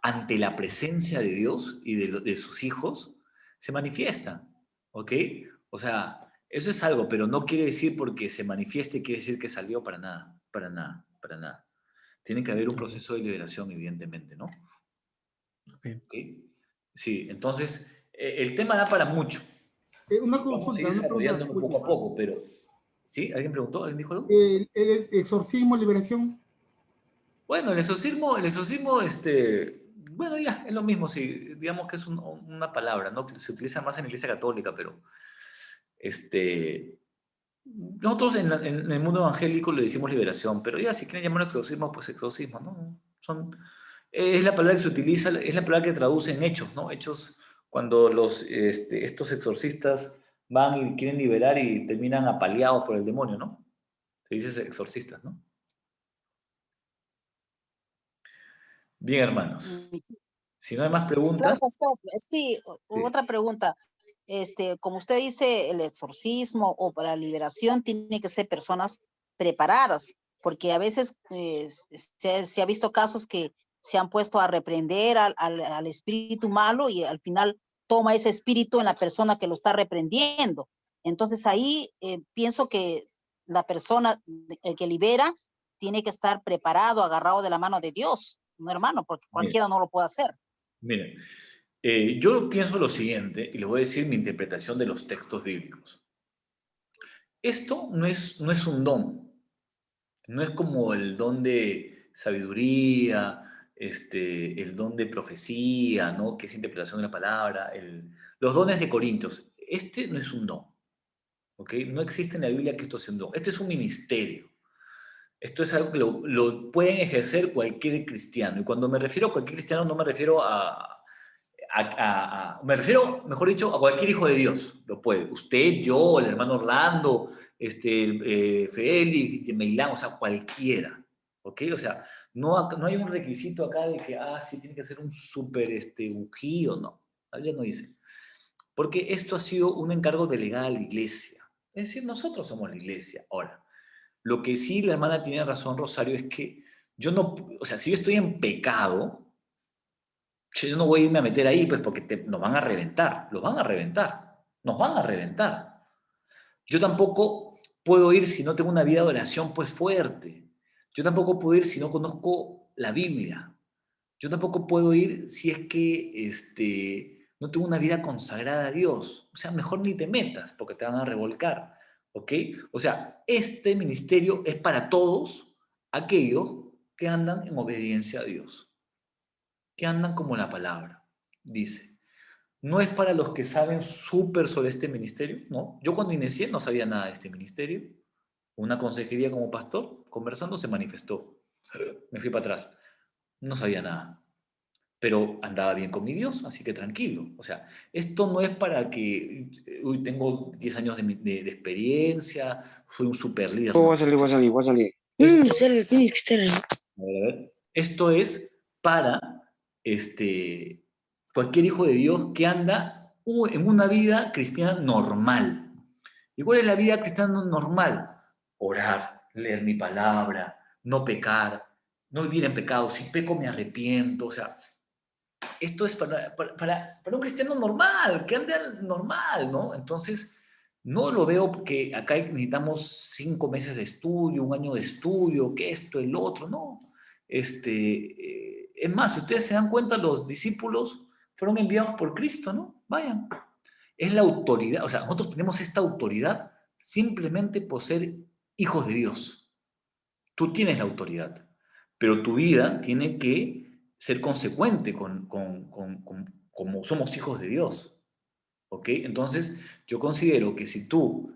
ante la presencia de Dios y de sus hijos, se manifiestan, ¿ok? O sea, eso es algo, pero no quiere decir porque se manifieste, quiere decir que salió para nada, para nada, para nada. Tiene que haber un proceso de liberación, evidentemente, ¿no? ¿Ok? Sí, entonces, el tema da para mucho. Una Vamos a consulta, ir una desarrollándolo pregunta poco a última. poco, pero... ¿Sí? ¿Alguien preguntó? ¿Alguien dijo algo? El exorcismo, liberación. Bueno, el exorcismo, bueno, ya, es lo mismo, sí, digamos que es una palabra, ¿no? Que se utiliza más en la Iglesia Católica, pero nosotros en el mundo evangélico le decimos liberación, pero ya si quieren llamar exorcismo, pues exorcismo, ¿no? Es la palabra que se utiliza, es la palabra que traduce en hechos, ¿no? Hechos cuando estos exorcistas van y quieren liberar y terminan apaleados por el demonio, ¿no? Se dice exorcistas, ¿no? Bien, hermanos. Si no hay más preguntas... Claro, pastor, sí, otra pregunta. Como usted dice, el exorcismo o para liberación tiene que ser personas preparadas, porque a veces se ha visto casos que se han puesto a reprender al espíritu malo y al final toma ese espíritu en la persona que lo está reprendiendo. Entonces ahí pienso que la persona que libera tiene que estar preparado, agarrado de la mano de Dios, ¿no, hermano? Porque cualquiera no lo puede hacer. Miren, yo pienso lo siguiente, y les voy a decir mi interpretación de los textos bíblicos. Esto no es un don. No es como el don de sabiduría, el don de profecía, ¿no? Que es interpretación de la palabra, los dones de Corintios. Este no es un don, ¿ok? No existe en la Biblia que esto sea un don. Este es un ministerio. Esto es algo que lo pueden ejercer cualquier cristiano. Y cuando me refiero a cualquier cristiano, no me refiero me refiero, mejor dicho, a cualquier hijo de Dios. Lo puede. Usted, yo, el hermano Orlando, Félix, Meilán, o sea, cualquiera. ¿Ok? O sea, no hay un requisito acá de que, sí, tiene que ser un súper ungido. No, la Biblia no dice. Porque esto ha sido un encargo delegado a la iglesia. Es decir, nosotros somos la iglesia. Ahora, lo que sí la hermana tiene razón, Rosario, es que yo no, o sea, si yo estoy en pecado, yo no voy a irme a meter ahí, pues porque nos van a reventar, nos van a reventar. Yo tampoco puedo ir si no tengo una vida de oración pues fuerte. Yo tampoco puedo ir si no conozco la Biblia. Yo tampoco puedo ir si es que no tengo una vida consagrada a Dios. O sea, mejor ni te metas porque te van a revolcar. ¿Ok? O sea, este ministerio es para todos aquellos que andan en obediencia a Dios, que andan como la palabra, dice. No es para los que saben súper sobre este ministerio, ¿no? Yo cuando inicié no sabía nada de este ministerio. Una consejería como pastor, conversando, se manifestó. Me fui para atrás. No sabía nada. Pero andaba bien con mi Dios, así que tranquilo. O sea, esto no es para que, tengo 10 años de experiencia, fui un super líder. Voy a salir. Esto es para cualquier hijo de Dios que anda en una vida cristiana normal. ¿Y cuál es la vida cristiana normal? Orar, leer mi palabra, no pecar, no vivir en pecado. Si peco me arrepiento. O sea, esto es para un cristiano normal, que ande normal, ¿no? Entonces, no lo veo porque acá necesitamos 5 meses de estudio, 1 año de estudio, que esto, el otro, no. Es más, si ustedes se dan cuenta, los discípulos fueron enviados por Cristo, ¿no? Vayan. Es la autoridad, o sea, nosotros tenemos esta autoridad simplemente por ser hijos de Dios. Tú tienes la autoridad, pero tu vida tiene que ser consecuente como somos hijos de Dios. ¿Ok? Entonces, yo considero que si tú,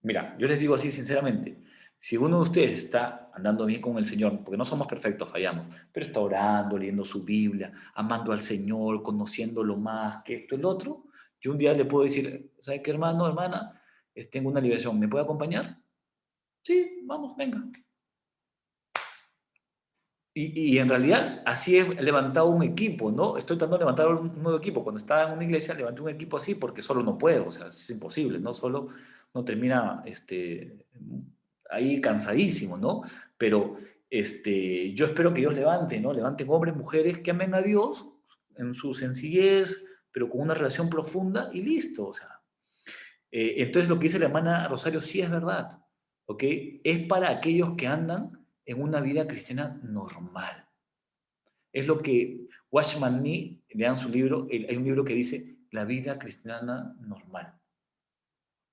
mira, yo les digo así sinceramente, si uno de ustedes está andando bien con el Señor, porque no somos perfectos, fallamos, pero está orando, leyendo su Biblia, amando al Señor, conociéndolo más que esto y el otro, yo un día le puedo decir, ¿sabes qué, hermano, hermana? Tengo una liberación, ¿me puede acompañar? Sí, vamos, venga. Y en realidad así he levantado un equipo, ¿no? Estoy tratando de levantar un nuevo equipo. Cuando estaba en una iglesia levanté un equipo así porque solo no puedo, o sea, es imposible, ¿no? Solo no termina ahí cansadísimo, ¿no? Pero yo espero que Dios levante, ¿no? Levanten hombres, mujeres que amen a Dios en su sencillez, pero con una relación profunda y listo, o sea. Entonces lo que dice la hermana Rosario sí es verdad, ¿ok? Es para aquellos que andan en una vida cristiana normal. Es lo que Watchman Nee, lean su libro, hay un libro que dice la vida cristiana normal.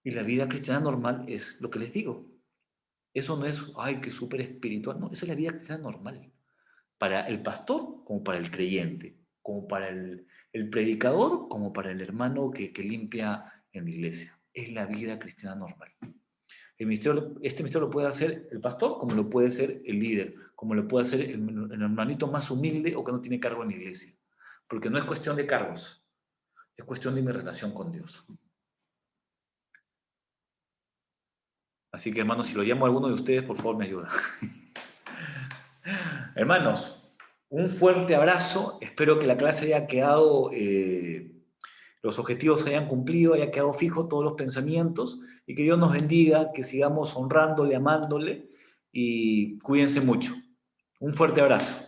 Y la vida cristiana normal es lo que les digo. Eso no es, ay, qué súper espiritual, no, esa es la vida cristiana normal. Para el pastor como para el creyente, como para el predicador, como para el hermano que limpia en la iglesia. Es la vida cristiana normal. Este ministerio lo puede hacer el pastor, como lo puede hacer el líder, como lo puede hacer el hermanito más humilde o que no tiene cargo en la iglesia. Porque no es cuestión de cargos, es cuestión de mi relación con Dios. Así que, hermanos, si lo llamo a alguno de ustedes, por favor, me ayuda. Hermanos, un fuerte abrazo. Espero que la clase haya quedado, los objetivos hayan cumplido, haya quedado fijo todos los pensamientos y que Dios nos bendiga, que sigamos honrándole, amándole y cuídense mucho. Un fuerte abrazo.